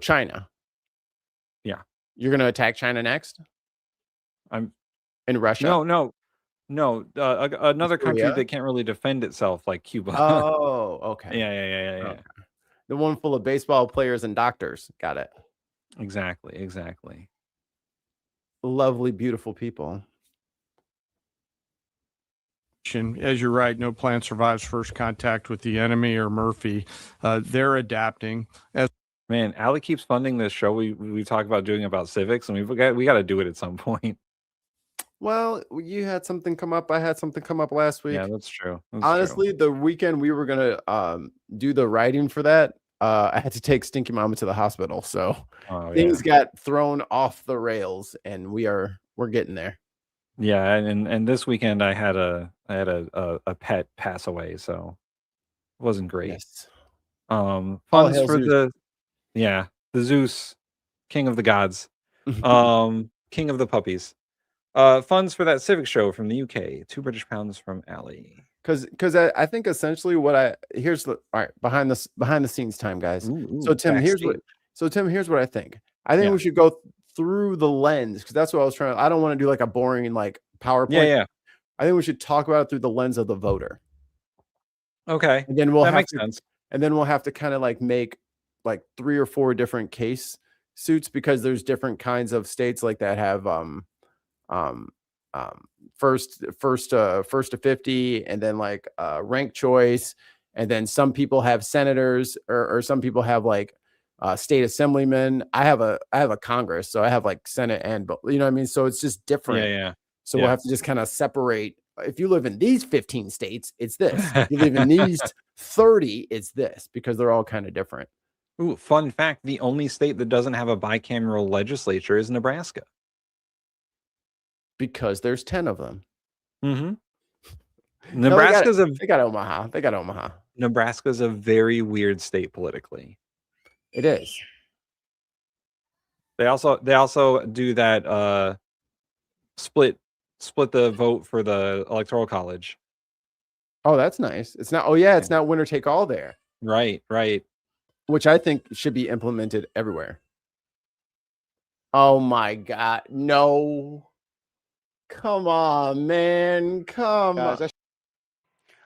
China. Yeah. You're going to attack China next? In Russia? No. Another country that can't really defend itself, like Cuba. Oh, okay. Yeah. Okay. The one full of baseball players and doctors. Got it. Exactly. Lovely, beautiful people. As you're right, no plan survives first contact with the enemy or Murphy. They're adapting. Man, Allie keeps funding this show. We talk about doing about civics, and we got to do it at some point. Well, you had something come up. I had something come up last week. Yeah, that's true. Honestly, the weekend we were gonna do the writing for that, I had to take Stinky Mama to the hospital, so things got thrown off the rails, and we're getting there. Yeah, and this weekend I had a pet pass away, so it wasn't great. Yes. Funds for Zeus. the Zeus, king of the gods, king of the puppies. Funds for that civic show from the UK, £2 from Allie. Because I think essentially here's behind the scenes time, guys. So Tim, here's what I think. I think we should go through the lens, because that's what I was trying. I don't want to do like a boring like PowerPoint. Yeah. I think we should talk about it through the lens of the voter. Okay. And then that makes sense. And then we'll have to kind of like make like 3 or 4 different case suits, because there's different kinds of states like that have first to 50, and then like rank choice, and then some people have senators, or some people have like state assemblymen. I have a Congress, so I have like Senate and, you know what I mean? So it's just different. Yeah. So we'll have to just kind of separate. If you live in these 15 states, it's this. If you live in these 30, it's this, because they're all kind of different. Ooh, fun fact: the only state that doesn't have a bicameral legislature is Nebraska. Because there's 10 of them. Mm-hmm. They got Omaha. Nebraska's a very weird state politically. It is. They also do that split the vote for the electoral college. Oh, that's nice. It's not. Oh yeah, it's not winner take all there. Right. Which I think should be implemented everywhere. Oh my God, no. Come on, man. Come on.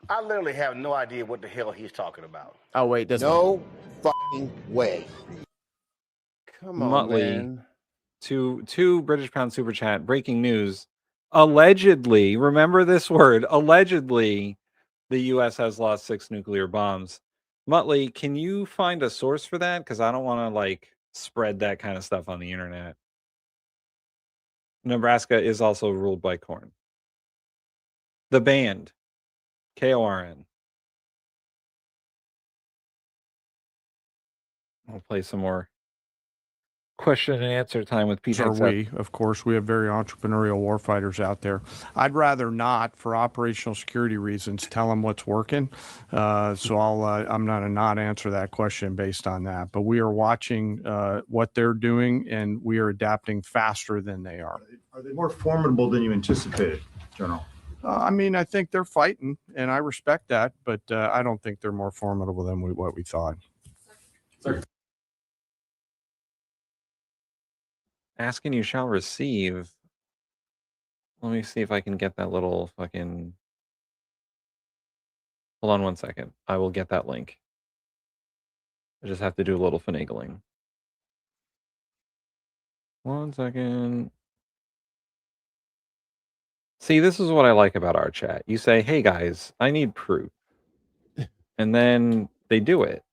I literally have no idea what the hell he's talking about. Oh, wait. No fucking way. Come on, Muttley, man. Two British pound super chat. Breaking news. Allegedly, remember this word, allegedly, the U.S. has lost 6 nuclear bombs. Muttley, can you find a source for that? Because I don't want to, like, spread that kind of stuff on the internet. Nebraska is also ruled by corn. The band, KORN. I'll play some more question and answer time with Pete. Are we? Of course, we have very entrepreneurial warfighters out there. I'd rather not, for operational security reasons, tell them what's working. So I'm not a not answer that question based on that. But we are watching what they're doing, and we are adapting faster than they are. Are they more formidable than you anticipated, General? I mean, I think they're fighting, and I respect that, but I don't think they're more formidable than what we thought. Sir. Asking you shall receive. Let me see if I can get that little fucking... Hold on one second. I will get that link. I just have to do a little finagling. 1 second. See, this is what I like about our chat. You say, hey guys, I need proof. And then they do it.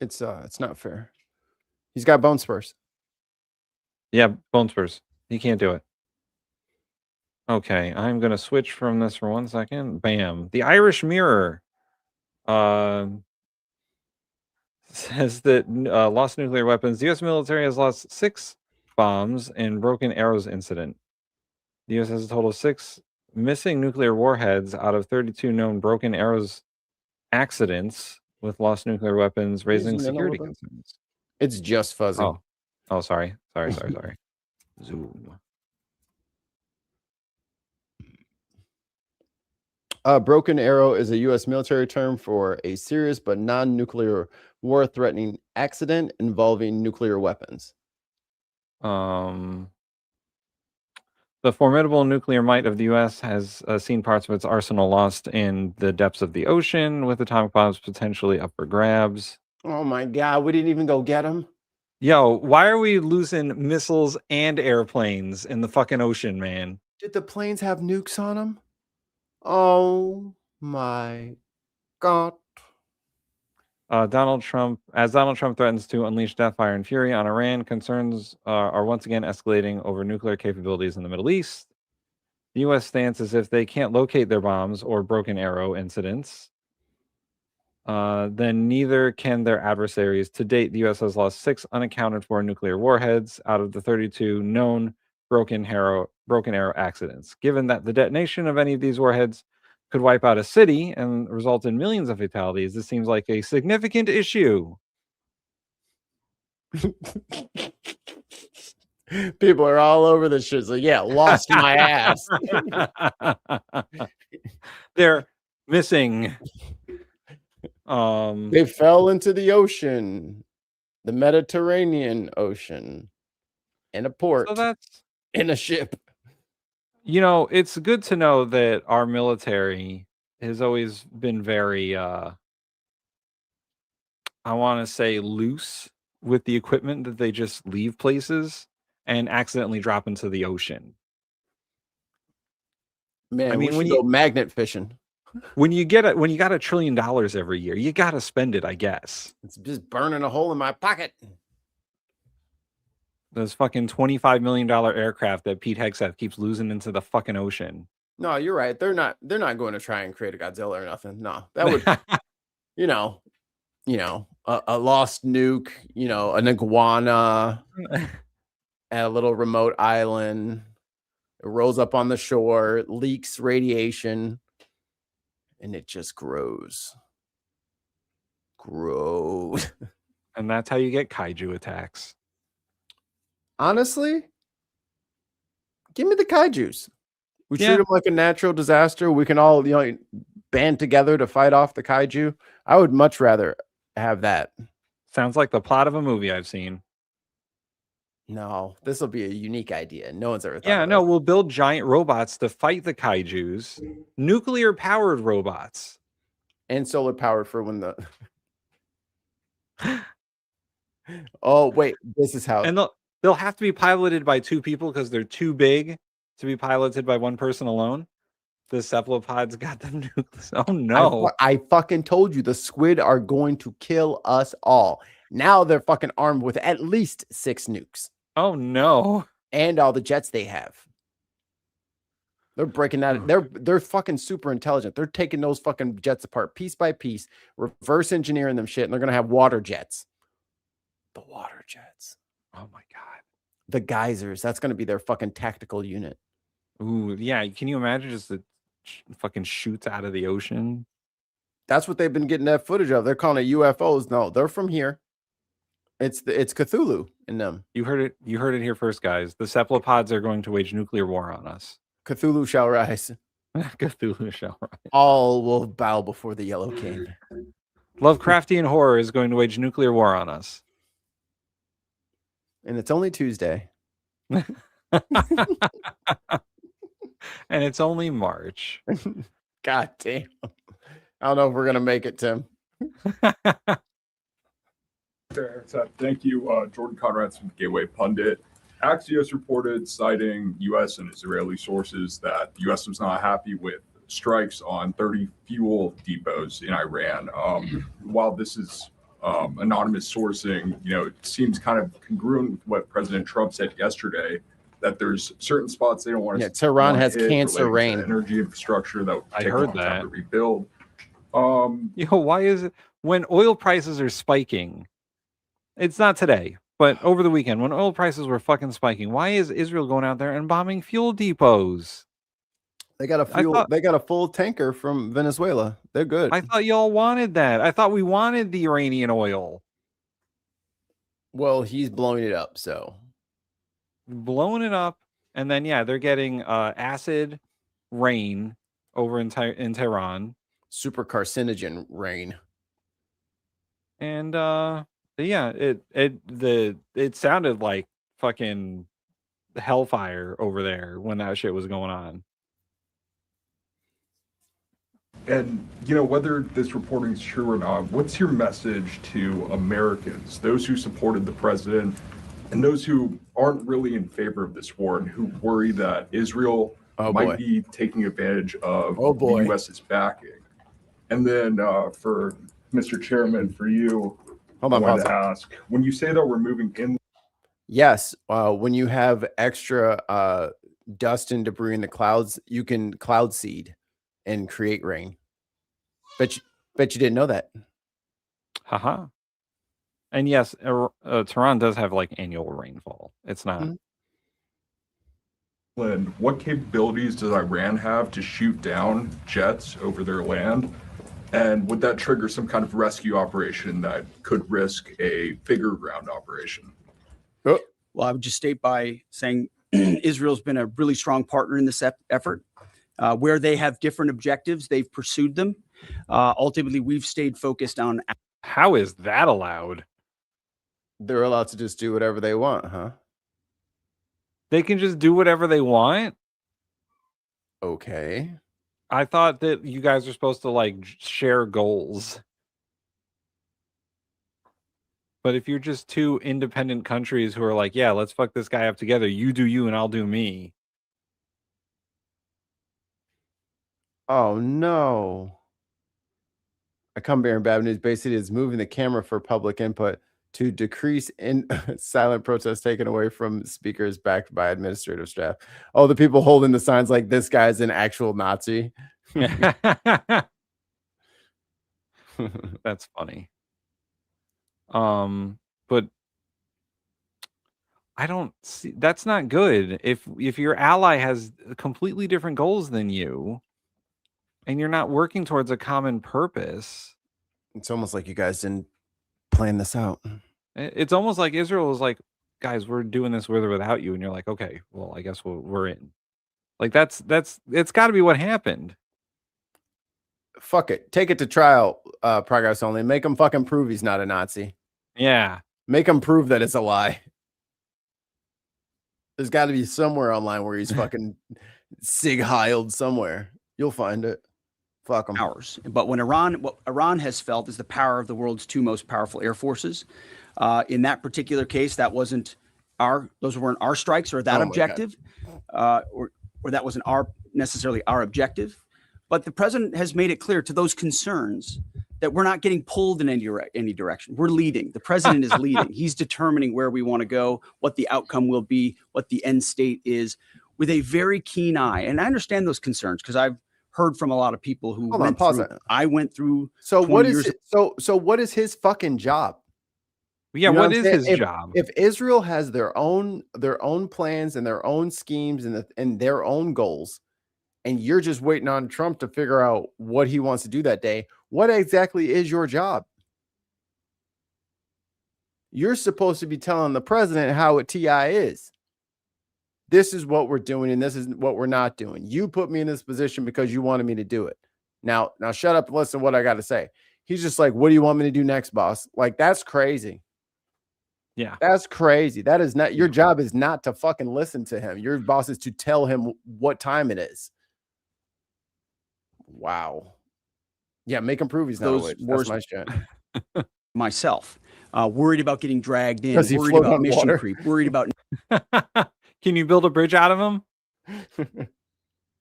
It's not fair. He's got bone spurs. Yeah, bone spurs. He can't do it. Okay, I'm going to switch from this for 1 second. Bam. The Irish Mirror says that lost nuclear weapons. The U.S. military has lost 6 bombs in Broken Arrows incident. The U.S. has a total of 6 missing nuclear warheads out of 32 known Broken Arrows accidents with lost nuclear weapons, raising security concerns. It's just fuzzy. Oh, sorry. Zoom. Broken Arrow is a U.S. military term for a serious but non-nuclear war-threatening accident involving nuclear weapons. The formidable nuclear might of the U.S. has seen parts of its arsenal lost in the depths of the ocean, with atomic bombs potentially up for grabs. Oh my God, we didn't even go get them. Yo, why are we losing missiles and airplanes in the fucking ocean, man? Did the planes have nukes on them? Oh my God. Donald Trump threatens to unleash death, fire, and fury on Iran, concerns are once again escalating over nuclear capabilities in the Middle East. The U.S. stance is if they can't locate their bombs or Broken Arrow incidents, then neither can their adversaries. To date, the U.S. has lost 6 unaccounted for nuclear warheads out of the 32 known Broken Arrow accidents. Given that the detonation of any of these warheads could wipe out a city and result in millions of fatalities, this seems like a significant issue. People are all over this shit. So yeah, lost my ass. They're missing. They fell into the ocean, the Mediterranean Ocean, in a port, so that's in a ship. You know, it's good to know that our military has always been very, I want to say, loose with the equipment that they just leave places and accidentally drop into the ocean. Man, I mean, when you go magnet fishing, when you got $1 trillion every year, you got to spend it, I guess. It's just burning a hole in my pocket. Those fucking $25 million aircraft that Pete Hegseth keeps losing into the fucking ocean. No, you're right. They're not going to try and create a Godzilla or nothing. No, that would, a lost nuke, an iguana at a little remote island. It rolls up on the shore, leaks radiation, and it just grows. And that's how you get kaiju attacks. Honestly, give me the kaijus. We treat them like a natural disaster. We can all, band together to fight off the kaiju. I would much rather have that. Sounds like the plot of a movie I've seen. No, this will be a unique idea. No one's ever thought. Yeah, no, we'll build giant robots to fight the kaijus. Nuclear powered robots. And solar powered for when the Oh, wait, this is how. And they'll have to be piloted by 2 people because they're too big to be piloted by 1 person alone. The cephalopods got them nucleus. Oh no. I fucking told you the squid are going to kill us all. Now they're fucking armed with at least 6 nukes. Oh no. And all the jets they have. They're breaking that. They're fucking super intelligent. They're taking those fucking jets apart piece by piece, reverse engineering them shit, and they're gonna have water jets. The water jets. Oh my god. The geysers. That's gonna be their fucking tactical unit. Ooh, yeah. Can you imagine just the fucking shoots out of the ocean? That's what they've been getting that footage of. They're calling it UFOs. No, they're from here. It's Cthulhu in them. You heard it. You heard it here first, guys. The cephalopods are going to wage nuclear war on us. Cthulhu shall rise. Cthulhu shall rise. All will bow before the Yellow King. Lovecraftian horror is going to wage nuclear war on us. And it's only Tuesday. And it's only March. God damn. I don't know if we're going to make it, Tim. Thank you, Jordan Conrad from Gateway Pundit. Axios reported, citing U.S. and Israeli sources, that the U.S. was not happy with strikes on 30 fuel depots in Iran. While this is anonymous sourcing, it seems kind of congruent with what President Trump said yesterday, that there's certain spots they don't want to. Yeah, Tehran has cancer rain. Energy infrastructure that I take a heard long time that. to rebuild. Why is it when oil prices are spiking? It's not today, but over the weekend when oil prices were fucking spiking, why is Israel going out there and bombing fuel depots? They got a full tanker from Venezuela. They're good. I thought y'all wanted that. I thought we wanted the Iranian oil. Well, he's blowing it up, so Blowing it up, and then they're getting acid rain over in Tehran. Super carcinogen rain. And it sounded like fucking hellfire over there when that shit was going on. And, whether this reporting is true or not, what's your message to Americans, those who supported the president and those who aren't really in favor of this war and who worry that Israel might be taking advantage of the U.S.'s backing? And then for Mr. Chairman, for you, I wanted to ask, when you say that we're moving in. Yes, when you have extra dust and debris in the clouds, you can cloud seed and create rain. Bet you didn't know that. Haha. And yes, Tehran does have like annual rainfall. It's not. And what capabilities does Iran have to shoot down jets over their land? And would that trigger some kind of rescue operation that could risk a bigger ground operation? Well, I would just state by saying Israel's been a really strong partner in this effort. Where they have different objectives, they've pursued them. Ultimately, we've stayed focused on. How is that allowed? They're allowed to just do whatever they want, huh? They can just do whatever they want? Okay. I thought that you guys are supposed to like share goals. But if you're just two independent countries who are like, yeah, let's fuck this guy up together. You do you and I'll do me. Oh, no. I come bearing bad news. Basically, is moving the camera for public input to decrease in silent protest taken away from speakers backed by administrative staff. Oh, the people holding the signs like this guy's an actual Nazi. That's funny. But I don't see, that's not good. If your ally has completely different goals than you and you're not working towards a common purpose, it's almost like you guys didn't plan this out. It's almost like Israel is like, guys, we're doing this with or without you, and you're like, okay, well, I guess we're in. Like it's got to be what happened. Fuck it, take it to trial. Progress only. Make him fucking prove he's not a Nazi. Yeah, make him prove that it's a lie. There's got to be somewhere online where he's fucking Sig Heiled somewhere. You'll find it. Fuck them. Ours. But what Iran has felt is the power of the world's two most powerful air forces. In that particular case, those weren't our strikes or that objective, or that wasn't necessarily our objective. But the president has made it clear to those concerns that we're not getting pulled in any direction. We're leading. The president is leading. He's determining where we want to go, what the outcome will be, what the end state is, with a very keen eye. And I understand those concerns because I've heard from a lot of people who I went through. So what is so what is his fucking job? Yeah, what is his job? If Israel has their own plans and their own schemes and their own goals, and you're just waiting on Trump to figure out what he wants to do that day, what exactly is your job? You're supposed to be telling the president how a TI is. This is what we're doing, and this is what we're not doing. You put me in this position because you wanted me to do it. Now shut up and listen to what I got to say. He's just like, what do you want me to do next, boss? Like, that's crazy. Yeah. That's crazy. That is not your job, is not to fucking listen to him. Your boss is to tell him what time it is. Wow. Yeah, make him prove he's not a witch. That's my shit. Myself, worried about getting dragged in, Does he worried float about on mission water? creep, worried about Can you build a bridge out of him?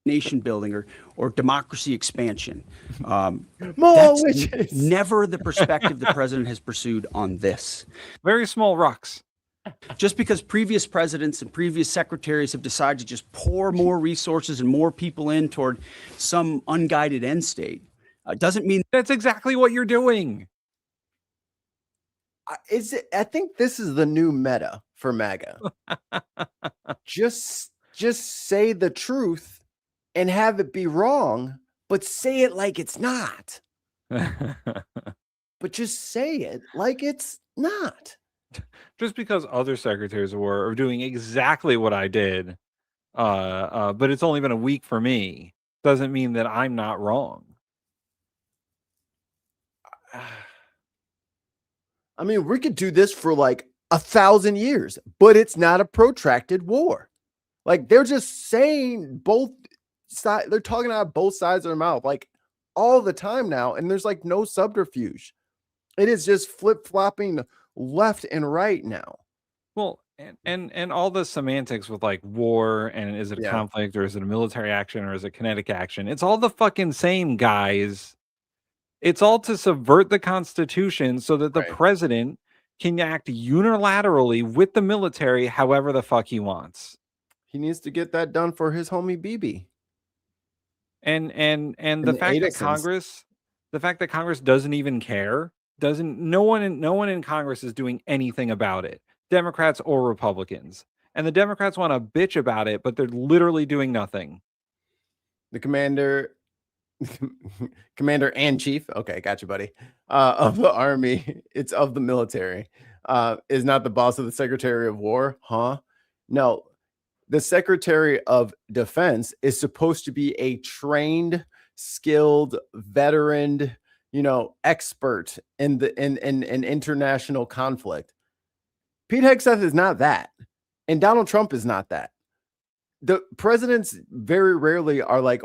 nation building or democracy expansion. More That's witches. never the perspective the president has pursued on this. Very small rocks. Just because previous presidents and previous secretaries have decided to just pour more resources and more people in toward some unguided end state doesn't mean that's exactly what you're doing. I think this is the new meta for MAGA. just say the truth and have it be wrong, but say it like it's not. But just say it like it's not. Just because other secretaries of war are doing exactly what I did, but it's only been a week for me, doesn't mean that I'm not wrong. I mean, we could do this for like 1,000 years, but it's not a protracted war. Like, they're just saying both sides. They're talking out both sides of their mouth like all the time now. And there's like no subterfuge. It is just flip-flopping left and right now. Well, and all the semantics with like war and is it a conflict or is it a military action or is it kinetic action? It's all the fucking same, guys. It's all to subvert the Constitution so that the president can act unilaterally with the military however the fuck he wants. He needs to get that done for his homie BB. And the fact that Congress doesn't even care, no one in Congress is doing anything about it, Democrats or Republicans. And the Democrats want to bitch about it, but they're literally doing nothing. The commander and chief, okay, got you, buddy, of the army, it's of the military, is not the boss of the Secretary of War, huh? No, the Secretary of Defense is supposed to be a trained, skilled, veteran, expert in international conflict. Pete Hegseth is not that, and Donald Trump is not that. The presidents very rarely are like,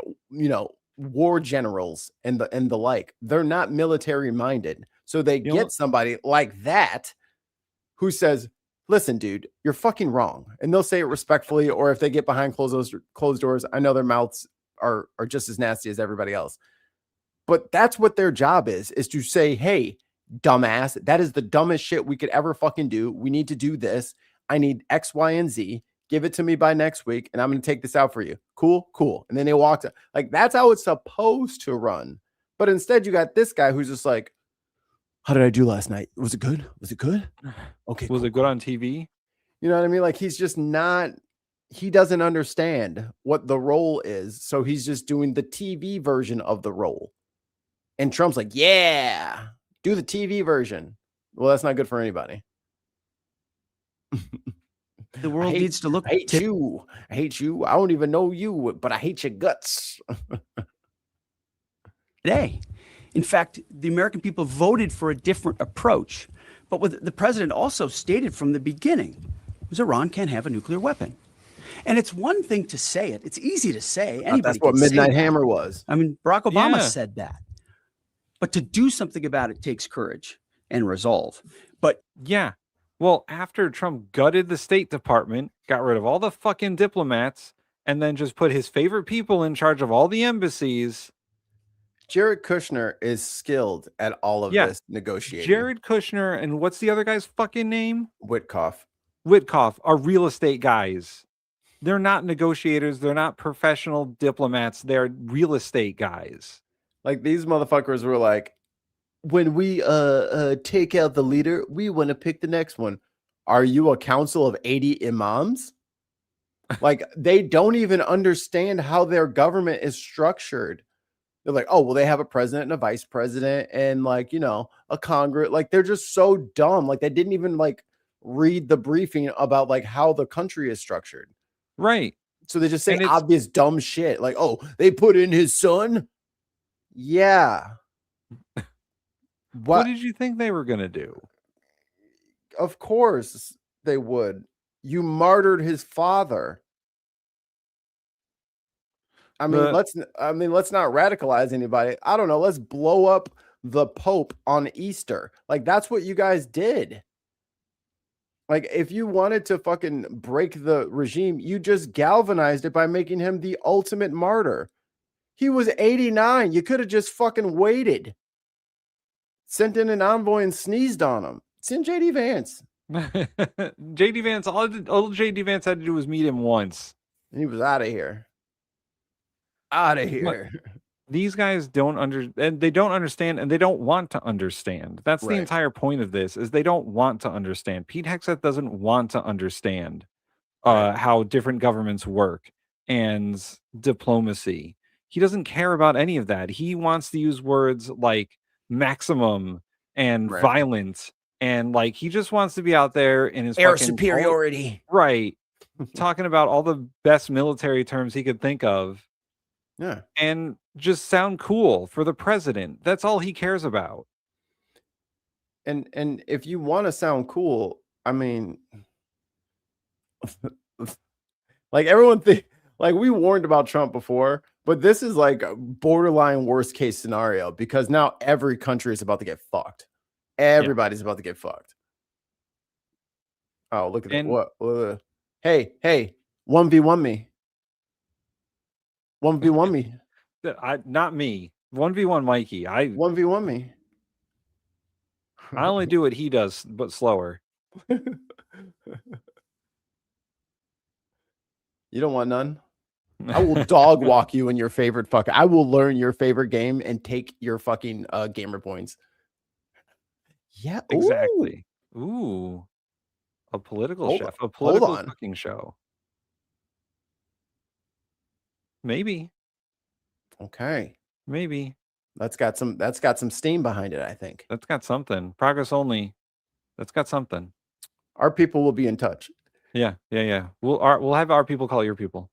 war generals and the like. They're not military minded, so they get somebody like that who says, listen, dude, you're fucking wrong, and they'll say it respectfully, or if they get behind closed doors, I know their mouths are just as nasty as everybody else, but that's what their job is to say, hey, dumbass, that is the dumbest shit we could ever fucking do. We need to do this. I need X, Y, and Z. Give it to me by next week, and I'm going to take this out for you. Cool. And then they walked up. Like, that's how it's supposed to run. But instead, you got this guy who's just like, how did I do last night? Was it good? Okay. Was it good on TV? You know what I mean? Like, he's just not, he doesn't understand what the role is. So he's just doing the TV version of the role. And Trump's like, yeah, do the TV version. Well, that's not good for anybody. The world needs to look. I hate you. I don't even know you, but I hate your guts. Today, in fact, the American people voted for a different approach. But what the president also stated from the beginning was Iran can't have a nuclear weapon. And it's one thing to say it. It's easy to say. Anybody That's what Midnight Hammer was. I mean, Barack Obama said that. But to do something about it takes courage and resolve. But yeah. Well, after Trump gutted the State Department, got rid of all the fucking diplomats, and then just put his favorite people in charge of all the embassies. Jared Kushner is skilled at all of this negotiating. Jared Kushner and what's the other guy's fucking name? Witkoff are real estate guys. They're not negotiators. They're not professional diplomats. They're real estate guys. Like these motherfuckers were like, when we take out the leader, we want to pick the next one. Are you a council of 80 imams? Like they don't even understand how their government is structured. They're like, oh, well, they have a president and a vice president and like, you know, a Congress. Like they're just so dumb. Like they didn't even like read the briefing about like how the country is structured. Right. So they just say obvious dumb shit. Like, oh, they put in his son. Yeah. What did you think they were going to do? Of course they would. You martyred his father. I mean, let's not radicalize anybody. I don't know. Let's blow up the Pope on Easter. Like that's what you guys did. Like if you wanted to fucking break the regime, you just galvanized it by making him the ultimate martyr. He was 89. You could have just fucking waited. Sent in an envoy and sneezed on him. Send JD Vance. JD Vance, all JD Vance had to do was meet him once. And he was out of here. Out of here. These guys don't understand, they don't understand, and they don't want to understand. That's the entire point of this, is they don't want to understand. Pete Hegseth doesn't want to understand how different governments work and diplomacy. He doesn't care about any of that. He wants to use words like maximum and violent, and like he just wants to be out there in his air superiority. Talking about all the best military terms he could think of. Yeah. And just sound cool for the president. That's all he cares about. And if you want to sound cool, I mean, like everyone like we warned about Trump before, but this is like a borderline worst case scenario because now every country is about to get fucked. Everybody's about to get fucked. Oh, look at that. What? Hey, 1v1 me. 1v1 me. Not me. 1v1 Mikey. 1v1 me. I only do what he does, but slower. You don't want none? I will dog walk you in your favorite I will learn your favorite game and take your fucking gamer points. Yeah, exactly. Ooh. A political chef. A political cooking show. Maybe. Okay. Maybe. That's got some steam behind it, I think. That's got something. Progress only. That's got something. Our people will be in touch. Yeah. We'll have our people call your people.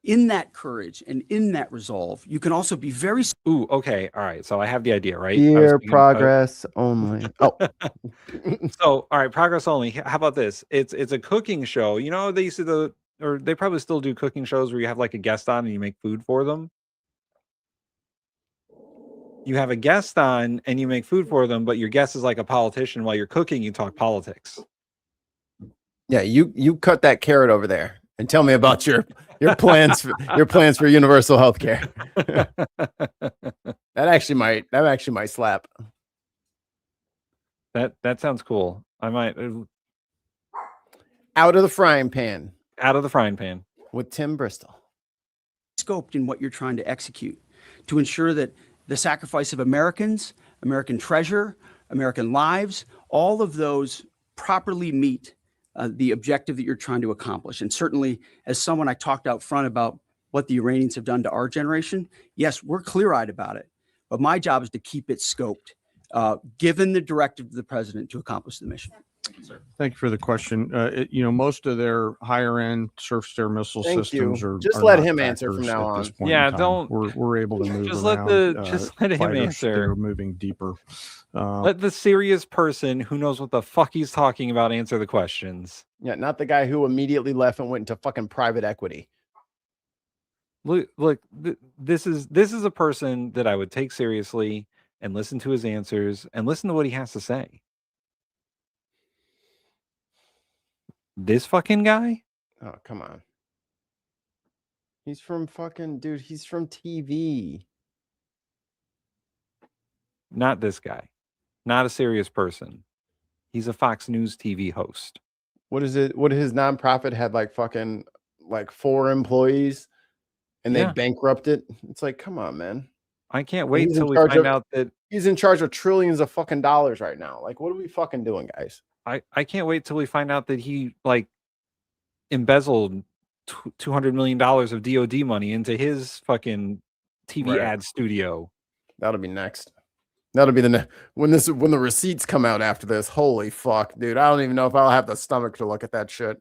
In that courage and in that resolve, you can also be very. Ooh, okay. All right. So I have the idea, right? Dear progress only. Oh. So, all right, progress only. How about this? It's a cooking show. You know, they used to or they probably still do cooking shows where you have like a guest on and you make food for them. You have a guest on and you make food for them, but your guest is like a politician. While you're cooking, you talk politics. Yeah, you cut that carrot over there and tell me about your plans for universal health care. that actually might slap. That sounds cool. I might out of the frying pan. Out of the frying pan with Tim Bristol. Scoped in what you're trying to execute to ensure that the sacrifice of Americans, American treasure, American lives, all of those properly meet the objective that you're trying to accomplish. And certainly, as someone I talked out front about what the Iranians have done to our generation, yes, we're clear-eyed about it. But my job is to keep it scoped, given the directive of the president to accomplish the mission. Thank you, sir. Thank you for the question. Most of their higher end surface-to-air missile systems are just are let not him answer from factors now at this on. point Yeah, in time. don't- We're able to move just around. let him fighters. answer. They're moving deeper. Let the serious person who knows what the fuck he's talking about answer the questions. Yeah, not the guy who immediately left and went into fucking private equity. Look, this is a person that I would take seriously and listen to his answers and listen to what he has to say. This fucking guy? Oh, come on. He's from fucking, dude, he's from TV. Not this guy. Not a serious person. He's a Fox News TV host. What is it? What his nonprofit had like fucking like 4 employees and they bankrupted. It's like, come on, man. I can't wait till we find out that he's in charge of trillions of fucking dollars right now. Like, what are we fucking doing, guys? I can't wait till we find out that he like embezzled $200 million of DOD money into his fucking TV ad studio. That'll be next. That'll be when the receipts come out after this. Holy fuck, dude! I don't even know if I'll have the stomach to look at that shit.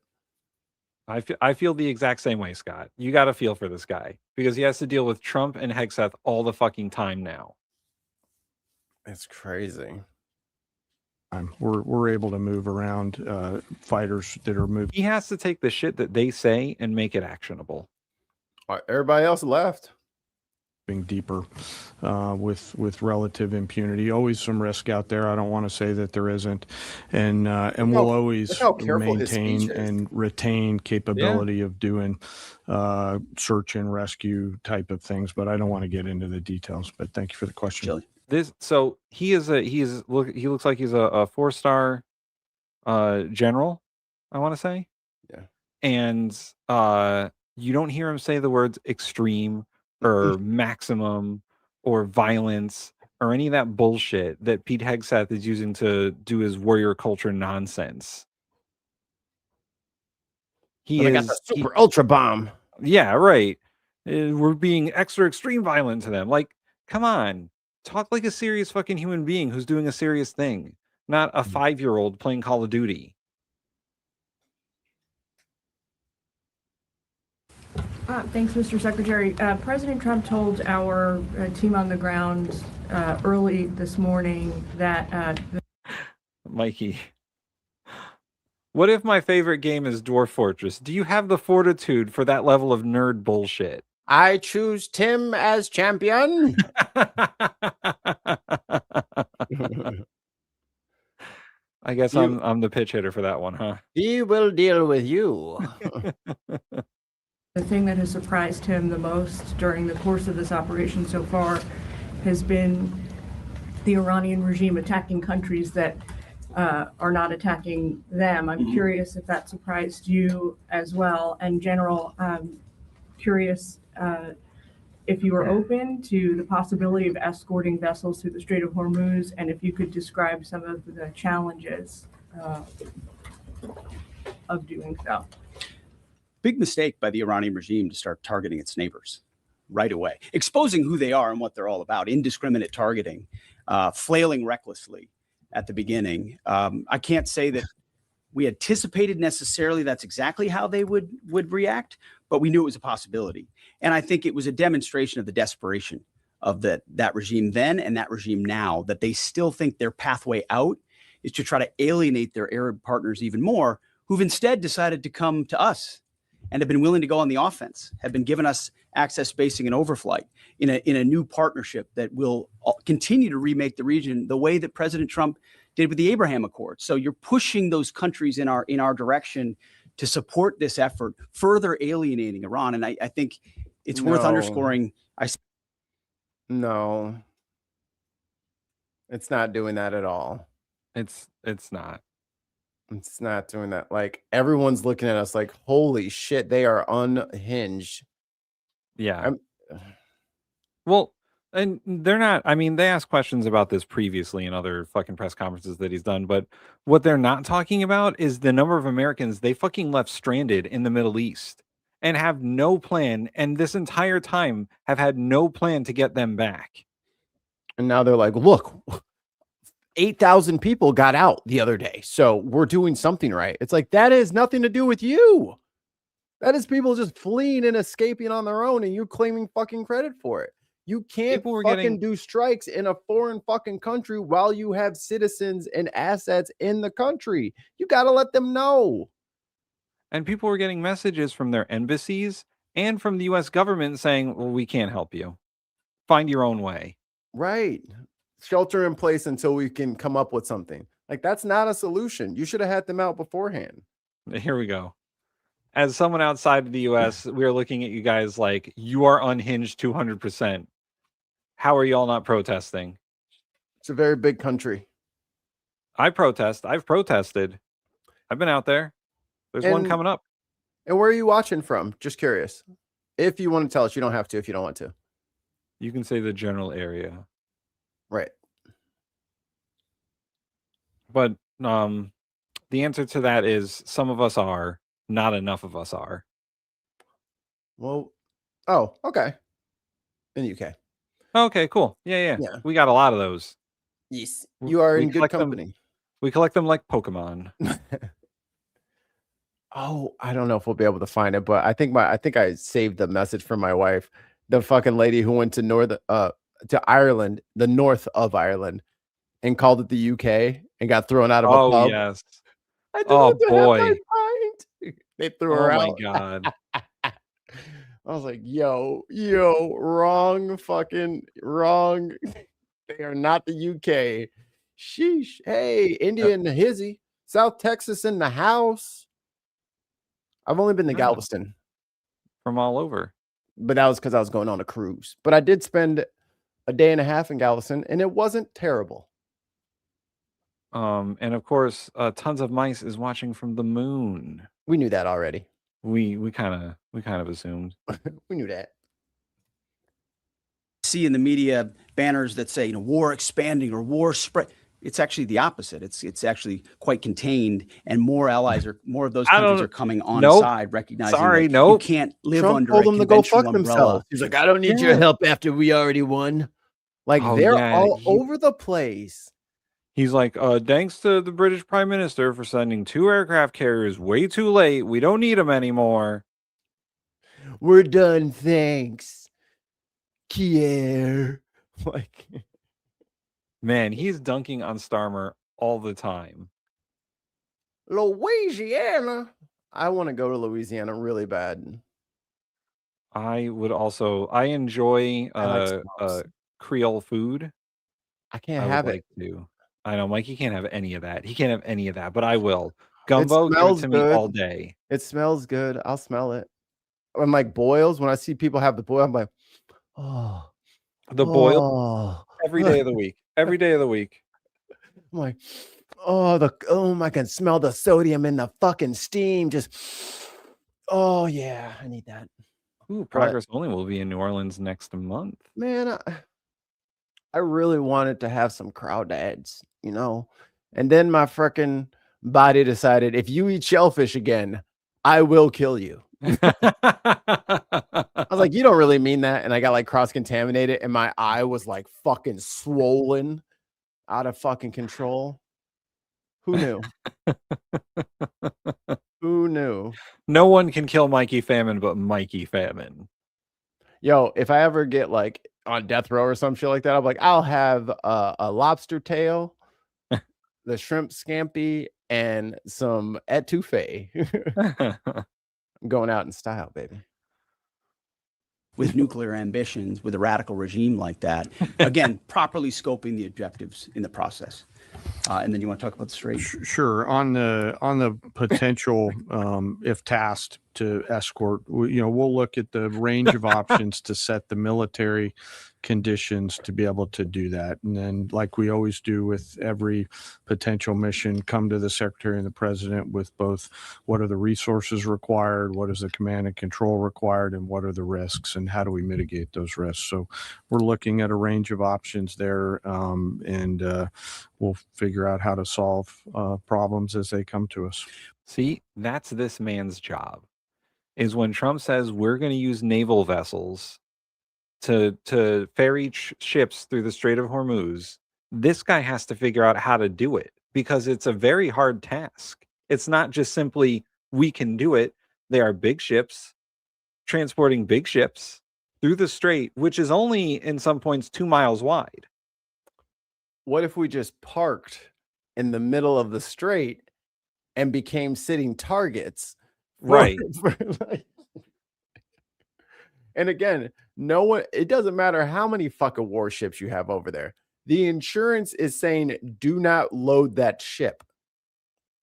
I feel the exact same way, Scott. You got to feel for this guy because he has to deal with Trump and Hegseth all the fucking time now. It's crazy. We're able to move around fighters that are moving. He has to take the shit that they say and make it actionable. Everybody else left. Being deeper with relative impunity. Always some risk out there. I don't want to say that there isn't, and we'll always maintain and retain capability of doing search and rescue type of things. But I don't want to get into the details. But thank you for the question. He looks like he's a 4-star general. I want to say, and you don't hear him say the words extreme or maximum or violence or any of that bullshit that Pete Hegseth is using to do his warrior culture nonsense. He got the super ultra bomb. Yeah, right. We're being extra extreme violent to them. Like, come on. Talk like a serious fucking human being who's doing a serious thing, not a 5-year-old playing Call of Duty. Thanks, Mr. Secretary. President Trump told our team on the ground early this morning that... Mikey, what if my favorite game is Dwarf Fortress? Do you have the fortitude for that level of nerd bullshit? I choose Tim as champion. I guess I'm the pitch hitter for that one, huh? He will deal with you. The thing that has surprised him the most during the course of this operation so far has been the Iranian regime attacking countries that are not attacking them. I'm curious if that surprised you as well. And General, curious if you were open to the possibility of escorting vessels through the Strait of Hormuz, and if you could describe some of the challenges of doing so. Big mistake by the Iranian regime to start targeting its neighbors right away, exposing who they are and what they're all about, indiscriminate targeting, flailing recklessly at the beginning. I can't say that we anticipated necessarily that's exactly how they would react, but we knew it was a possibility. And I think it was a demonstration of the desperation of that regime then and that regime now, that they still think their pathway out is to try to alienate their Arab partners even more, who've instead decided to come to us and have been willing to go on the offense, have been giving us access, spacing, and overflight in a new partnership that will continue to remake the region the way that President Trump did with the Abraham Accords. So you're pushing those countries in our direction to support this effort, further alienating Iran. And I think it's worth underscoring. No, it's not doing that at all. It's not. It's not doing that. Like, everyone's looking at us like, holy shit, they are unhinged. Yeah. Well, and they're not. I mean, they asked questions about this previously in other fucking press conferences that he's done. But what they're not talking about is the number of Americans they fucking left stranded in the Middle East and have no plan. And this entire time have had no plan to get them back. And now they're like, look, 8,000 people got out the other day, so we're doing something right. It's like, that has nothing to do with you. That is people just fleeing and escaping on their own, and you claiming fucking credit for it. You can't do strikes in a foreign fucking country while you have citizens and assets in the country. You got to let them know. And people were getting messages from their embassies and from the U.S. government saying, well, we can't help you. Find your own way. Right. Shelter in place until we can come up with something. Like, that's not a solution. You should have had them out beforehand. Here we go. As someone outside of the U.S., we are looking at you guys like, you are unhinged 200%. How are y'all not protesting? It's a very big country. I've protested. I've been out there. There's one And- coming up. And where are you watching from? Just curious. If you want to tell us, you don't have to if you don't want to. You can say the general area. Right. But the answer to that is some of us are, not enough of us are. Well, oh, okay. In the UK. Okay, cool. Yeah. We got a lot of those. Yes. You are in good company. We collect them like Pokemon. Oh, I don't know if we'll be able to find it, but I think I saved the message from my wife. The fucking lady who went to Ireland, the north of Ireland, and called it the UK and got thrown out of a pub. Oh yes. I don't boy. They threw her out. Oh my god. I was like, yo, wrong. They are not the UK. Sheesh. Hey, India in the hizzy. South Texas in the house. I've only been to Galveston. From all over. But that was because I was going on a cruise. But I did spend a day and a half in Galveston, and it wasn't terrible. And of course, Tons of Mice is watching from the moon. We knew that already. We kind of assumed. We knew that. See in the media banners that say, war expanding or war spread. It's actually the opposite. It's actually quite contained, and more of those countries are coming on side, recognizing that you can't live Trump under told a them to go fuck conventional themselves. umbrella. He's like, I don't need your help after we already won. Like they're all over the place. He's like, thanks to the British Prime Minister for sending 2 aircraft carriers way too late. We don't need them anymore. We're done, thanks. Kier. Like, man, he's dunking on Starmer all the time. Louisiana. I want to go to Louisiana really bad. I would also. I enjoy Creole food. I can't have it. I know Mikey can't have any of that. He can't have any of that, but I will. Gumbo, give it to me all day. It smells good. I'll smell it. I'm like boils. When I see people have the boil, I'm like, oh, the boil every day of the week. Every day of the week. I'm like, I can smell the sodium in the fucking steam. Just, oh yeah, I need that. Ooh, Progress Only will be in New Orleans next month. Man, I really wanted to have some crawdads, and then my freaking body decided, if you eat shellfish again, I will kill you. I was like, you don't really mean that. And I got like cross-contaminated and my eye was like fucking swollen out of fucking control. Who knew? Who knew? No one can kill Mikey Famine but Mikey Famine. Yo, if I ever get like on death row or some shit like that, I'm like, I'll have a lobster tail, the shrimp scampi, and some etouffee. I'm going out in style, baby. With nuclear ambitions, with a radical regime like that, again, properly scoping the objectives in the process. And then you want to talk about the Strait? Sure. On the potential, if tasked to escort, we'll look at the range of options to set the military conditions to be able to do that. And then, like we always do with every potential mission, come to the Secretary and the President with both what are the resources required, what is the command and control required, and what are the risks, and how do we mitigate those risks. So we're looking at a range of options there, and we'll figure out how to solve problems as they come to us. See, that's this man's job, is when Trump says we're going to use naval vessels to ferry ships through the Strait of Hormuz, this guy has to figure out how to do it, because it's a very hard task. It's not just simply we can do it. They are big ships transporting big ships through the strait, which is only in some points 2 miles wide. What if we just parked in the middle of the strait and became sitting targets? Right. And again, no one, it doesn't matter how many fucking warships you have over there. The insurance is saying, do not load that ship.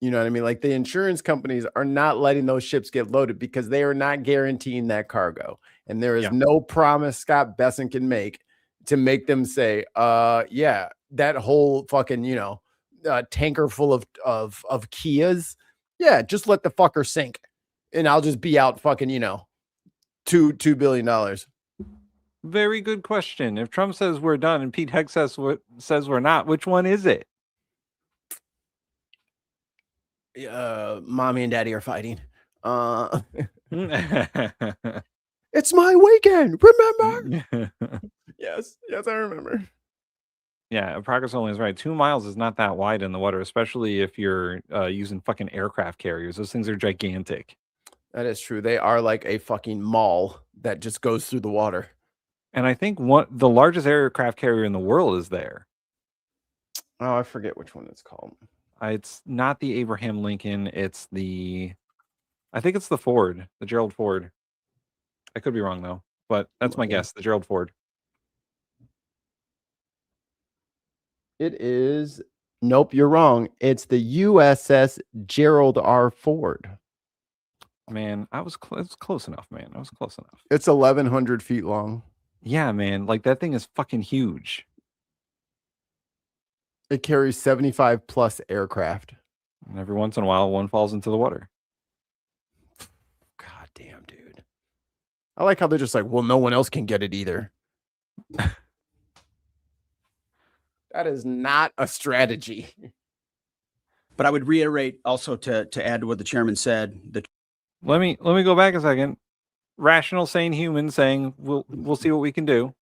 You know what I mean? Like, the insurance companies are not letting those ships get loaded because they are not guaranteeing that cargo. And there is no promise Scott Besson can make to make them say, yeah, that whole fucking, tanker full of Kias, yeah, just let the fucker sink, and I'll just be out fucking, $2 billion. Very good question. If Trump says we're done and Pete Hegseth says we're not, which one is it? Mommy and daddy are fighting. It's my weekend, remember? Yes, I remember. Yeah, Progress Only is right. 2 miles is not that wide in the water, especially if you're using fucking aircraft carriers. Those things are gigantic. That is true. They are like a fucking mall that just goes through the water. And I think the largest aircraft carrier in the world is there. Oh, I forget which one it's called. It's not the Abraham Lincoln. It's I think it's the Ford, the Gerald Ford. I could be wrong though, but that's my guess. The Gerald Ford. It is. Nope, you're wrong. It's the USS Gerald R. Ford. Man, I was close enough, man. I was close enough. It's 1,100 feet long. Yeah, man. Like that thing is fucking huge. It carries 75 plus aircraft. And every once in a while, one falls into the water. God damn, dude. I like how they're just like, well, no one else can get it either. That is not a strategy. But I would reiterate also to add to what the chairman said. Let me go back a second. Rational, sane human saying we'll see what we can do.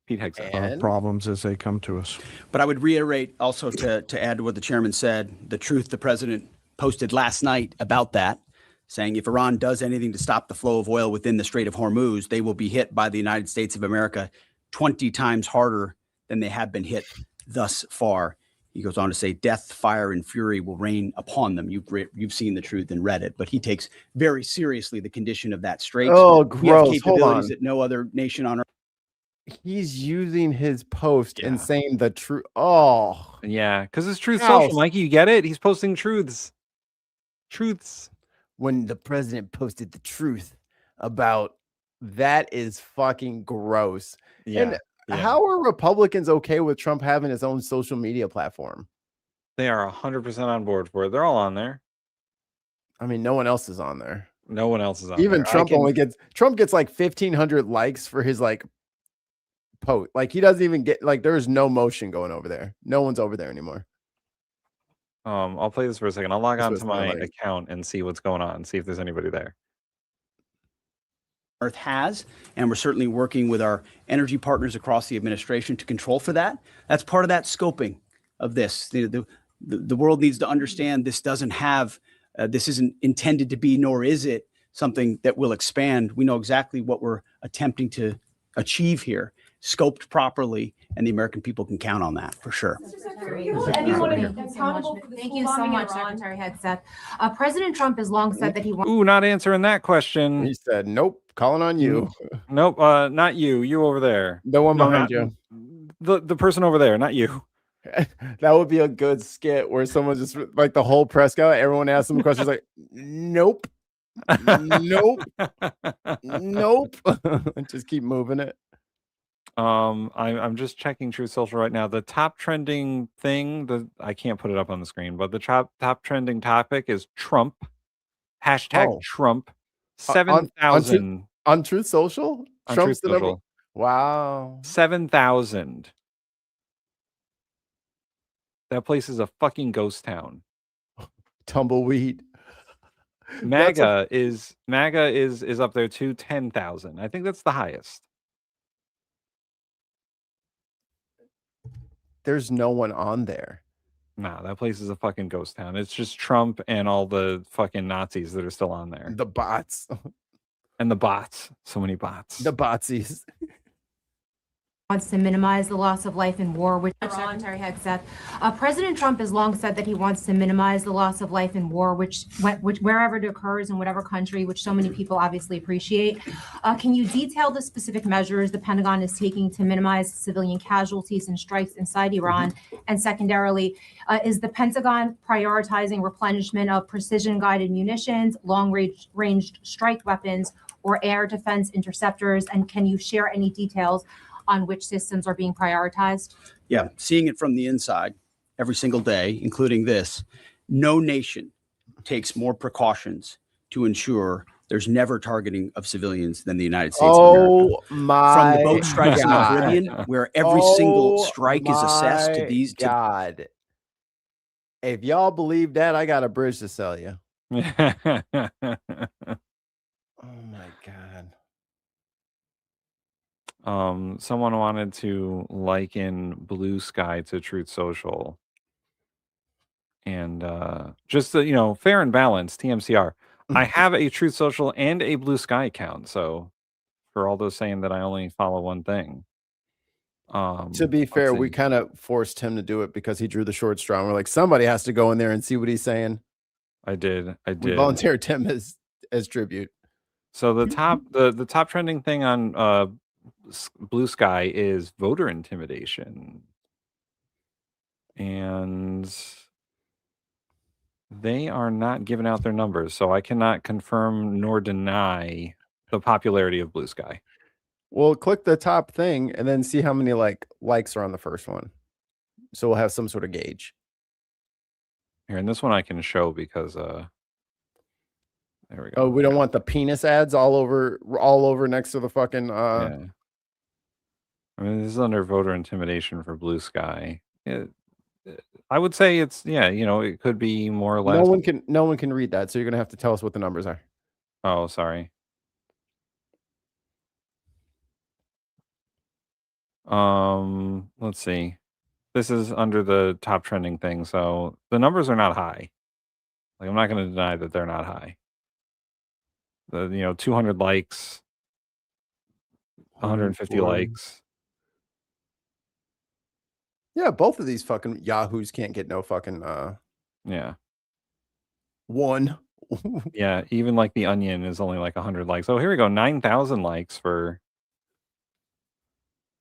Pete Hegseth. Problems as they come to us. But I would reiterate also to add to what the chairman said, the truth the president posted last night about that, saying if Iran does anything to stop the flow of oil within the Strait of Hormuz, they will be hit by the United States of America 20 times harder than they have been hit thus far. He goes on to say, death, fire, and fury will rain upon them. You've seen the truth and read it, but he takes very seriously the condition of that strait. Oh, We have gross. Hold capabilities on. that no other nation on earth. He's using his post and saying the truth. Oh, yeah, because it's Truth Ow. Social, Mikey. You get it? He's posting truths. When the president posted the truth about that is fucking gross. Yeah. And how are Republicans okay with Trump having his own social media platform? They are 100% on board for it. They're all on there. I mean, no one else is on there. No one else is on Even there. Trump gets like 1,500 likes for his like post. Like he doesn't even get like there's no motion going over there. No one's over there anymore. I'll play this for a second. I'll log on This to was my my, like- account and see what's going on, see if there's anybody there. Earth has, and we're certainly working with our energy partners across the administration to control for that. That's part of that scoping of this. The world needs to understand this doesn't have, this isn't intended to be, nor is it something that will expand. We know exactly what we're attempting to achieve here, scoped properly, and the American people can count on that for sure. Thank you so much, Secretary Hegseth. President Trump has long said that he wants. Ooh, not answering that question. He said, nope, calling on you. Nope, not you. You over there. The one No, behind not- you. The person over there, not you. That would be a good skit where someone just like the whole press guy, everyone asks them questions like, nope, nope, nope. Just keep moving it. I'm just checking Truth Social right now. The top trending thing, I can't put it up on the screen, but the top trending topic is Trump. Hashtag Trump. 7,000 on Truth Social. on Trump's Truth the number. Social. Wow. 7,000. That place is a fucking ghost town. Tumbleweed. MAGA is up there too. 10,000. I think that's the highest. There's no one on there. Nah, that place is a fucking ghost town. It's just Trump and all the fucking Nazis that are still on there. The bots. And the bots. So many bots. The botsies. Wants to minimize the loss of life in war, which Secretary Hegseth. President Trump has long said that he wants to minimize the loss of life in war, which wherever it occurs in whatever country, which so many people obviously appreciate. Can you detail the specific measures the Pentagon is taking to minimize civilian casualties and strikes inside Iran? And secondarily, is the Pentagon prioritizing replenishment of precision-guided munitions, long-range strike weapons, or air defense interceptors? And can you share any details on which systems are being prioritized? Yeah, seeing it from the inside every single day, including this, no nation takes more precautions to ensure there's never targeting of civilians than the United States of America. Oh my From the boat strikes in the God. Caribbean, where every single strike is assessed to my these. God. If y'all believe that, I got a bridge to sell you. Oh my God. Someone wanted to liken Blue Sky to Truth Social. And just you know, fair and balanced, TMCR. I have a Truth Social and a Blue Sky account, so for all those saying that I only follow one thing. To be fair, we kind of forced him to do it because he drew the short straw. We're like, somebody has to go in there and see what he's saying. I did. We volunteered him as tribute. So the top trending thing on Blue Sky is voter intimidation, and they are not giving out their numbers, so I cannot confirm nor deny the popularity of Blue Sky. Well, click the top thing and then see how many likes are on the first one. So we'll have some sort of gauge. Here, and this one I can show because there we go. Oh, we don't want the penis ads all over next to the fucking Yeah. I mean, this is under voter intimidation for Blue Sky. I would say it's, yeah, you know, it could be more or less. No one can read that, so you're gonna have to tell us what the numbers are. Oh, sorry. Let's see. This is under the top trending thing, so the numbers are not high. Like, I'm not going to deny that they're not high. 200 likes, 150 likes. Yeah, both of these fucking yahoos can't get no fucking Yeah. one. Yeah, even like the Onion is only like 100 likes. Oh, here we go. 9,000 likes for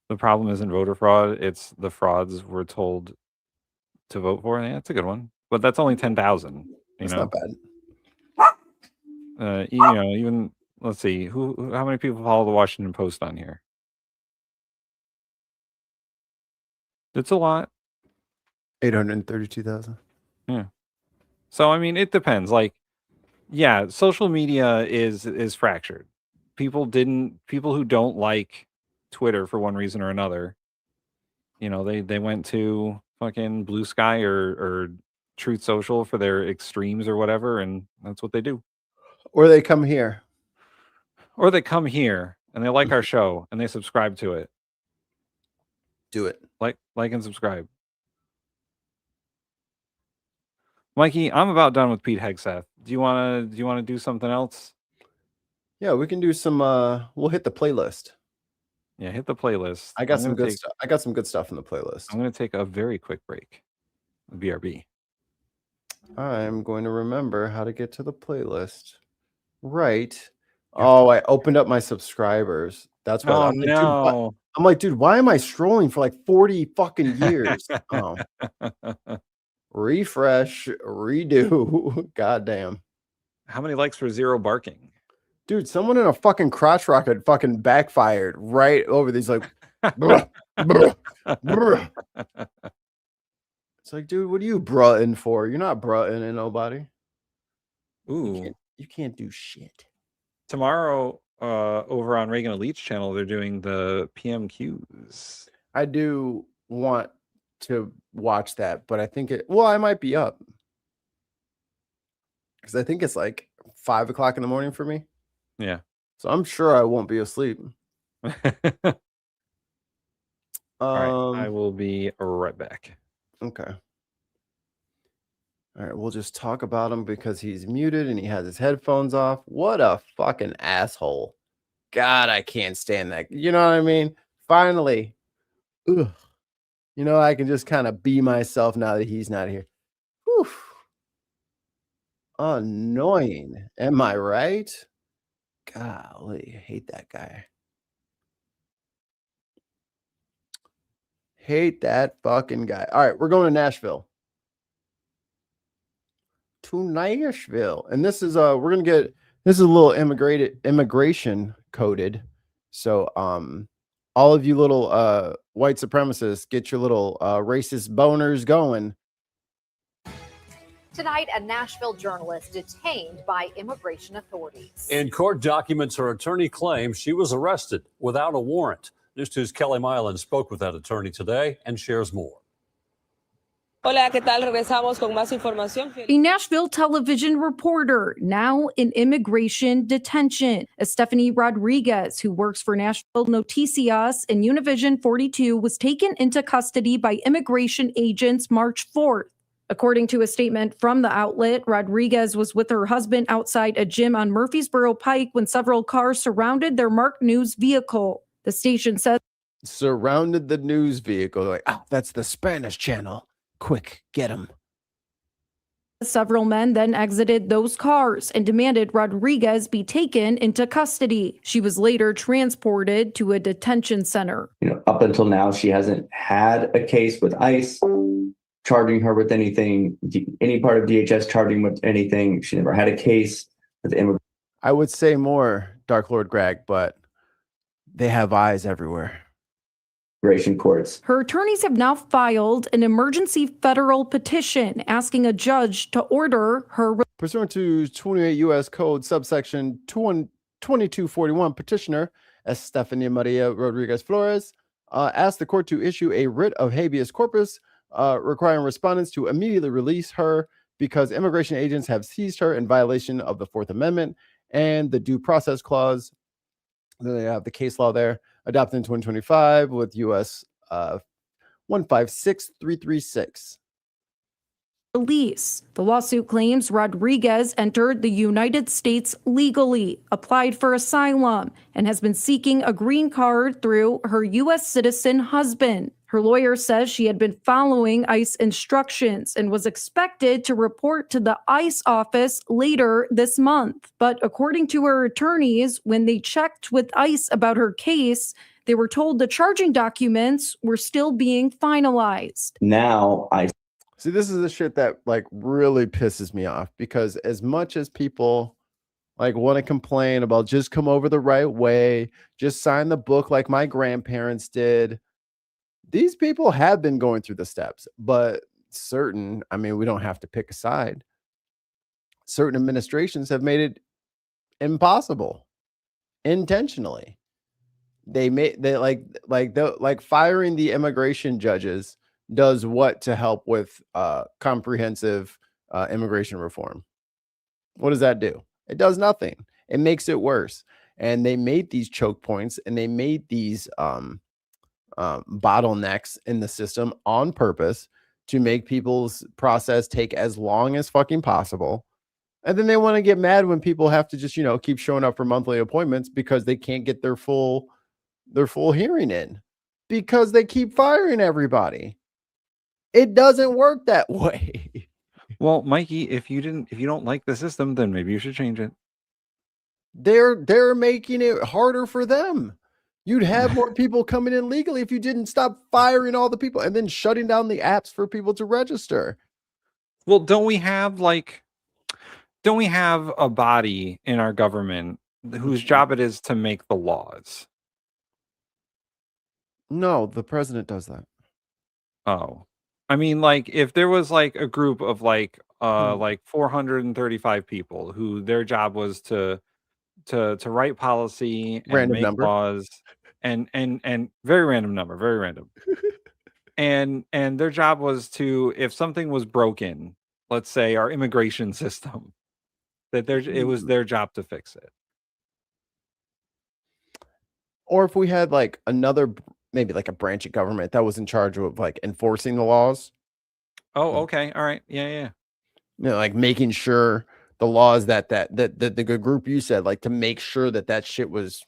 the problem isn't voter fraud. It's the frauds we're told to vote for. Yeah, that's a good one. But that's only 10,000. That's not bad. Even let's see, how many people follow the Washington Post on here? It's a lot. 832,000. Yeah. So I mean, it depends. Like, yeah, social media is fractured. People who don't like Twitter for one reason or another, they went to fucking Blue Sky or Truth Social for their extremes or whatever, and that's what they do. Or they come here. Or they come here and they like our show and they subscribe to it. Do it. Like and subscribe. Mikey, I'm about done with Pete Hegseth. Do you want to do something else? Yeah, we can do some we'll hit the playlist. Yeah, hit the playlist. I got some good stuff. I got some good stuff in the playlist. I'm going to take a very quick break. BRB. I'm going to remember how to get to the playlist. Right. Oh, I opened up my subscribers. That's why. Oh, no. I'm like, dude, why am I scrolling for like 40 fucking years? Oh. Refresh, redo. Goddamn. How many likes for zero barking? Dude, someone in a fucking crotch rocket fucking backfired right over these, like, bruh, bruh, bruh. It's like, dude, what are you bruh-ing for? You're not bruh-ing in nobody. Ooh. You can't do shit. Tomorrow, over on Reagan Elite's channel, they're doing the PMQs. I do want to watch that, but I think I might be up. Because I think it's like 5 o'clock in the morning for me. Yeah. So I'm sure I won't be asleep. All right, I will be right back. Okay. All right, we'll just talk about him because he's muted and he has his headphones off. What a fucking asshole. God, I can't stand that. You know what I mean? Finally. Ugh. I can just kind of be myself now that he's not here. Whew. Annoying. Am I right? Golly, I hate that guy. Hate that fucking guy. All right, we're going to Nashville. And this is we're gonna get this is a little immigration coded. So all of you little white supremacists, get your little racist boners going. Tonight, a Nashville journalist detained by immigration authorities. In court documents, her attorney claims she was arrested without a warrant. News 2's Kelly Milan spoke with that attorney today and shares more. Hola, ¿qué tal? Regresamos con más información. A Nashville television reporter now in immigration detention. Stephanie Rodriguez, who works for Nashville Noticias and Univision 42, was taken into custody by immigration agents March 4th. According to a statement from the outlet, Rodriguez was with her husband outside a gym on Murfreesboro Pike when several cars surrounded their marked news vehicle. The station said, surrounded the news vehicle. Like, oh, that's the Spanish channel. Quick, get him. Several men then exited those cars and demanded Rodriguez be taken into custody. She was later transported to a detention center. Up until now, she hasn't had a case with ICE charging her with anything, any part of DHS charging with anything. She never had a case with immigration. I would say more, Dark Lord Greg, but they have eyes everywhere. Courts. Her attorneys have now filed an emergency federal petition asking a judge to order her. Pursuant to 28 U.S. Code subsection 2241, petitioner Estefania Maria Rodriguez Flores asked the court to issue a writ of habeas corpus requiring respondents to immediately release her because immigration agents have seized her in violation of the Fourth Amendment and the Due Process Clause. Then they have the case law there, adopted in 2025 with U.S. 156336. Release. The lawsuit claims Rodriguez entered the United States legally, applied for asylum, and has been seeking a green card through her U.S. citizen husband. Her lawyer says she had been following ICE instructions and was expected to report to the ICE office later this month. But according to her attorneys, when they checked with ICE about her case, they were told the charging documents were still being finalized. Now I see, this is the shit that like really pisses me off, because as much as people like want to complain about just come over the right way, just sign the book like my grandparents did, these people have been going through the steps. But I mean, we don't have to pick a side. Certain administrations have made it impossible intentionally. They firing the immigration judges does what to help with comprehensive immigration reform? What does that do? It does nothing. It makes it worse. And they made these choke points and they made these bottlenecks in the system on purpose to make people's process take as long as fucking possible. And then they want to get mad when people have to just, keep showing up for monthly appointments because they can't get their full hearing in because they keep firing everybody. It doesn't work that way. Well, Mikey, if you don't like the system, then maybe you should change it. They're making it harder for them. You'd have more people coming in legally if you didn't stop firing all the people and then shutting down the apps for people to register. Well, don't we have a body in our government whose job it is to make the laws? No, the president does that. Oh. I mean, like, if there was like a group of like 435 people who their job was to write policy and random make number. laws and very random number, very random. and their job was to, if something was broken, let's say our immigration system, that it was their job to fix it. Or if we had like maybe like a branch of government that was in charge of like enforcing the laws. Oh, okay. All right. Yeah. Like making sure the laws that the good group you said, like to make sure that shit was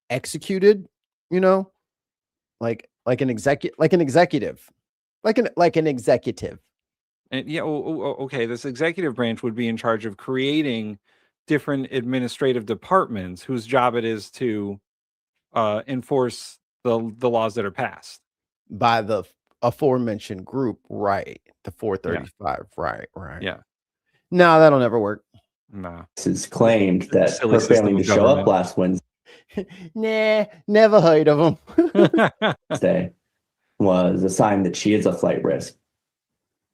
executed, like an executive. And yeah, okay. This executive branch would be in charge of creating different administrative departments whose job it is to enforce the laws that are passed by the aforementioned group, right? The 435, right? Yeah. No, that'll never work. No. It's claimed that her family to show up last Wednesday. Nah, never heard of him. Day was a sign that she is a flight risk.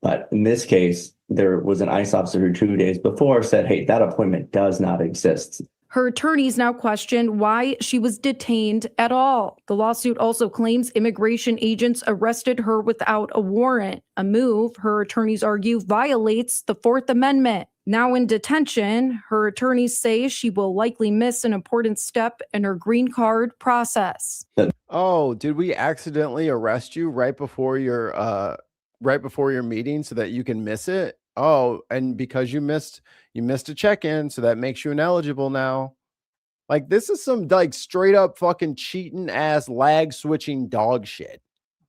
But in this case, there was an ICE officer who 2 days before said, hey, that appointment does not exist. Her attorneys now question why she was detained at all. The lawsuit also claims immigration agents arrested her without a warrant, a move her attorneys argue violates the Fourth Amendment. Now in detention, her attorneys say she will likely miss an important step in her green card process. Oh, did we accidentally arrest you right before your meeting so that you can miss it? Oh, and because you missed a check-in, so that makes you ineligible now. Like, this is some like straight up fucking cheating ass lag switching dog shit.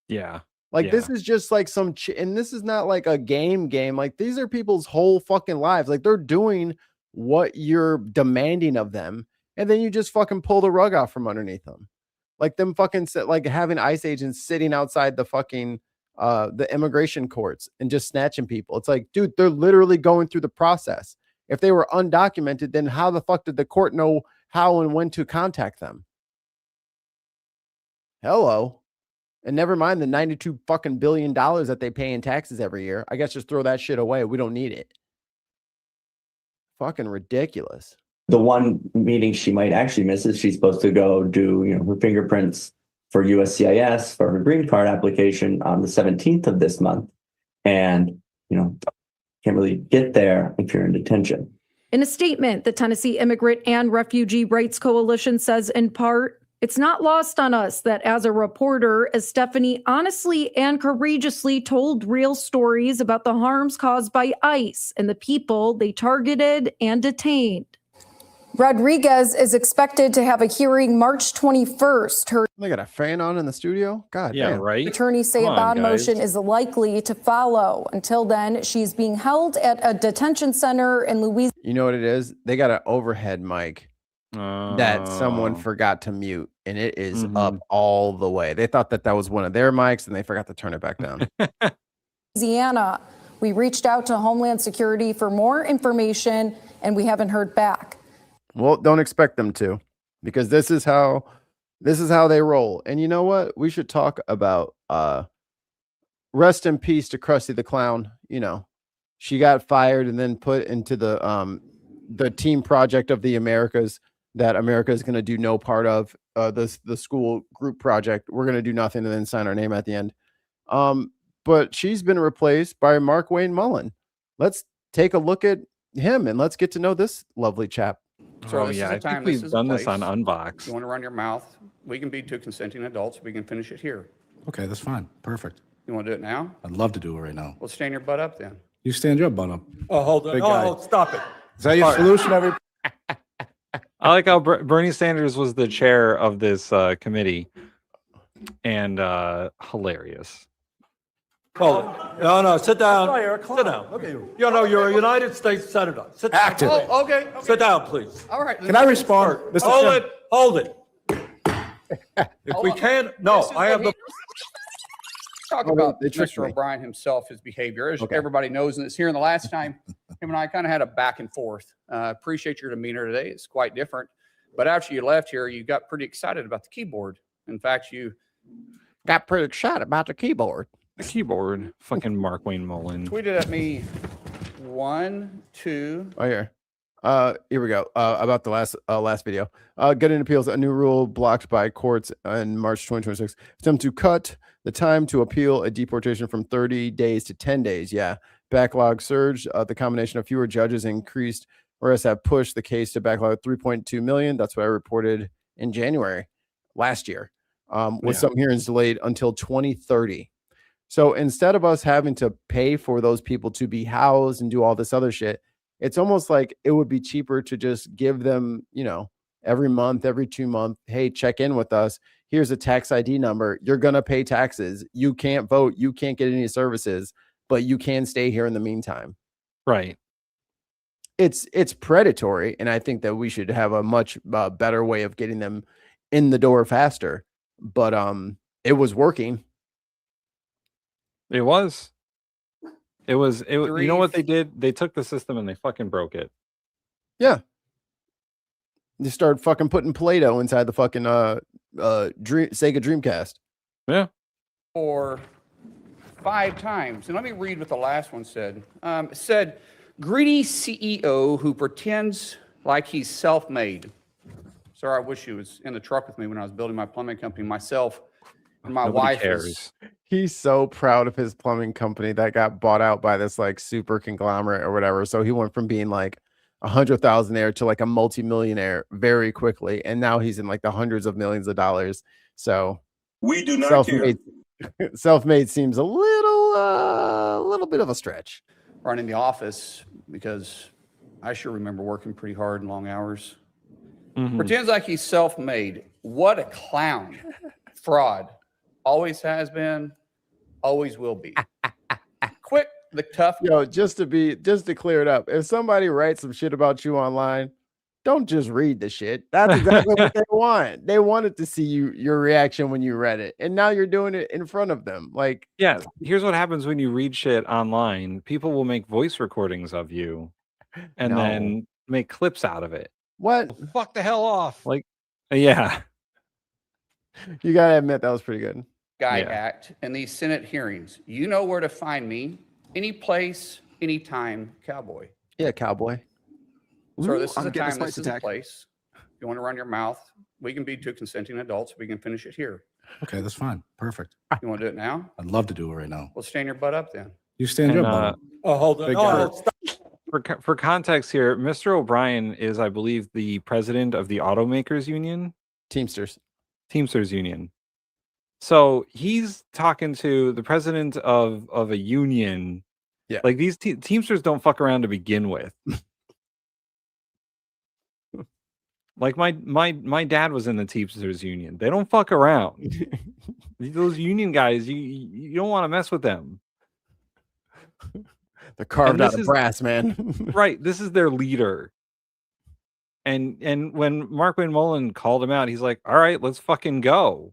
Yeah. Like, this is just like some and this is not like a game. Like, these are people's whole fucking lives. Like, they're doing what you're demanding of them, and then you just fucking pull the rug out from underneath them. Like them fucking like having ICE agents sitting outside the fucking the immigration courts and just snatching people. It's like, dude, they're literally going through the process. If they were undocumented, then how the fuck did the court know how and when to contact them? Hello. And never mind the $92 fucking billion that they pay in taxes every year. I guess just throw that shit away. We don't need it. Fucking ridiculous. The one meeting she might actually miss is she's supposed to go do, her fingerprints for USCIS for her green card application on the 17th of this month. And, can't really get there if you're in detention. In a statement, the Tennessee Immigrant and Refugee Rights Coalition says, in part, it's not lost on us that as a reporter, as Stephanie honestly and courageously told real stories about the harms caused by ICE and the people they targeted and detained. Rodriguez is expected to have a hearing March 21st. Her They got a fan on in the studio? God Yeah, damn. right? attorneys say a bond motion is likely to follow. Until then, she's being held at a detention center in Louisiana. You know what it is? They got an overhead mic that someone forgot to mute, and it is up all the way. They thought that was one of their mics, and they forgot to turn it back down. Louisiana. We reached out to Homeland Security for more information, and we haven't heard back. Well, don't expect them to, because this is how they roll. And you know what? We should talk about rest in peace to Krusty the Clown. She got fired and then put into the team project of the Americas that America is going to do no part of, the school group project. We're going to do nothing and then sign our name at the end. But she's been replaced by Mark Wayne Mullen. Let's take a look at him and let's get to know this lovely chap. So I think we've done this on Unboxed. You want to run your mouth? We can be two consenting adults. We can finish it here. Okay, that's fine. Perfect. You want to do it now? I'd love to do it right now. Well, stand your butt up then. You stand your butt up. Oh, hold on. Big guy. Oh, stop it. Is that your solution? I like how Bernie Sanders was the chair of this committee, and hilarious. Oh, no, sit down. Sit down. Okay. You're a United States Senator. Sit down. Active. Oh, okay. Sit down, please. All right. Can I respond? Mr. Chairman? Hold it. If we can't, no, I have the. Talk Oh, about they tricked Mr. me. O'Brien himself, his behavior. As Okay. everybody knows, and it's here in the last time, him and I kind of had a back and forth. Appreciate your demeanor today. It's quite different. But after you left here, you got pretty excited about the keyboard. In fact, you got pretty excited about the keyboard. The keyboard, fucking Mark Wayne Mullen. tweeted at me 1, 2. Oh, here. Here we go. About the last video. Getting appeals, a new rule blocked by courts in March 2026. Attempt to cut the time to appeal a deportation from 30 days to 10 days. Yeah. Backlog surged. The combination of fewer judges increased, whereas have pushed the case to backlog 3.2 million. That's what I reported in January last year. With some hearings delayed until 2030. So instead of us having to pay for those people to be housed and do all this other shit, it's almost like it would be cheaper to just give them, every month, every 2 months, hey, check in with us. Here's a tax ID number. You're going to pay taxes. You can't vote. You can't get any services, but you can stay here in the meantime. Right. It's predatory. And I think that we should have a much better way of getting them in the door faster. But it was working. It was. You know what they did? They took the system and they fucking broke it. Yeah. They started fucking putting Play-Doh inside the fucking Sega Dreamcast. Yeah. Or 5 times. And let me read what the last one said. It said, greedy CEO who pretends like he's self-made. Sir, I wish he was in the truck with me when I was building my plumbing company myself. And my Nobody wife cares. is... He's so proud of his plumbing company that got bought out by this like super conglomerate or whatever. So he went from being like a $100,000 to like a multimillionaire very quickly. And now he's in like the hundreds of millions of dollars. So We do not care. Self-made seems a little bit of a stretch. Running the office because I sure remember working pretty hard and long hours. Pretends like he's self-made. What a clown. Fraud. Always has been, always will be. Quick, the tough. Yo, just to clear it up, if somebody writes some shit about you online, don't just read the shit. That's exactly what they want. They wanted to see your reaction when you read it, and now you're doing it in front of them. Like, yeah, here's what happens when you read shit online. People will make voice recordings of you, and then make clips out of it. What? Fuck the hell off. Like, yeah. You gotta admit that was pretty good. Guy Act and these Senate hearings. You know where to find me. Any place, anytime, cowboy. Yeah, cowboy. Sir, this is a time, this is a place. If you want to run your mouth, we can be 2 consenting adults. We can finish it here. Okay, that's fine. Perfect. You want to do it now? I'd love to do it right now. Well, stand your butt up then. You stand your butt up. Oh, hold on. Big No, guy. stop. For context here, Mr. O'Brien is, I believe, the president of the automakers union. Teamsters union. So he's talking to the president of a union. Yeah. Like these Teamsters don't fuck around to begin with. Like my dad was in the Teamsters union. They don't fuck around. Those union guys, you don't want to mess with them. They're carved out of brass, man. Right. This is their leader. And when Mark Wayne Mullen called him out, he's like, all right, let's fucking go.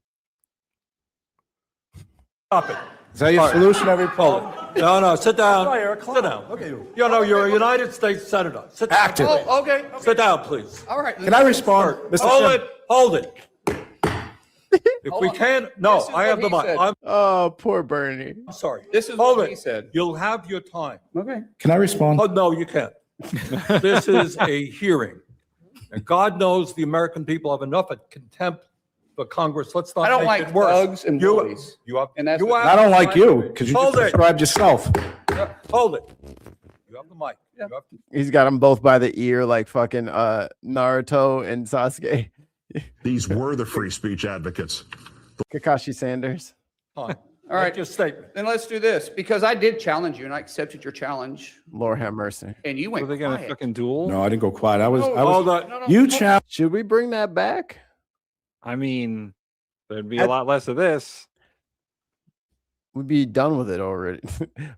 Stop it. Is that your solution, every problem? No, sit down. Sit down. Okay. You know, you're a United States Senator. Sit down. Active. Oh, okay. Sit down, please. All right. Can I respond? Mr. Hold it. If we can, no, I have the mic. Oh, poor Bernie. I'm sorry. This is Hold what it. he said. You'll have your time. Okay. Can I respond? Oh, no, you can't. This is a hearing. And God knows the American people have enough of contempt for Congress. Let's not I don't make like it worse. thugs and bullies. You have, And that's you what- have I don't the like mic. you because you just Hold it. described yourself. Yeah, hold it. You have the mic. You have to- He's got them both by the ear, like fucking Naruto and Sasuke. These were the free speech advocates. Kakashi Sanders. Fine. All right. Make your statement. Then let's do this because I did challenge you and I accepted your challenge Lord have mercy. and you Were went they gonna quiet. fucking duel? No, I didn't go quiet. I was. Hold on. You challenge. Should we bring that back? I mean, there'd be a lot less of this. We'd be done with it already.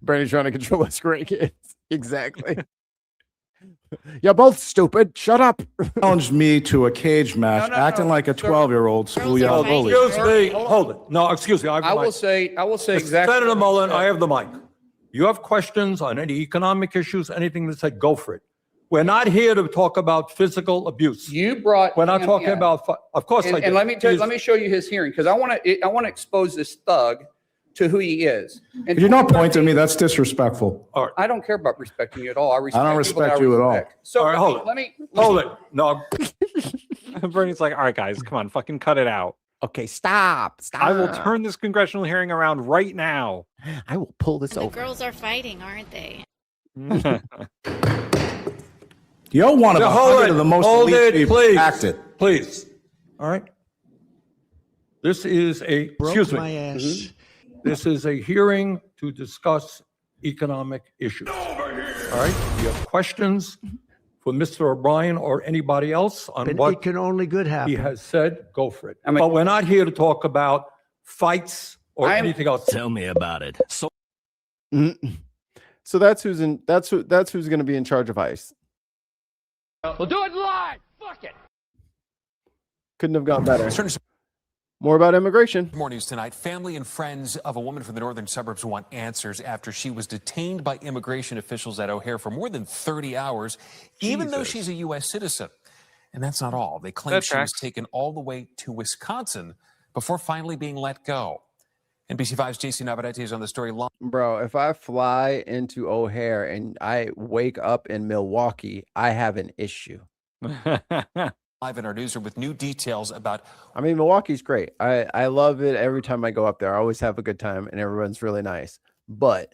Bernie's trying to control us grandkids. Exactly. You're both stupid. Shut up. Challenged me to a cage match, acting like a 12-year-old schoolyard bully. Excuse me. Hold it. No, excuse me. I have the I will mic. say exactly. Senator what you Mullen, said. I have the mic. You have questions on any economic issues, anything that said, go for it. We're not here to talk about physical abuse. You brought. We're not him talking in. about, of course I And, did. and let me He's- let me show you his hearing because I want to expose this thug to who he is. And If you're not pointing at me, that's disrespectful. I don't care about respecting you at all. I respect don't people that respect you at all. respect. So All right, hold it. let me Hold it. No, Bernie's like, all right, guys, come on, fucking cut it out. Okay, stop. I will turn this congressional hearing around right now. I will pull this The over. girls are fighting, aren't they? You're one of Yeah, a hold hundred it. of the most Hold elite it, people. please. Act it. please. All right. This is a, excuse me. This is a hearing to discuss economic issues. All right. You have questions for Mr. O'Brien or anybody else on what It can only good happen. he has said, go for it. But we're not here to talk about fights or I'm- anything else. Tell me about it. So So that's who's going to be in charge of ICE. We'll do it live. Fuck it. Couldn't have gone better. More about immigration. More news tonight. Family and friends of a woman from the northern suburbs want answers after she was detained by immigration officials at O'Hare for more than 30 hours, even though she's a U.S. citizen. And that's not all. They claim she was taken all the way to Wisconsin before finally being let go. NBC5's JC Navarrete is on the story live. Bro, if I fly into O'Hare and I wake up in Milwaukee, I have an issue. Live in our newsroom with new details about. I mean, Milwaukee's great. I love it every time I go up there. I always have a good time and everyone's really nice. But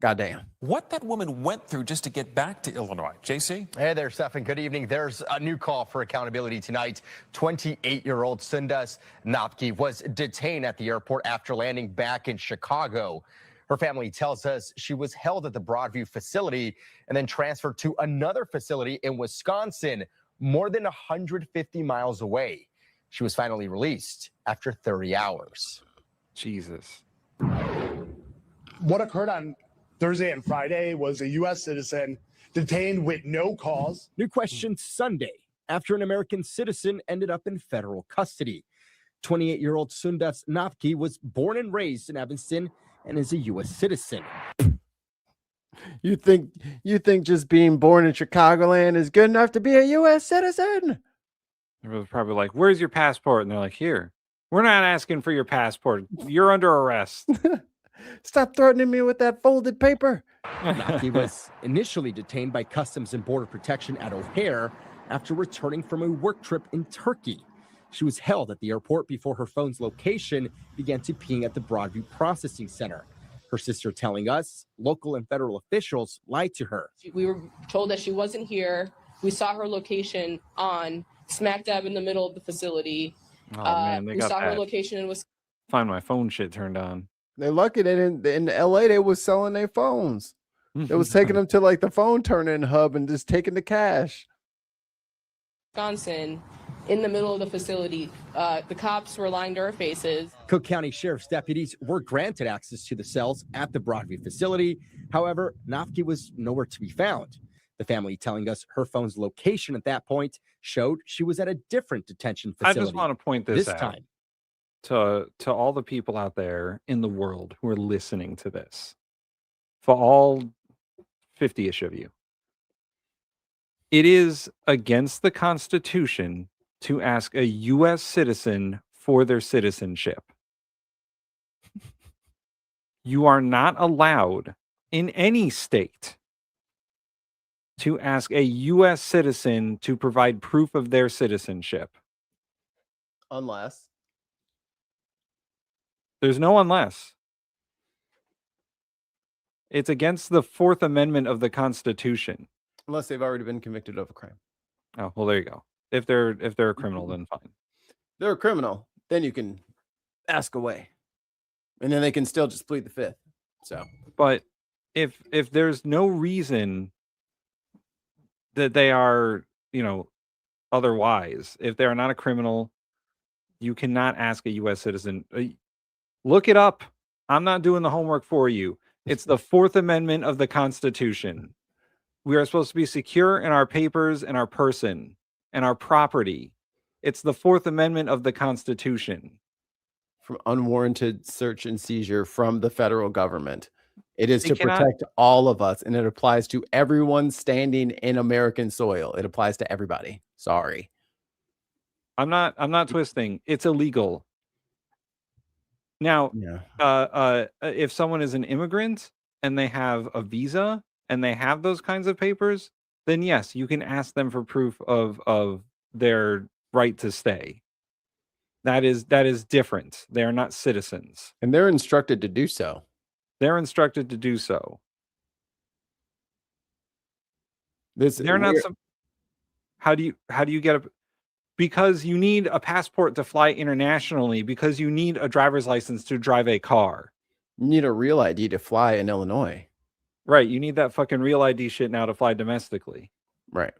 goddamn. What that woman went through just to get back to Illinois. JC? Hey there, Stefan. Good evening. There's a new call for accountability tonight. 28-year-old Sundas Napki was detained at the airport after landing back in Chicago. Her family tells us she was held at the Broadview facility and then transferred to another facility in Wisconsin, more than 150 miles away. She was finally released after 30 hours. Jesus. What occurred on Thursday and Friday was a U.S. citizen detained with no cause. New question Sunday after an American citizen ended up in federal custody. 28-year-old Sundas Napki was born and raised in Evanston and is a U.S. citizen. You think just being born in Chicagoland is good enough to be a U.S. citizen? They were probably like, "Where's your passport?" And they're like, "Here." We're not asking for your passport. You're under arrest. Stop threatening me with that folded paper. Napki was initially detained by Customs and Border Protection at O'Hare after returning from a work trip in Turkey. She was held at the airport before her phone's location began to ping at the Broadview Processing Center. Her sister telling us local and federal officials lied to her. We were told that she wasn't here. We saw her location on smack dab in the middle of the facility. Oh, man, they we got saw her that. location and was Find my phone shit turned on. They're lucky that in LA they was selling their phones. It was taking them to like the phone turning hub and just taking the cash. Wisconsin in the middle of the facility. The cops were lying to our faces. Cook County Sheriff's deputies were granted access to the cells at the Broadview facility. However, Napki was nowhere to be found. The family telling us her phone's location at that point showed she was at a different detention facility. I just want to point this out time. to all the people out there in the world who are listening to this. For all 50-ish of you. It is against the Constitution to ask a U.S. citizen for their citizenship. You are not allowed in any state to ask a U.S. citizen to provide proof of their citizenship. Unless. There's no unless. It's against the Fourth Amendment of the Constitution. Unless they've already been convicted of a crime. Oh, well, there you go. If they're a criminal, then fine. They're a criminal, then you can ask away. And then they can still just plead the fifth. So, but if there's no reason that they are, otherwise, if they are not a criminal, you cannot ask a U.S. citizen. Look it up. I'm not doing the homework for you. It's the Fourth Amendment of the Constitution. We are supposed to be secure in our papers and our person and our property. It's the Fourth Amendment of the Constitution. From unwarranted search and seizure from the federal government. It is to cannot protect all of us, and it applies to everyone standing in American soil. It applies to everybody. Sorry. I'm not twisting. It's illegal. Now, if someone is an immigrant and they have a visa and they have those kinds of papers, then yes, you can ask them for proof of their right to stay. That is different. They are not citizens. And they're instructed to do so. They're instructed to do so. They're not some. How do you get a? Because you need a passport to fly internationally. Because you need a driver's license to drive a car. You need a real ID to fly in Illinois. Right. You need that fucking real ID shit now to fly domestically. Right.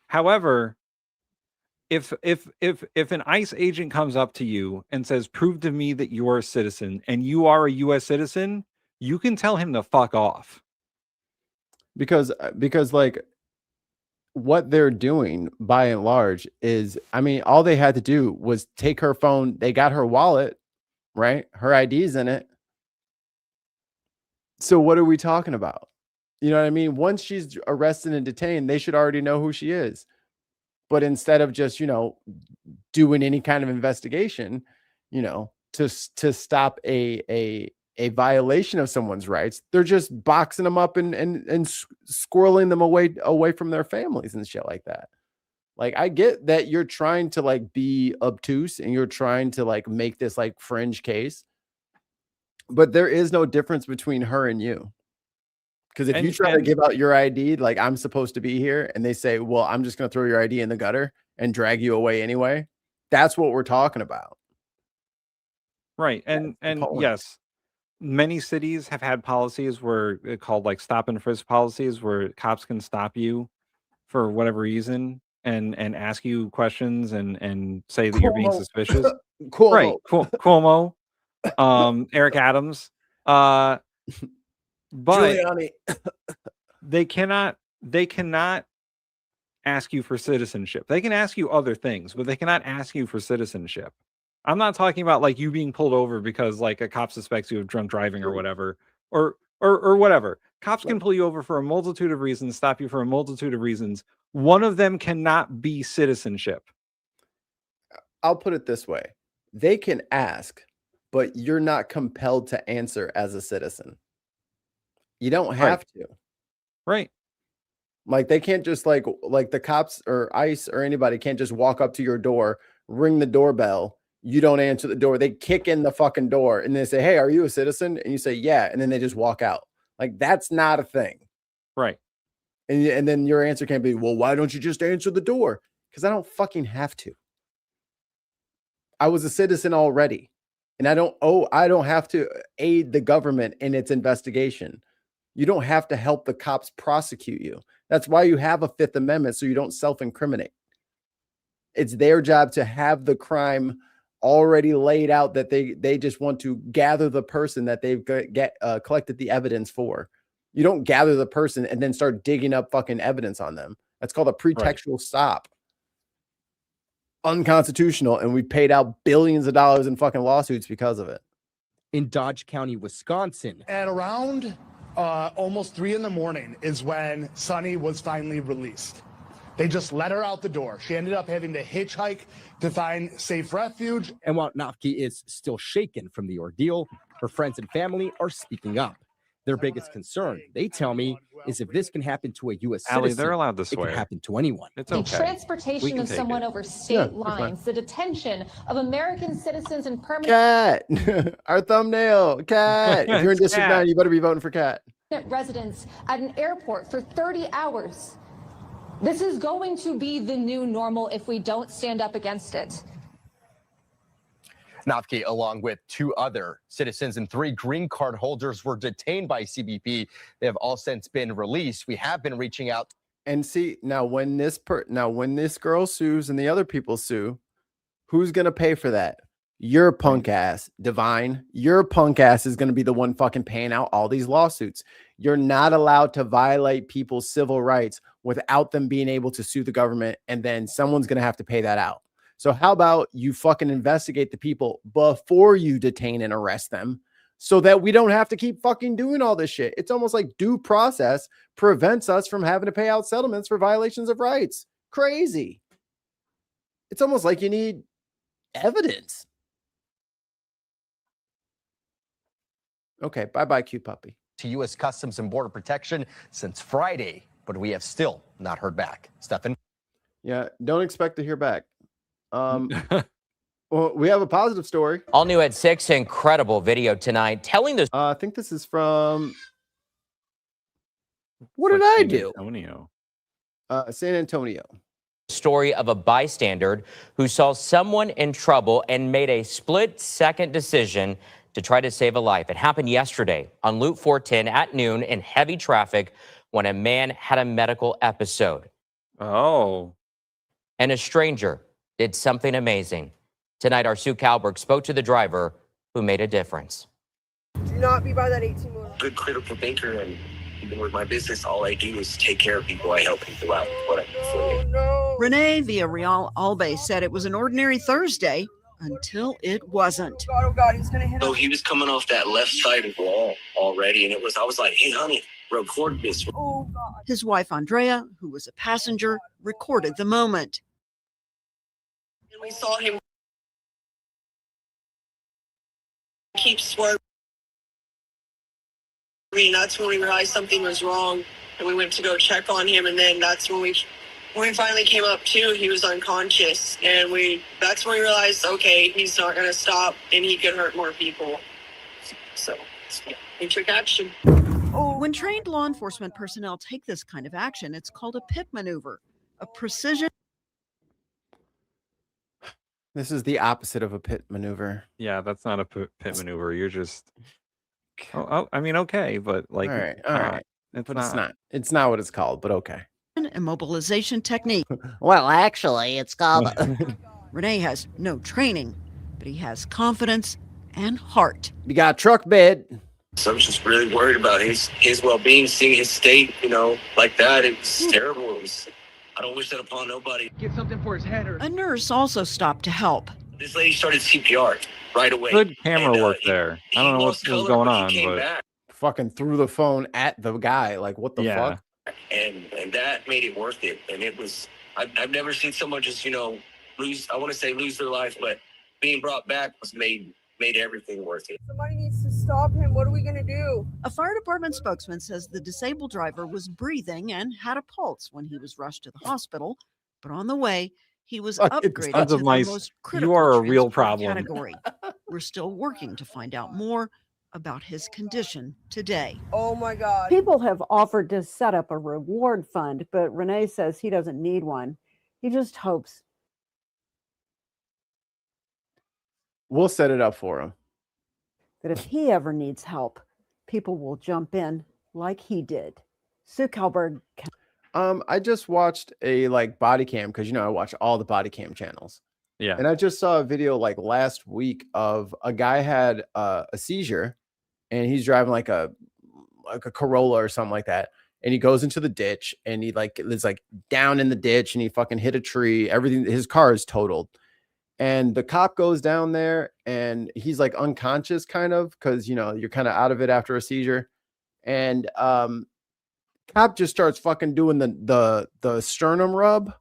However, if an ICE agent comes up to you and says, "Prove to me that you're a citizen," and you are a U.S. citizen, you can tell him to fuck off. Because like what they're doing by and large is, I mean, all they had to do was take her phone. They got her wallet, right? Her ID's in it. So what are we talking about? You know what I mean? Once she's arrested and detained, they should already know who she is. But instead of just, doing any kind of investigation, to stop a violation of someone's rights, they're just boxing them up and squirreling them away from their families and shit like that. Like, I get that you're trying to like be obtuse and you're trying to like make this like fringe case, but there is no difference between her and you. Because if you try to give out your ID, like I'm supposed to be here, and they say, well, I'm just going to throw your ID in the gutter and drag you away anyway. That's what we're talking about. Right. And yes, many cities have had policies where they're called like stop and frisk policies, where cops can stop you for whatever reason and ask you questions and say that you're being suspicious. Cuomo. Right. Cuomo, Eric Adams, but Giuliani. they cannot ask you for citizenship. They can ask you other things, but they cannot ask you for citizenship. I'm not talking about like you being pulled over because like a cop suspects you of drunk driving or whatever, or whatever. Cops can pull you over for a multitude of reasons, stop you for a multitude of reasons. One of them cannot be citizenship. I'll put it this way. They can ask, but you're not compelled to answer as a citizen. You don't have to. Right. Like they can't just like the cops or ICE or anybody can't just walk up to your door, ring the doorbell. You don't answer the door. They kick in the fucking door and they say, hey, are you a citizen? And you say, yeah. And then they just walk out. Like that's not a thing. Right. And then your answer can't be, well, why don't you just answer the door? Because I don't fucking have to. I was a citizen already. And I don't have to aid the government in its investigation. You don't have to help the cops prosecute you. That's why you have a Fifth Amendment, so you don't self-incriminate. It's their job to have the crime already laid out, that they just want to gather the person that they've collected the evidence for. You don't gather the person and then start digging up fucking evidence on them. That's called a pretextual stop. Unconstitutional, and we paid out billions of dollars in fucking lawsuits because of it. In Dodge County, Wisconsin. At around almost 3 a.m. is when Sunny was finally released. They just let her out the door. She ended up having to hitchhike to find safe refuge. And while Nafki is still shaken from the ordeal, her friends and family are speaking up. Their biggest concern, they tell me, is if this can happen to a U.S. citizen, they're allowed to swear. It can happen to anyone. It's The okay. transportation of someone over state lines, the detention of American citizens and permanent Cat. Our thumbnail. Cat. If you're in District 9, you better be voting for Cat. residents at an airport for 30 hours. This is going to be the new normal if we don't stand up against it. Nafki, along with 2 other citizens and 3 green card holders, were detained by CBP. They have all since been released. We have been reaching out. And see, now when this girl sues and the other people sue, who's going to pay for that? Your punk ass, Divine. Your punk ass is going to be the one fucking paying out all these lawsuits. You're not allowed to violate people's civil rights without them being able to sue the government, and then someone's going to have to pay that out. So how about you fucking investigate the people before you detain and arrest them, so that we don't have to keep fucking doing all this shit. It's almost like due process prevents us from having to pay out settlements for violations of rights. Crazy. It's almost like you need evidence. Okay, bye-bye, cute puppy. To U.S. Customs and Border Protection since Friday, but we have still not heard back. Stefan? Yeah, don't expect to hear back. Well, we have a positive story. All new at 6, incredible video tonight telling the I think this is from what did I do? Antonio. San Antonio. Story of a bystander who saw someone in trouble and made a split-second decision to try to save a life. It happened yesterday on Loop 410 at noon in heavy traffic when a man had a medical episode. Oh. And a stranger did something amazing. Tonight, our Sue Kalberg spoke to the driver who made a difference. Do not be by that 18 more. Good critical thinker, and even with my business, all I do is take care of people. I help people out with what I can. No. Renee Villarreal Albe said it was an ordinary Thursday until it wasn't. Oh God, he's gonna hit So us. he was coming off that left side of the wall already, and I was like, hey, honey, record this. His wife, Andrea, who was a passenger, recorded the moment. We saw him keep swerving. That's when we realized something was wrong, and we went to go check on him. And then that's when we finally came up to, he was unconscious, and that's when we realized, okay, he's not going to stop, and he could hurt more people. So we took action. When trained law enforcement personnel take this kind of action, it's called a pit maneuver, a precision. This is the opposite of a pit maneuver. Yeah, that's not a pit maneuver. You're just. Oh, I mean, okay, but like, all right. It's not. It's not what it's called, but okay. Immobilization technique. Well, actually, it's called. Renee has no training, but he has confidence and heart. You got a truck bed. So I was just really worried about his well-being, seeing his state, like that. It was terrible. I don't wish that upon nobody. Get something for his head. A nurse also stopped to help. This lady started CPR right away. Good camera work there. I don't know what was going on, but fucking threw the phone at the guy. Like, what the fuck? And that made it worth it. And it was, I've never seen someone just, lose, I want to say lose their life, but being brought back was made everything worth it. Somebody needs to stop him. What are we going to do? A fire department spokesman says the disabled driver was breathing and had a pulse when he was rushed to the hospital, but on the way, he was upgraded to the most critical you are a real problem category. We're still working to find out more about his condition today. Oh my God. People have offered to set up a reward fund, but Renee says he doesn't need one. He just hopes. We'll set it up for him. That if he ever needs help, people will jump in like he did. Sue Kalberg. I just watched a body cam because I watch all the body cam channels. Yeah. And I just saw a video last week of a guy had a seizure, and he's driving like a Corolla or something like that. And he goes into the ditch, and he is down in the ditch, and he fucking hit a tree. Everything, his car is totaled. And the cop goes down there, and he's unconscious kind of, because you're kind of out of it after a seizure. And cop just starts fucking doing the sternum rub.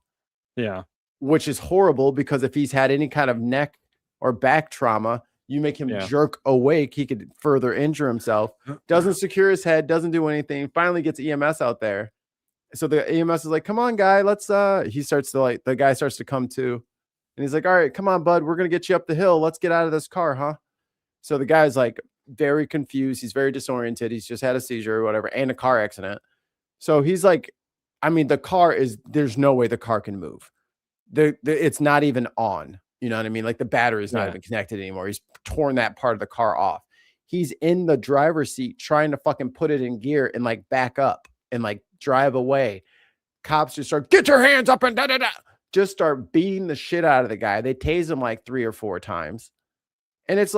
Yeah. Which is horrible, because if he's had any kind of neck or back trauma, you make him jerk awake, he could further injure himself. Doesn't secure his head, doesn't do anything. Finally gets EMS out there. So the EMS is like, come on, guy, let's he starts to the guy starts to come to. And he's like, all right, come on, bud, we're gonna get you up the hill. Let's get out of this car, huh? So the guy's very confused. He's very disoriented. He's just had a seizure or whatever, and a car accident. So he's the car is, there's no way the car can move. It's not even on. You know what I mean? The battery is not even connected anymore. He's torn that part of the car off. He's in the driver's seat trying to fucking put it in gear and back up and drive away. Cops just start, get your hands up and da-da-da. Just start beating the shit out of the guy. They tase him 3 or 4 times. And it's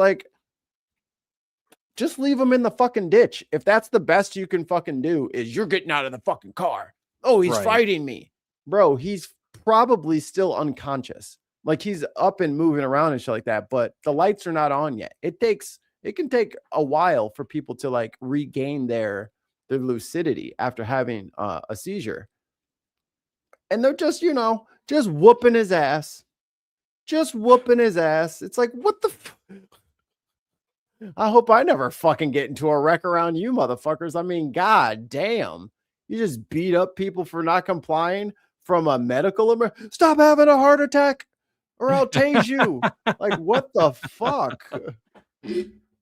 just leave him in the fucking ditch. If that's the best you can fucking do, is you're getting out of the fucking car. Oh, he's fighting me. Bro, he's probably still unconscious. He's up and moving around and shit like that, but the lights are not on yet. It can take a while for people to regain their lucidity after having a seizure. And they're just whooping his ass. Just whooping his ass. It's what the I hope I never fucking get into a wreck around you motherfuckers. I mean, god damn. You just beat up people for not complying from a medical emergency. Stop having a heart attack or I'll tase you. What the fuck?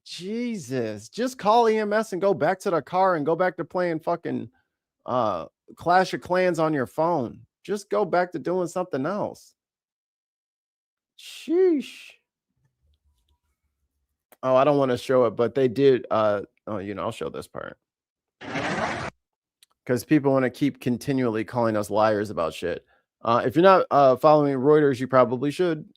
Jesus. Just call EMS and go back to the car and go back to playing fucking Clash of Clans on your phone. Just go back to doing something else. Sheesh. Oh, I don't want to show it, but they did. I'll show this part. Because people want to keep continually calling us liars about shit. If you're not following Reuters, you probably should.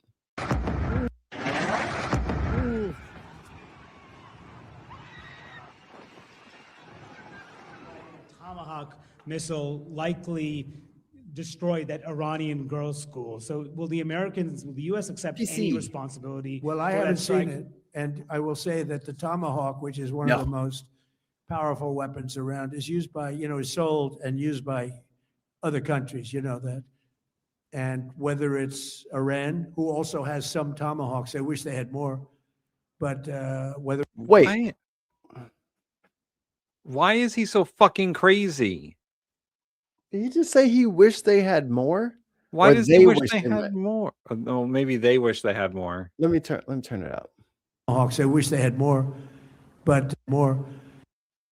Tomahawk missile likely destroyed that Iranian girls' school. So will the U.S. accept any responsibility? Well, I haven't seen it. And I will say that the Tomahawk, which is one of the most powerful weapons around, is used by, is sold and used by other countries, that. And whether it's Iran, who also has some tomahawks, I wish they had more. But whether why is he so fucking crazy? Did he just say he wished they had more? Why Or does he wish wished they they had might- more? Oh, maybe they wish they had more. Let me turn it up. tomahawks, I wish they had more. But more.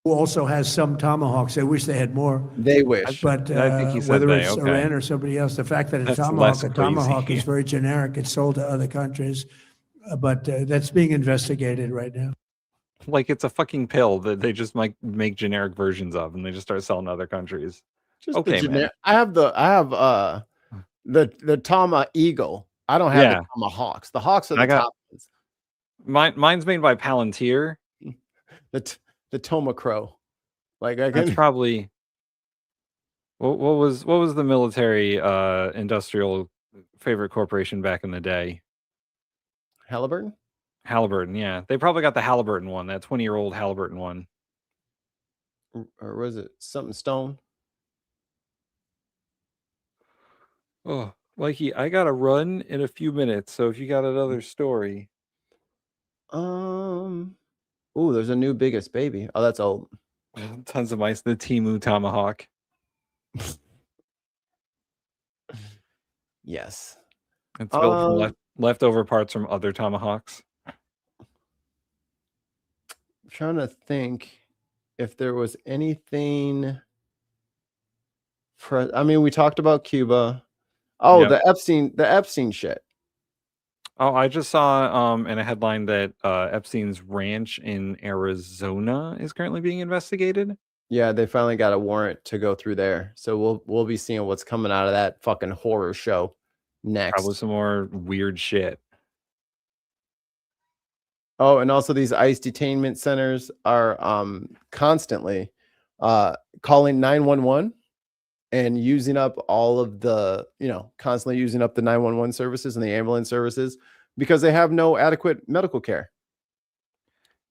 Who also has some tomahawks, I wish they had more. They wish. But I think he said whether they, it's okay. Iran or somebody else, the fact that That's a less tomahawk crazy. is very generic. It's sold to other countries. But that's being investigated right now. Like it's a fucking pill that they just might make generic versions of, and they just start selling to other countries. Just okay, the man. I have the Tama Eagle. I don't have Yeah. the Tomahawks. The Hawks are I the got- top ones. Mine's made by Palantir. The Toma Crow. Like I That's can probably what was the military industrial favorite corporation back in the day? Halliburton. Halliburton, yeah. They probably got the Halliburton one, that 20-year-old Halliburton one. Or was it something Stone? Oh, Mikey, I gotta run in a few minutes. So if you got another story. Oh, there's a new biggest baby. Oh, that's old. Tons of mice, the Temu Tomahawk. Yes. It's built from leftover parts from other Tomahawks. I'm trying to think if there was anything. I mean, we talked about Cuba. Oh, Yep. the Epstein shit. Oh, I just saw in a headline that Epstein's ranch in Arizona is currently being investigated. Yeah, they finally got a warrant to go through there. So we'll be seeing what's coming out of that fucking horror show next. Probably some more weird shit. Oh, and also these ICE detainment centers are constantly calling 911 and using up all of the, constantly using up the 911 services and the ambulance services because they have no adequate medical care.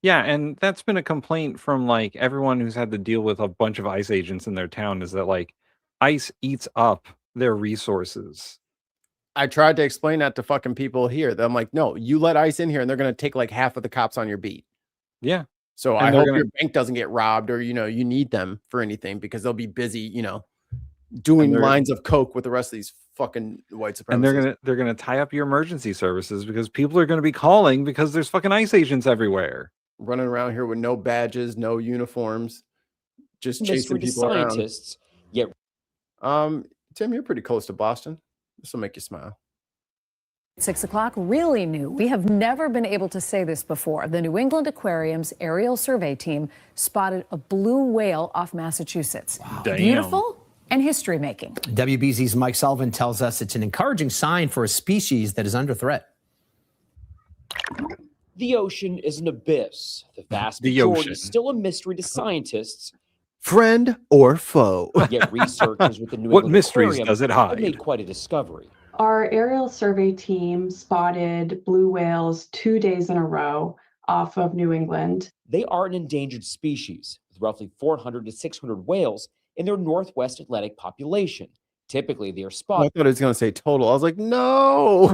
Yeah, and that's been a complaint from like everyone who's had to deal with a bunch of ICE agents in their town is that like ICE eats up their resources. I tried to explain that to fucking people here. I'm like, no, you let ICE in here and they're going to take like half of the cops on your beat. Yeah. So And I they're hope gonna- your bank doesn't get robbed or, you need them for anything because they'll be busy, doing they're- lines of coke with the rest of these fucking white supremacists. And they're gonna tie up your emergency services because people are gonna be calling because there's fucking ICE agents everywhere. Running around here with no badges, no uniforms, just chasing people scientists, around. Tim, you're pretty close to Boston. This will make you smile. 6 o'clock, really new. We have never been able to say this before. The New England Aquarium's aerial survey team spotted a blue whale off Massachusetts. Damn. Beautiful and history making. WBZ's Mike Sullivan tells us it's an encouraging sign for a species that is under threat. The ocean is an abyss. The vast The majority ocean. is still a mystery to scientists. Friend or foe? Yet researchers with the New What England mysteries Aquarium does it have hide? made quite a discovery. Our aerial survey team spotted blue whales 2 days in a row off of New England. They are an endangered species with roughly 400 to 600 whales in their Northwest Atlantic population. Typically, they are I spotted thought it was going to say total. I was like, no.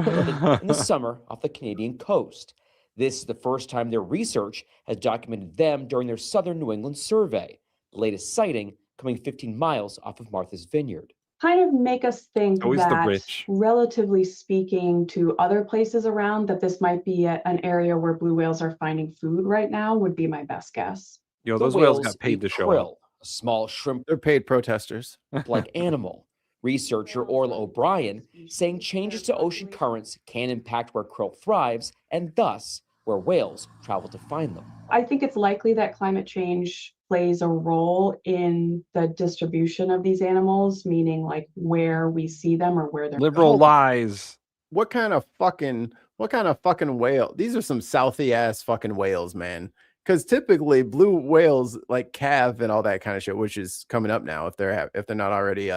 in the summer off the Canadian coast. This is the first time their research has documented them during their southern New England survey. The latest sighting coming 15 miles off of Martha's Vineyard. Kind of make us think Always the that, rich. relatively speaking to other places around, that this might be an area where blue whales are finding food right now, would be my best guess. Yo, The those whales whales got paid eat to show krill, up. a small shrimp They're paid protesters. like animal. Researcher Orla O'Brien saying changes to ocean currents can impact where krill thrives and thus where whales travel to find them. I think it's likely that climate change plays a role in the distribution of these animals, meaning like where we see them or where they're Liberal lies. What kind of fucking whale? These are some Southie ass fucking whales, man. Because typically blue whales like calve and all that kind of shit, which is coming up now if they're not already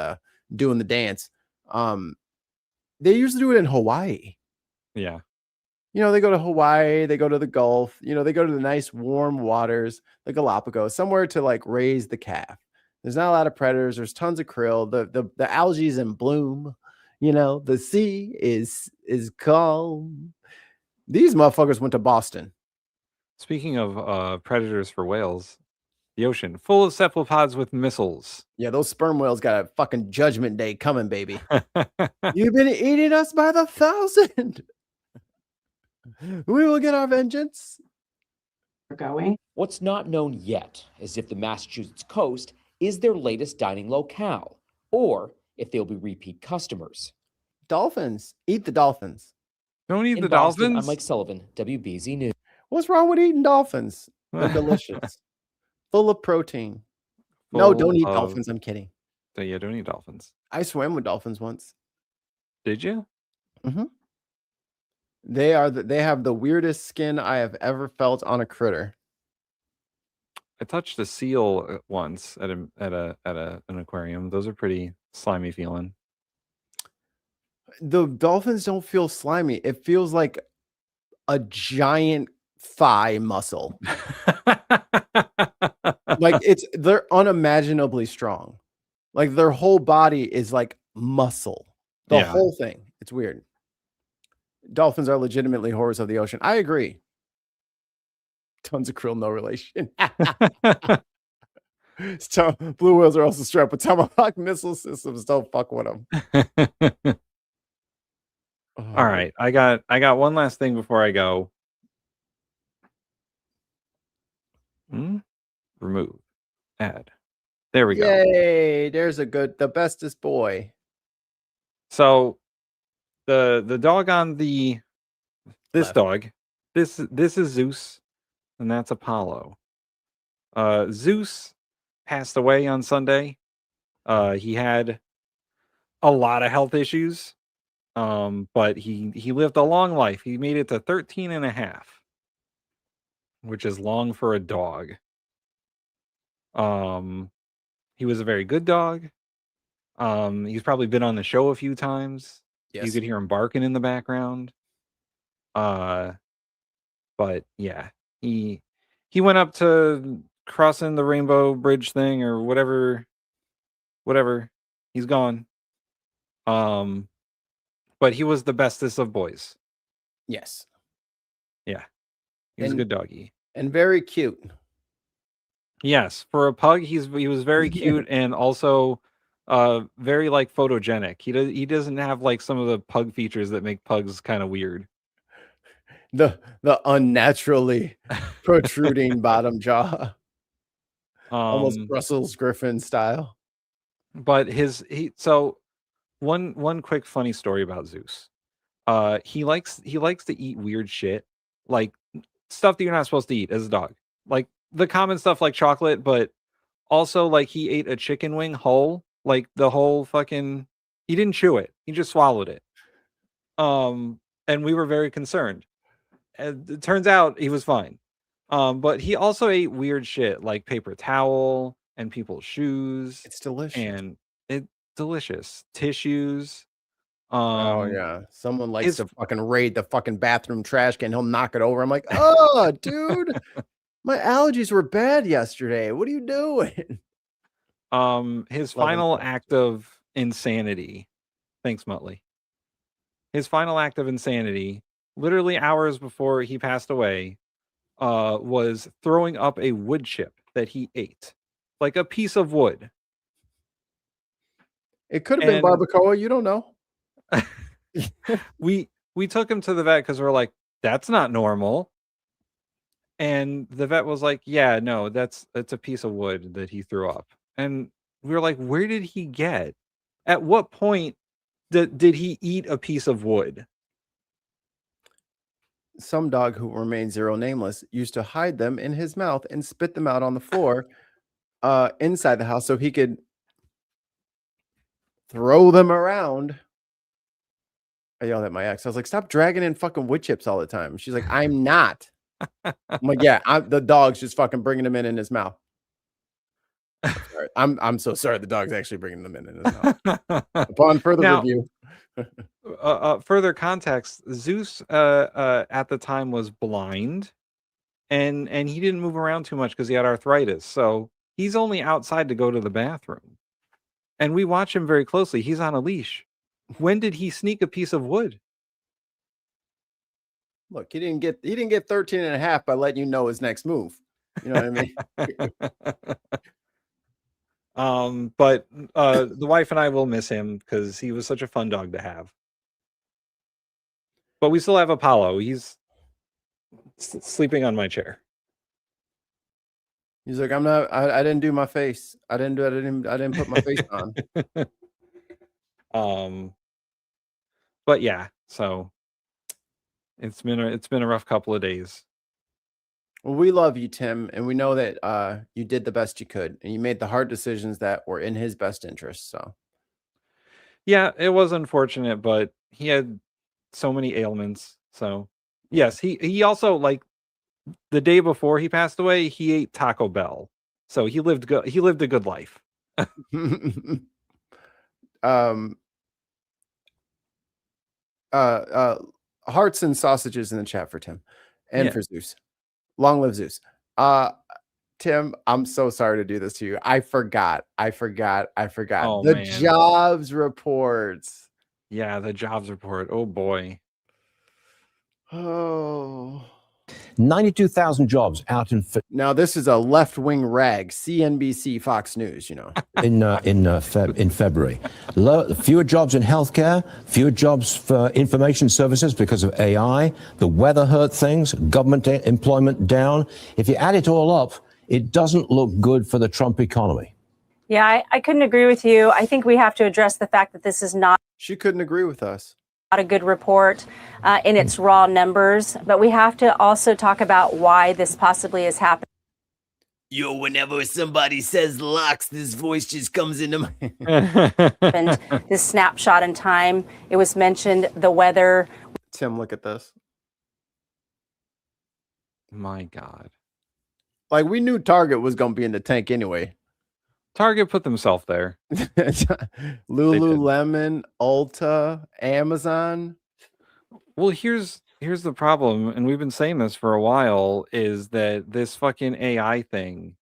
doing the dance. They usually do it in Hawaii. Yeah. They go to Hawaii, they go to the Gulf, they go to the nice warm waters, the Galapagos, somewhere to like raise the calf. There's not a lot of predators. There's tons of krill. The algae is in bloom. You know, the sea is calm. These motherfuckers went to Boston. Speaking of predators for whales, the ocean full of cephalopods with missiles. Yeah, those sperm whales got a fucking judgment day coming, baby. You've been eating us by the thousand. We will get our vengeance. Going. What's not known yet is if the Massachusetts coast is their latest dining locale, or if they'll be repeat customers. Dolphins. Eat the dolphins. Don't eat In the Boston, dolphins? I'm Mike Sullivan, WBZ News. What's wrong with eating dolphins? They're delicious. Full of protein. No, don't eat dolphins. I'm kidding. Yeah, don't eat dolphins. I swam with dolphins once. Did you? Mm-hmm. They have the weirdest skin I have ever felt on a critter. I touched a seal once at an aquarium. Those are pretty slimy feeling. The dolphins don't feel slimy. It feels like a giant thigh muscle. Like they're unimaginably strong. Like their whole body is like muscle. The whole thing. It's weird. Dolphins are legitimately horrors of the ocean. I agree. Tons of krill, no relation. So, blue whales are also strapped with tomahawk missile systems. Don't fuck with them. All right, I got one last thing before I go. Remove. Add. There we go. Yay! There's the bestest boy. So, the dog on this left. dog, this is Zeus, and that's Apollo. Zeus passed away on Sunday. He had a lot of health issues, but he lived a long life. He made it to 13 and a half, which is long for a dog. He was a very good dog. He's probably been on the show a few times. Yes. You could hear him barking in the background. But yeah, he went up to crossing the Rainbow Bridge thing or whatever. He's gone. But he was the bestest of boys. Yes. Yeah. He was a good doggy. And very cute. Yes, for a pug, he was very cute and also very like photogenic. He doesn't have like some of the pug features that make pugs kind of weird. The unnaturally protruding bottom jaw. Almost Brussels Griffin style. But so one quick funny story about Zeus. He likes to eat weird shit, like stuff that you're not supposed to eat as a dog. Like the common stuff like chocolate, but also like he ate a chicken wing whole, like the whole fucking, he didn't chew it. He just swallowed it. And we were very concerned. And it turns out he was fine. But he also ate weird shit like paper towel and people's shoes. It's delicious. And it's delicious. Tissues. Oh yeah. Someone likes to fucking raid the fucking bathroom trash can. He'll knock it over. I'm like, oh, dude. My allergies were bad yesterday. What are you doing? His final act of insanity. Thanks, Muttley. His final act of insanity, literally hours before he passed away, was throwing up a wood chip that he ate. Like a piece of wood. It could have been barbacoa, you don't know. We took him to the vet because we're like, that's not normal. And the vet was like, yeah, no, it's a piece of wood that he threw up. And we were like, where did he get? At what point did he eat a piece of wood? Some dog who remains zero nameless used to hide them in his mouth and spit them out on the floor inside the house so he could throw them around. I yelled at my ex. I was like, stop dragging in fucking wood chips all the time. She's like, I'm not. I'm like, yeah, the dog's just fucking bringing them in his mouth. I'm so sorry. The dog's actually bringing them in his mouth. Upon further review. Further context, Zeus at the time was blind and he didn't move around too much because he had arthritis. So he's only outside to go to the bathroom. And we watch him very closely. He's on a leash. when did he sneak a piece of wood? Look, he didn't get 13 and a half by letting you know his next move. You know what I mean? But the wife and I will miss him because he was such a fun dog to have. But we still have Apollo. He's sleeping on my chair. He's like, I didn't do my face. I didn't put my face on. But yeah, so it's been a rough couple of days. Well, we love you, Tim, and we know that you did the best you could, and you made the hard decisions that were in his best interest. So, yeah, it was unfortunate, but he had so many ailments. So, yes, he also, like, the day before he passed away, he ate Taco Bell. So he lived a good life. Hearts and sausages in the chat for Tim and for Zeus. Long live Zeus. Tim, I'm so sorry to do this to you. I forgot. Oh, The man. jobs reports. Yeah, the jobs report. Oh boy. Oh. 92,000 jobs out in now. This is a left-wing rag. CNBC, Fox News. You know, in February, fewer jobs in healthcare, fewer jobs for information services because of AI. The weather hurt things. Government employment down. If you add it all up, it doesn't look good for the Trump economy. Yeah, I couldn't agree with you. I think we have to address the fact that this is not. She couldn't agree with us. Not a good report in its raw numbers, but we have to also talk about why this possibly is happening. Yo, whenever somebody says locks, this voice just comes into my And this snapshot in time, it was mentioned the weather. Tim, look at this. My God. Like, we knew Target was going to be in the tank anyway. Target put themselves there. Lululemon, Ulta, Amazon. Well, here's the problem, and we've been saying this for a while, is that this fucking AI thing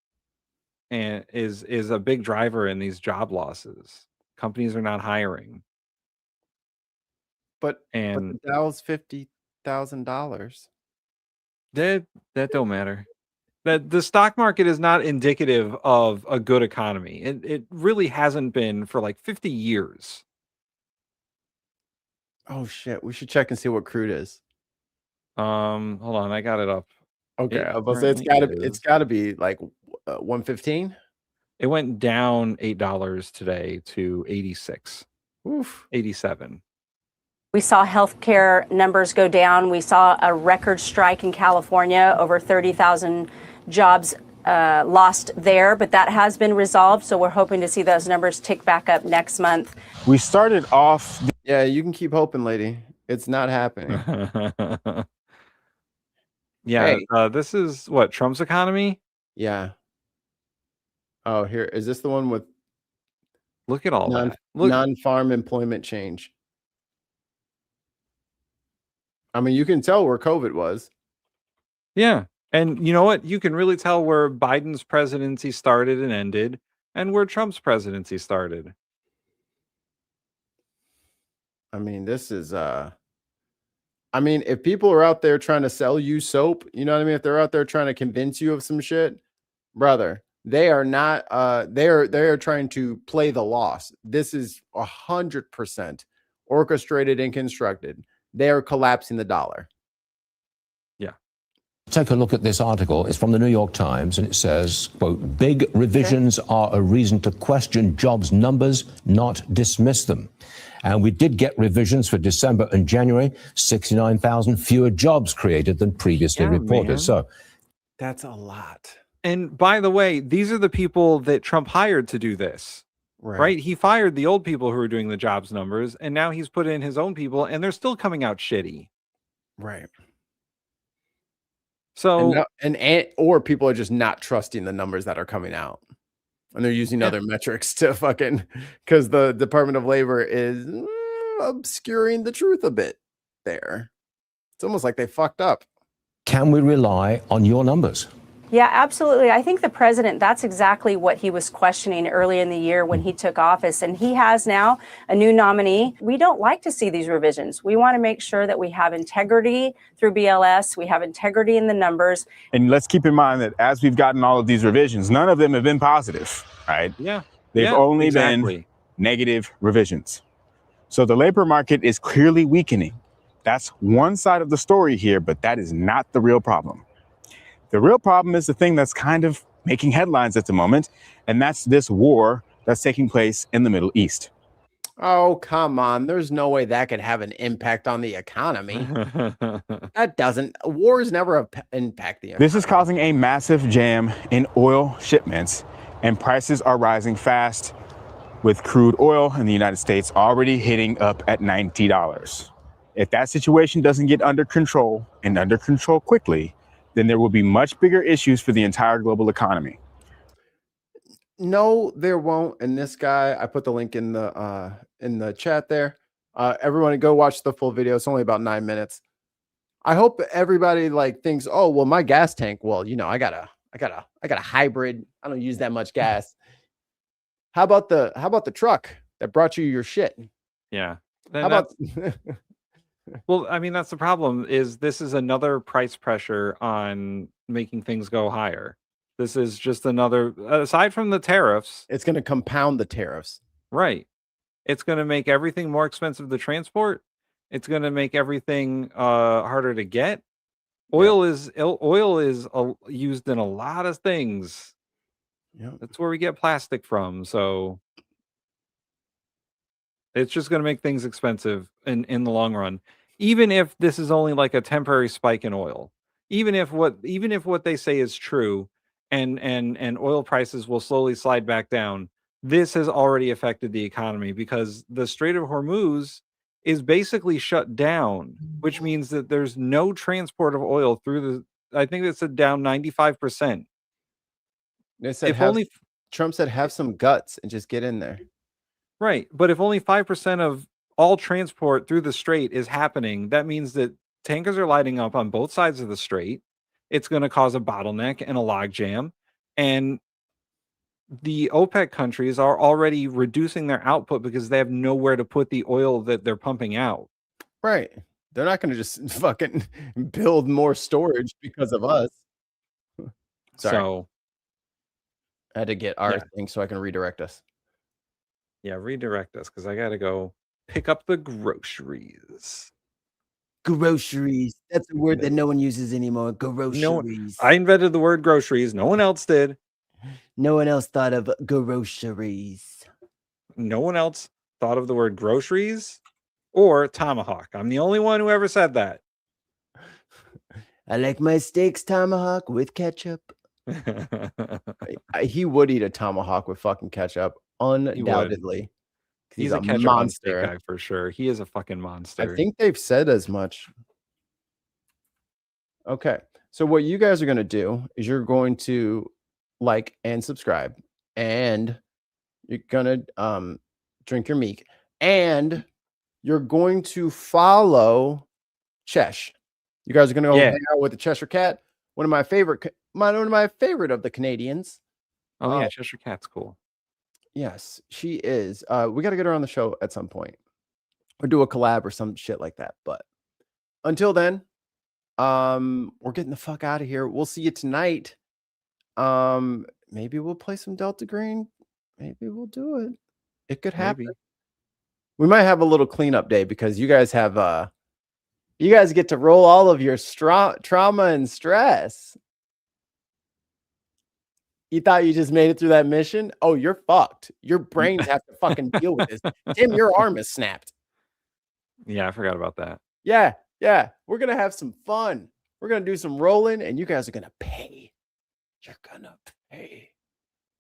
and is a big driver in these job losses. Companies are not hiring. But the Dow's $50,000. That don't matter. That the stock market is not indicative of a good economy. It really hasn't been for like 50 years. Oh shit, we should check and see what crude is. Hold on, I got it up. Okay, I was say it's gotta be like 115. It went down $8 today to 86. Oof, 87. We saw healthcare numbers go down. We saw a record strike in California, over 30,000 jobs lost there, but that has been resolved. So we're hoping to see those numbers tick back up next month. We started off. Yeah, you can keep hoping, lady. It's not happening. Yeah, Hey. this is what, Trump's economy? Yeah. Oh, here is this the one with? Look at all that. Look. Non-farm employment change. I mean, you can tell where COVID was. Yeah. And you know what? You can really tell where Biden's presidency started and ended and where Trump's presidency started. I mean, this is I mean, if people are out there trying to sell you soap, you know what I mean? If they're out there trying to convince you of some shit, brother, they are not they're trying to play the loss. This is 100% orchestrated and constructed. They are collapsing the dollar. Take a look at this article. It's from the New York Times, and it says, quote, big revisions are a reason to question jobs numbers, not dismiss them. And we did get revisions for December and January, 69,000 fewer jobs created than previously reported. Man. So that's a lot. And by the way, these are the people that Trump hired to do this, right? He fired the old people who were doing the jobs numbers, and now he's put in his own people, and they're still coming out shitty. Right. So or people are just not trusting the numbers that are coming out, and they're using other metrics to fucking, because the Department of Labor is obscuring the truth a bit there. It's almost like they fucked up. can we rely on your numbers? Yeah, absolutely. I think the president, that's exactly what he was questioning early in the year when he took office. And he has now a new nominee. We don't like to see these revisions. We want to make sure that we have integrity through BLS. We have integrity in the numbers. And let's keep in mind that as we've gotten all of these revisions, none of them have been positive, right? Yeah. They've only been negative revisions. So the labor market is clearly weakening. That's one side of the story here, but that is not the real problem. The real problem is the thing that's kind of making headlines at the moment, and that's this war that's taking place in the Middle East. Oh, come on. There's no way that could have an impact on the economy. That doesn't. Wars never impact the economy. This is causing a massive jam in oil shipments, and prices are rising fast, with crude oil in the United States already hitting up at $90. If that situation doesn't get under control, and under control quickly, then there will be much bigger issues for the entire global economy. No, there won't. And this guy, I put the link in the chat there. Everyone go watch the full video. It's only about 9 minutes. I hope everybody like thinks, oh, well, my gas tank. Well, you know, I got a hybrid. I don't use that much gas. How about the truck that brought you your shit? Yeah. How about well, I mean, that's the problem. Is this is another price pressure on making things go higher. This is just another, aside from the tariffs, it's going to compound the tariffs. Right. It's going to make everything more expensive to transport. It's going to make everything harder to get. Oil is used in a lot of things. Yeah, that's where we get plastic from. So it's just going to make things expensive in the long run. Even if this is only like a temporary spike in oil, even if what they say is true, and oil prices will slowly slide back down, this has already affected the economy because the Strait of Hormuz is basically shut down, which means that there's no transport of oil through I think it's down 95%. They said Trump said have some guts and just get in there. Right. But if only 5% of all transport through the strait is happening, that means that tankers are lighting up on both sides of the strait. It's going to cause a bottleneck and a logjam. And the OPEC countries are already reducing their output because they have nowhere to put the oil that they're pumping out. Right. They're not going to just fucking build more storage because of us. Sorry. So I had to get our thing so I can redirect us. Yeah, redirect us because I got to go pick up the groceries. Groceries. That's a word that no one uses anymore. Groceries. I invented the word groceries. No one else did. No one else thought of groceries. No one else thought of the word groceries or tomahawk. I'm the only one who ever said that. I like my steaks tomahawk with ketchup. He would eat a tomahawk with fucking ketchup, undoubtedly. He's a ketchup monster guy for sure. He is a fucking monster. I think they've said as much. Okay, so what you guys are going to do is you're going to like and subscribe, and you're going to drink your meek, and you're going to follow Chesh. You guys are going to go hang out with the Cheshire Cat, one of my favorite of the Canadians. Oh yeah, Cheshire Cat's cool. Yes, she is. We got to get her on the show at some point or do a collab or some shit like that. But until then, we're getting the fuck out of here. We'll see you tonight. Maybe we'll play some Delta Green. Maybe we'll do it. It could happen. Maybe. We might have a little cleanup day because you guys have you guys get to roll all of your trauma and stress. You thought you just made it through that mission? Oh, you're fucked. Your brains have to fucking deal with this. Tim, your arm is snapped. Yeah, I forgot about that. Yeah. We're going to have some fun. We're going to do some rolling, and you guys are going to pay. You're going to pay.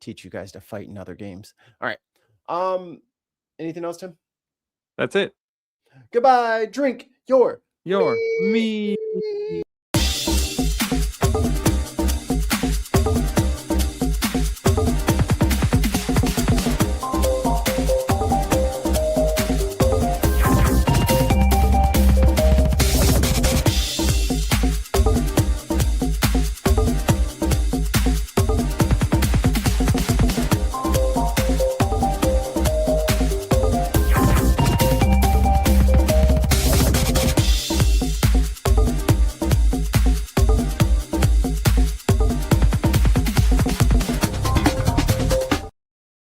Teach you guys to fight in other games. All right. Anything else, Tim? That's it. Goodbye. Drink your me.